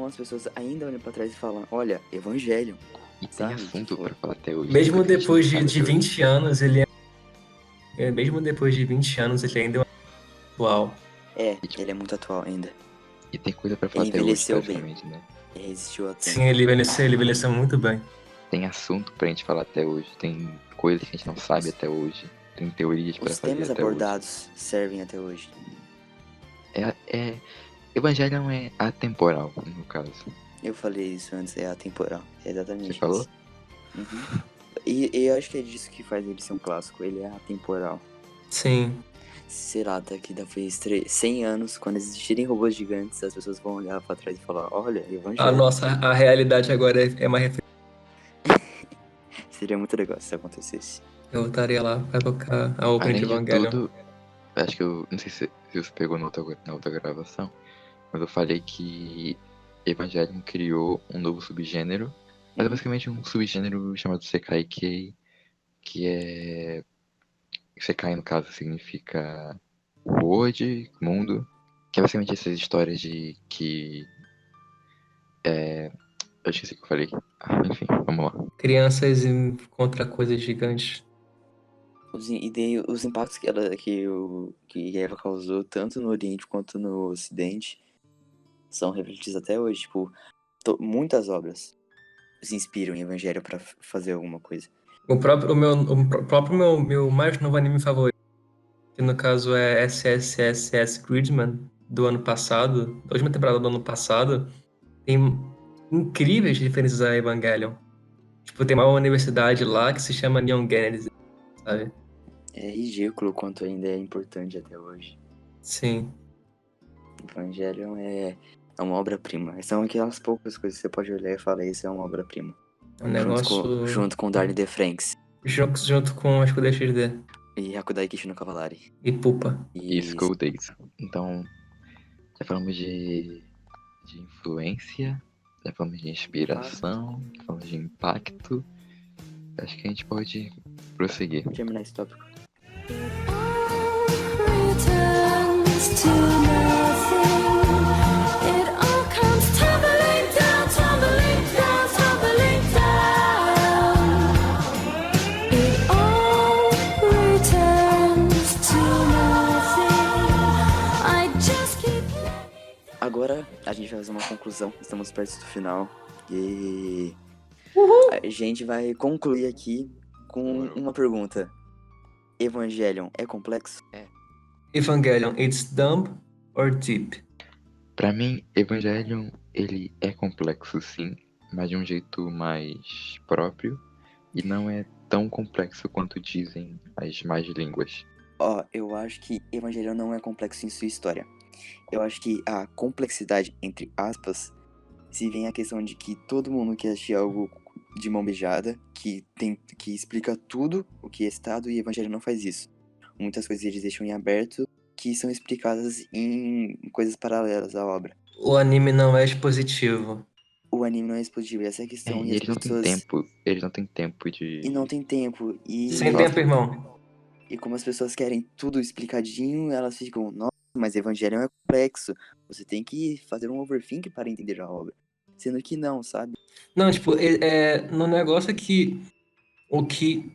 as pessoas ainda olham pra trás e falam, olha, Evangelion. E tem Sabe, assunto tipo, pra falar até hoje. Mesmo coisa que a gente não depois sabe de até hoje. 20 anos, mesmo depois de 20 anos, ele ainda é atual. Ele é muito atual ainda. E tem coisa pra falar Ele até hoje, envelheceu bem. basicamente, né? Ele resistiu a tempo. Sim, ele envelheceu muito bem. Tem assunto pra gente falar até hoje. Tem coisas que a gente não sabe até hoje. Tem teorias pra Os fazer temas até hoje. abordados servem até hoje. Evangelion é atemporal, no caso. Eu falei isso antes, é atemporal. É exatamente Você isso. falou? Uhum. E eu acho que é disso que faz ele ser um clássico. Ele é atemporal. Sim. Sei lá, daqui 100 anos, quando existirem robôs gigantes, as pessoas vão olhar pra trás e falar, olha, Evangelho. A realidade agora é uma referência. Seria muito legal se isso acontecesse. Eu estaria lá pra tocar a Open de Além de Evangelion. tudo, acho que eu não sei se você pegou na outra gravação, mas eu falei que Evangelion criou um novo subgênero, mas é basicamente um subgênero chamado Sekai-Kei, que é... Sekai, no caso, significa world, mundo, que é basicamente essas histórias de que... Eu esqueci o que eu falei. Enfim, vamos lá. Crianças contra coisas gigantes. Os impactos que Eva causou, tanto no Oriente quanto no Ocidente, são refletidos até hoje. Tipo, muitas obras se inspiram em Evangelho pra fazer alguma coisa. Meu mais novo anime favorito, que no caso é SSSS Gridman, do ano passado, da última temporada do ano passado, tem incríveis referências a Evangelion. Tipo, tem uma universidade lá que se chama Neon Genesis, sabe? É ridículo o quanto ainda é importante até hoje. Sim. Evangelion é uma obra-prima. São aquelas poucas coisas que você pode olhar e falar, isso é uma obra-prima. É um negócio. Junto com Darling the Franks Junto com as Escudo XD. e Hakudai Kishi no Cavalari. E Pupa. E School Days. Então, já falamos de influência, já falamos de inspiração, já falamos de impacto. Acho que a gente pode prosseguir. Terminar esse tópico. returns to nothing. It all comes tumbling down, tumbling down, tumbling down. It all returns to nothing. I just keep Agora a gente vai fazer uma conclusão. Estamos perto do final. E a gente vai concluir aqui com uma pergunta. Evangelion é complexo? Evangelion, it's dumb or deep? Pra mim, Evangelion, ele é complexo sim, mas de um jeito mais próprio, e não é tão complexo quanto dizem as más línguas. Eu acho que Evangelion não é complexo em sua história. Eu acho que a complexidade, entre aspas, se vem a questão de que todo mundo quer assistir algo de mão beijada, que explica tudo o que é Estado, e Evangelho não faz isso. Muitas coisas eles deixam em aberto, que são explicadas em coisas paralelas à obra. O anime não é expositivo. O anime não é explosivo, essa é a questão. E E as eles não têm pessoas... tempo, eles não têm tempo de... E não tem tempo. Sem tempo, irmão. E como as pessoas querem tudo explicadinho, elas ficam, nossa, mas Evangelho é complexo. Você tem que fazer um overthink para entender a obra. Sendo que não, sabe? Não, tipo, no negócio é que o que.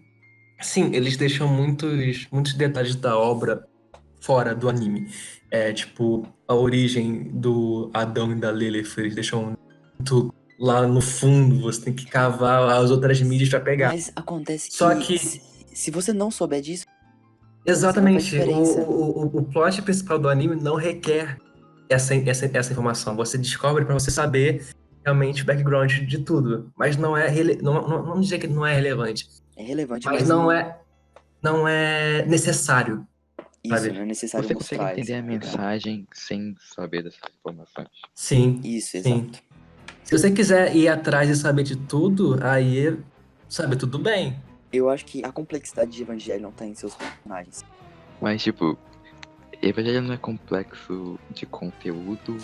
Sim, eles deixam muitos detalhes da obra fora do anime. Tipo, a origem do Adão e da Lilith, eles deixam muito lá no fundo, você tem que cavar as outras mídias pra pegar. Mas acontece Só que que, se você não souber disso, não faz exatamente, diferença. o plot principal do anime não requer essa informação. Você descobre pra você saber realmente o background de tudo. Mas não é, não dizer que não é relevante, É relevante, mas mas não é necessário, isso, sabe? não é necessário Você consegue mostrar entender esse a background. mensagem sem saber dessas informações. Sim, Isso, sim. exato. Se você quiser ir atrás e saber de tudo, aí, sabe, tudo bem. Eu acho que a complexidade de Evangelion tá em seus personagens. Mas, tipo, Evangelho não é complexo de conteúdo,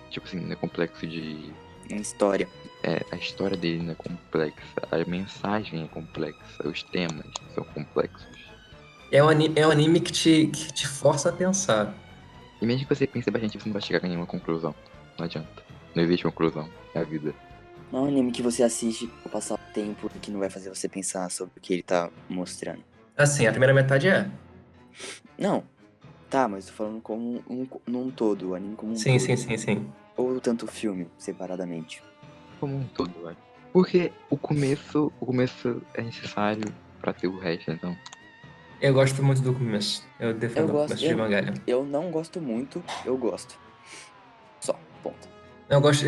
tipo assim, não é complexo de. Em história. A história dele não é complexa, a mensagem é complexa, os temas são complexos. É um anime que te força a pensar. E mesmo que você pense bastante, você não vai chegar a nenhuma conclusão. Não adianta. Não existe conclusão. É a vida. Não é um anime que você assiste pra passar o tempo e que não vai fazer você pensar sobre o que ele tá mostrando. Assim, a primeira metade é. Não. Tá, mas tô falando como num todo, o anime como um Sim, todo. sim, sim, sim. Ou tanto o filme, separadamente. Como um todo, eu acho. Porque o começo é necessário pra ter o resto, então. Eu gosto muito do começo. Eu Eu defendo o gosto. começo de Evangelion. Eu não gosto muito, eu gosto. Só, ponto. Eu gosto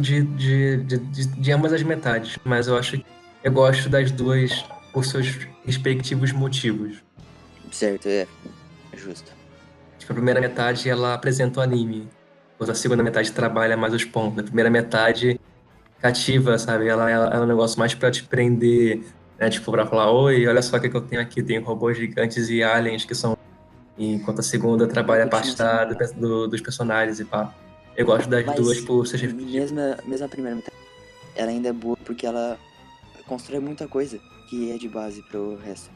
de ambas as metades, mas eu acho que eu gosto das duas por seus respectivos motivos. Certo, é justo. Tipo, a primeira metade ela apresenta o anime, enquanto a segunda metade trabalha mais os pontos. A primeira metade cativa, sabe? Ela é um negócio mais pra te prender, né? Tipo, pra falar, oi, olha só o que eu tenho aqui, tem robôs gigantes e aliens que são. Enquanto a segunda A trabalha a parte continuação. dos personagens e pá. Eu gosto das duas Mas, por seus respectivos. mesmo a primeira metade, ela ainda é boa porque ela constrói muita coisa que é de base pro resto.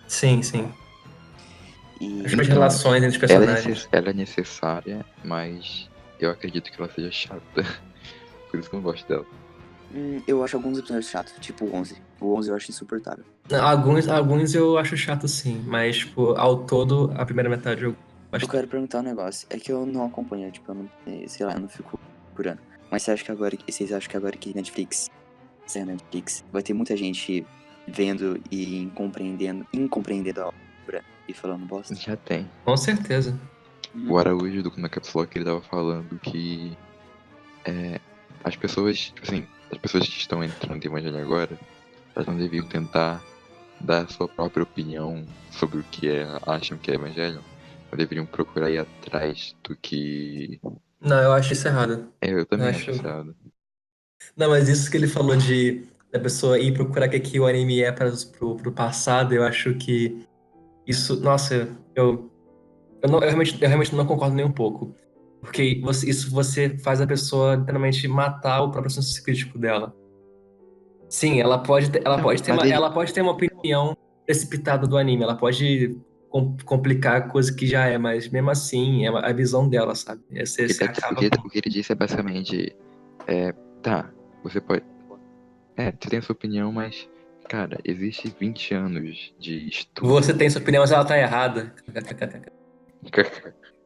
Sim, sim. E As Então, relações entre os ela personagens. ela é necessária, mas eu acredito que ela seja chata. Por isso que eu não gosto dela. eu acho alguns episódios chatos, tipo o 11. O 11 eu acho insuportável. Não, alguns eu acho chato sim, mas, tipo, ao todo, a primeira metade eu Eu gosto. quero perguntar um negócio. É que eu não acompanho, tipo, eu não, sei lá, eu não fico procurando. Mas vocês acham que agora que Netflix, saiu na Netflix, vai ter muita gente vendo e incompreendendo a obra e falando bosta? Já tem. Com certeza. O Araújo do Na Caps Lock, ele tava falando que as pessoas, tipo assim, as pessoas que estão entrando em Evangelho agora, elas não deviam tentar dar a sua própria opinião sobre o que acham que é Evangelho. Elas deveriam procurar ir atrás do que. Não, eu acho isso errado. Eu Eu também acho. acho isso errado. Não, mas isso que ele falou de da pessoa ir procurar o que, que o anime é pro passado, eu acho que isso. Nossa, eu realmente não concordo nem um pouco. Porque isso você faz a pessoa literalmente matar o próprio senso crítico dela. Sim, Não, mas ele. ela pode ter uma opinião precipitada do anime, ela pode complicar a coisa que já é, mas mesmo assim, é a visão dela, sabe? O que Você ele, tá, acaba com. o que ele disse é basicamente. Tá, você pode. Você tem a sua opinião, mas. Cara, existe 20 anos de Você estudo. tem sua opinião, mas ela tá errada.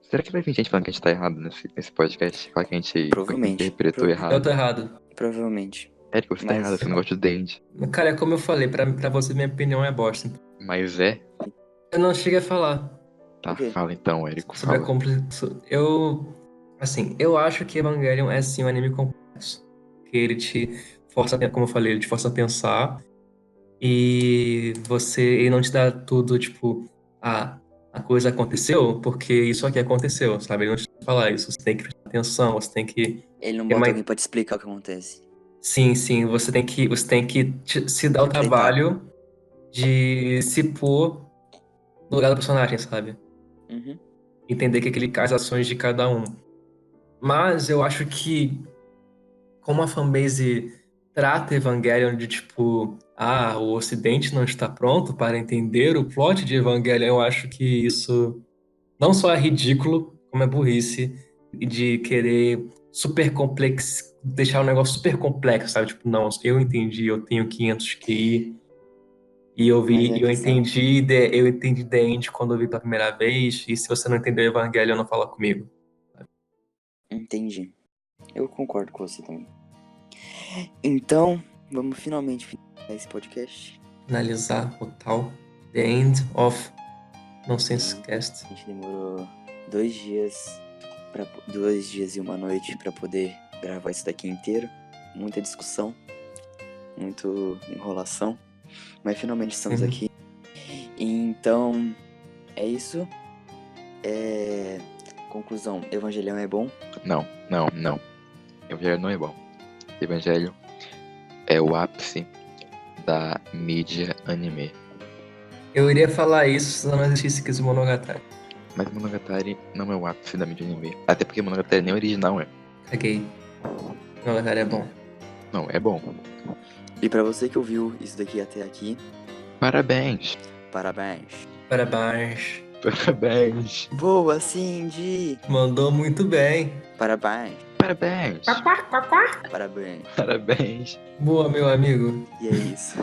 Será que vai vir gente falando que a gente tá errado nesse podcast? Falar que a gente Provavelmente. interpretou Eu tô errado? errado. Provavelmente. Érico, você tá errado, Mas você não gosta de dente. Cara, é como eu falei, pra você minha opinião é bosta. Mas Eu não cheguei a falar Tá, o quê? fala então, Érico, sobre a fala. complexo. Assim, eu acho que Evangelion é sim um anime complexo. Que ele te força, como eu falei, ele te força a pensar. E ele não te dá tudo, tipo, a coisa aconteceu porque isso aqui aconteceu, sabe? Ele não te fala isso, você tem que prestar atenção, você tem que Ele não ter bota mais. alguém pra te explicar o que acontece. Sim, sim, você tem que se dar o Interpretar. trabalho de se pôr no lugar do personagem, sabe? Uhum. Entender as ações de cada um. Mas eu acho que como a fanbase trata Evangelion de tipo, o Ocidente não está pronto para entender o plot de Evangelion, eu acho que isso não só é ridículo, como é burrice e de querer deixar o negócio super complexo, sabe? Tipo, não, eu entendi, eu tenho 500 QI e Mas é a questão. eu entendi The End quando eu vi pela primeira vez, e se você não entendeu Evangelion, não fala comigo. Entendi. Eu concordo com você também. Então, vamos finalmente finalizar esse podcast. Finalizar o tal The End of Nonsense Cast. A gente demorou 2 dias, 2 dias e uma noite pra poder gravar isso daqui inteiro. Muita discussão, muito enrolação, mas finalmente estamos Sim. aqui. Então, é isso. Conclusão, Evangelion é bom? Não. Evangelho não é bom. Evangelho é o ápice da mídia anime. Eu iria falar isso se não existisse Kizumonogatari. Mas Monogatari não é o ápice da mídia anime. Até porque Monogatari nem é original, é. Caguei. Monogatari é bom. Não, é bom. E pra você que ouviu isso daqui até aqui, Parabéns. parabéns. Parabéns. Parabéns. Boa, Cindy! Mandou muito bem. Parabéns. Parabéns. Parabéns. Parabéns. Boa, meu amigo. E é isso.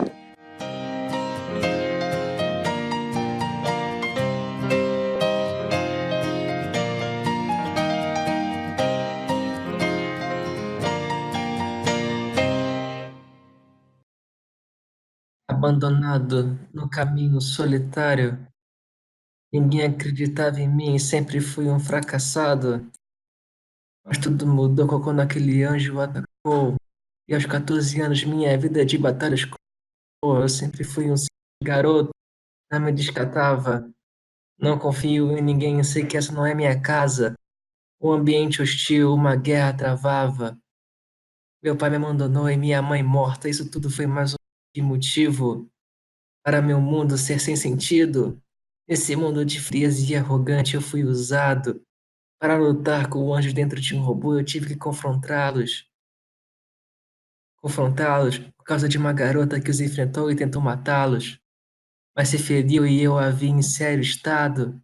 Abandonado no caminho solitário. Ninguém acreditava em mim, sempre fui um fracassado. Mas tudo mudou quando aquele anjo atacou. E aos 14 anos minha vida de batalhas começou. Eu sempre fui um garoto, não me descatava. Não confio em ninguém, eu sei que essa não é minha casa. Um ambiente hostil, uma guerra travava. Meu pai me abandonou e minha mãe morta. Isso tudo foi mais um motivo para meu mundo ser sem sentido. Nesse mundo de frieza e arrogante, eu fui usado. Para lutar com o anjo dentro de um robô, eu tive que confrontá-los. Confrontá-los por causa de uma garota que os enfrentou e tentou matá-los. Mas se feriu e eu a vi em sério estado.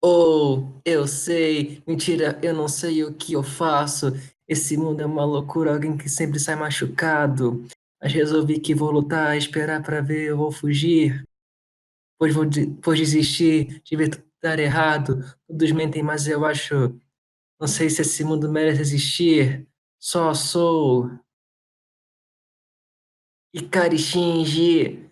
Oh, eu sei. Mentira, eu não sei o que eu faço. Esse mundo é uma loucura, alguém que sempre sai machucado. Mas resolvi que vou lutar, esperar pra ver, eu vou fugir. Pois desistir de ver tudo dar errado. Todos mentem, mas eu acho. Não sei se esse mundo merece existir. Só sou. Ikari Shinji.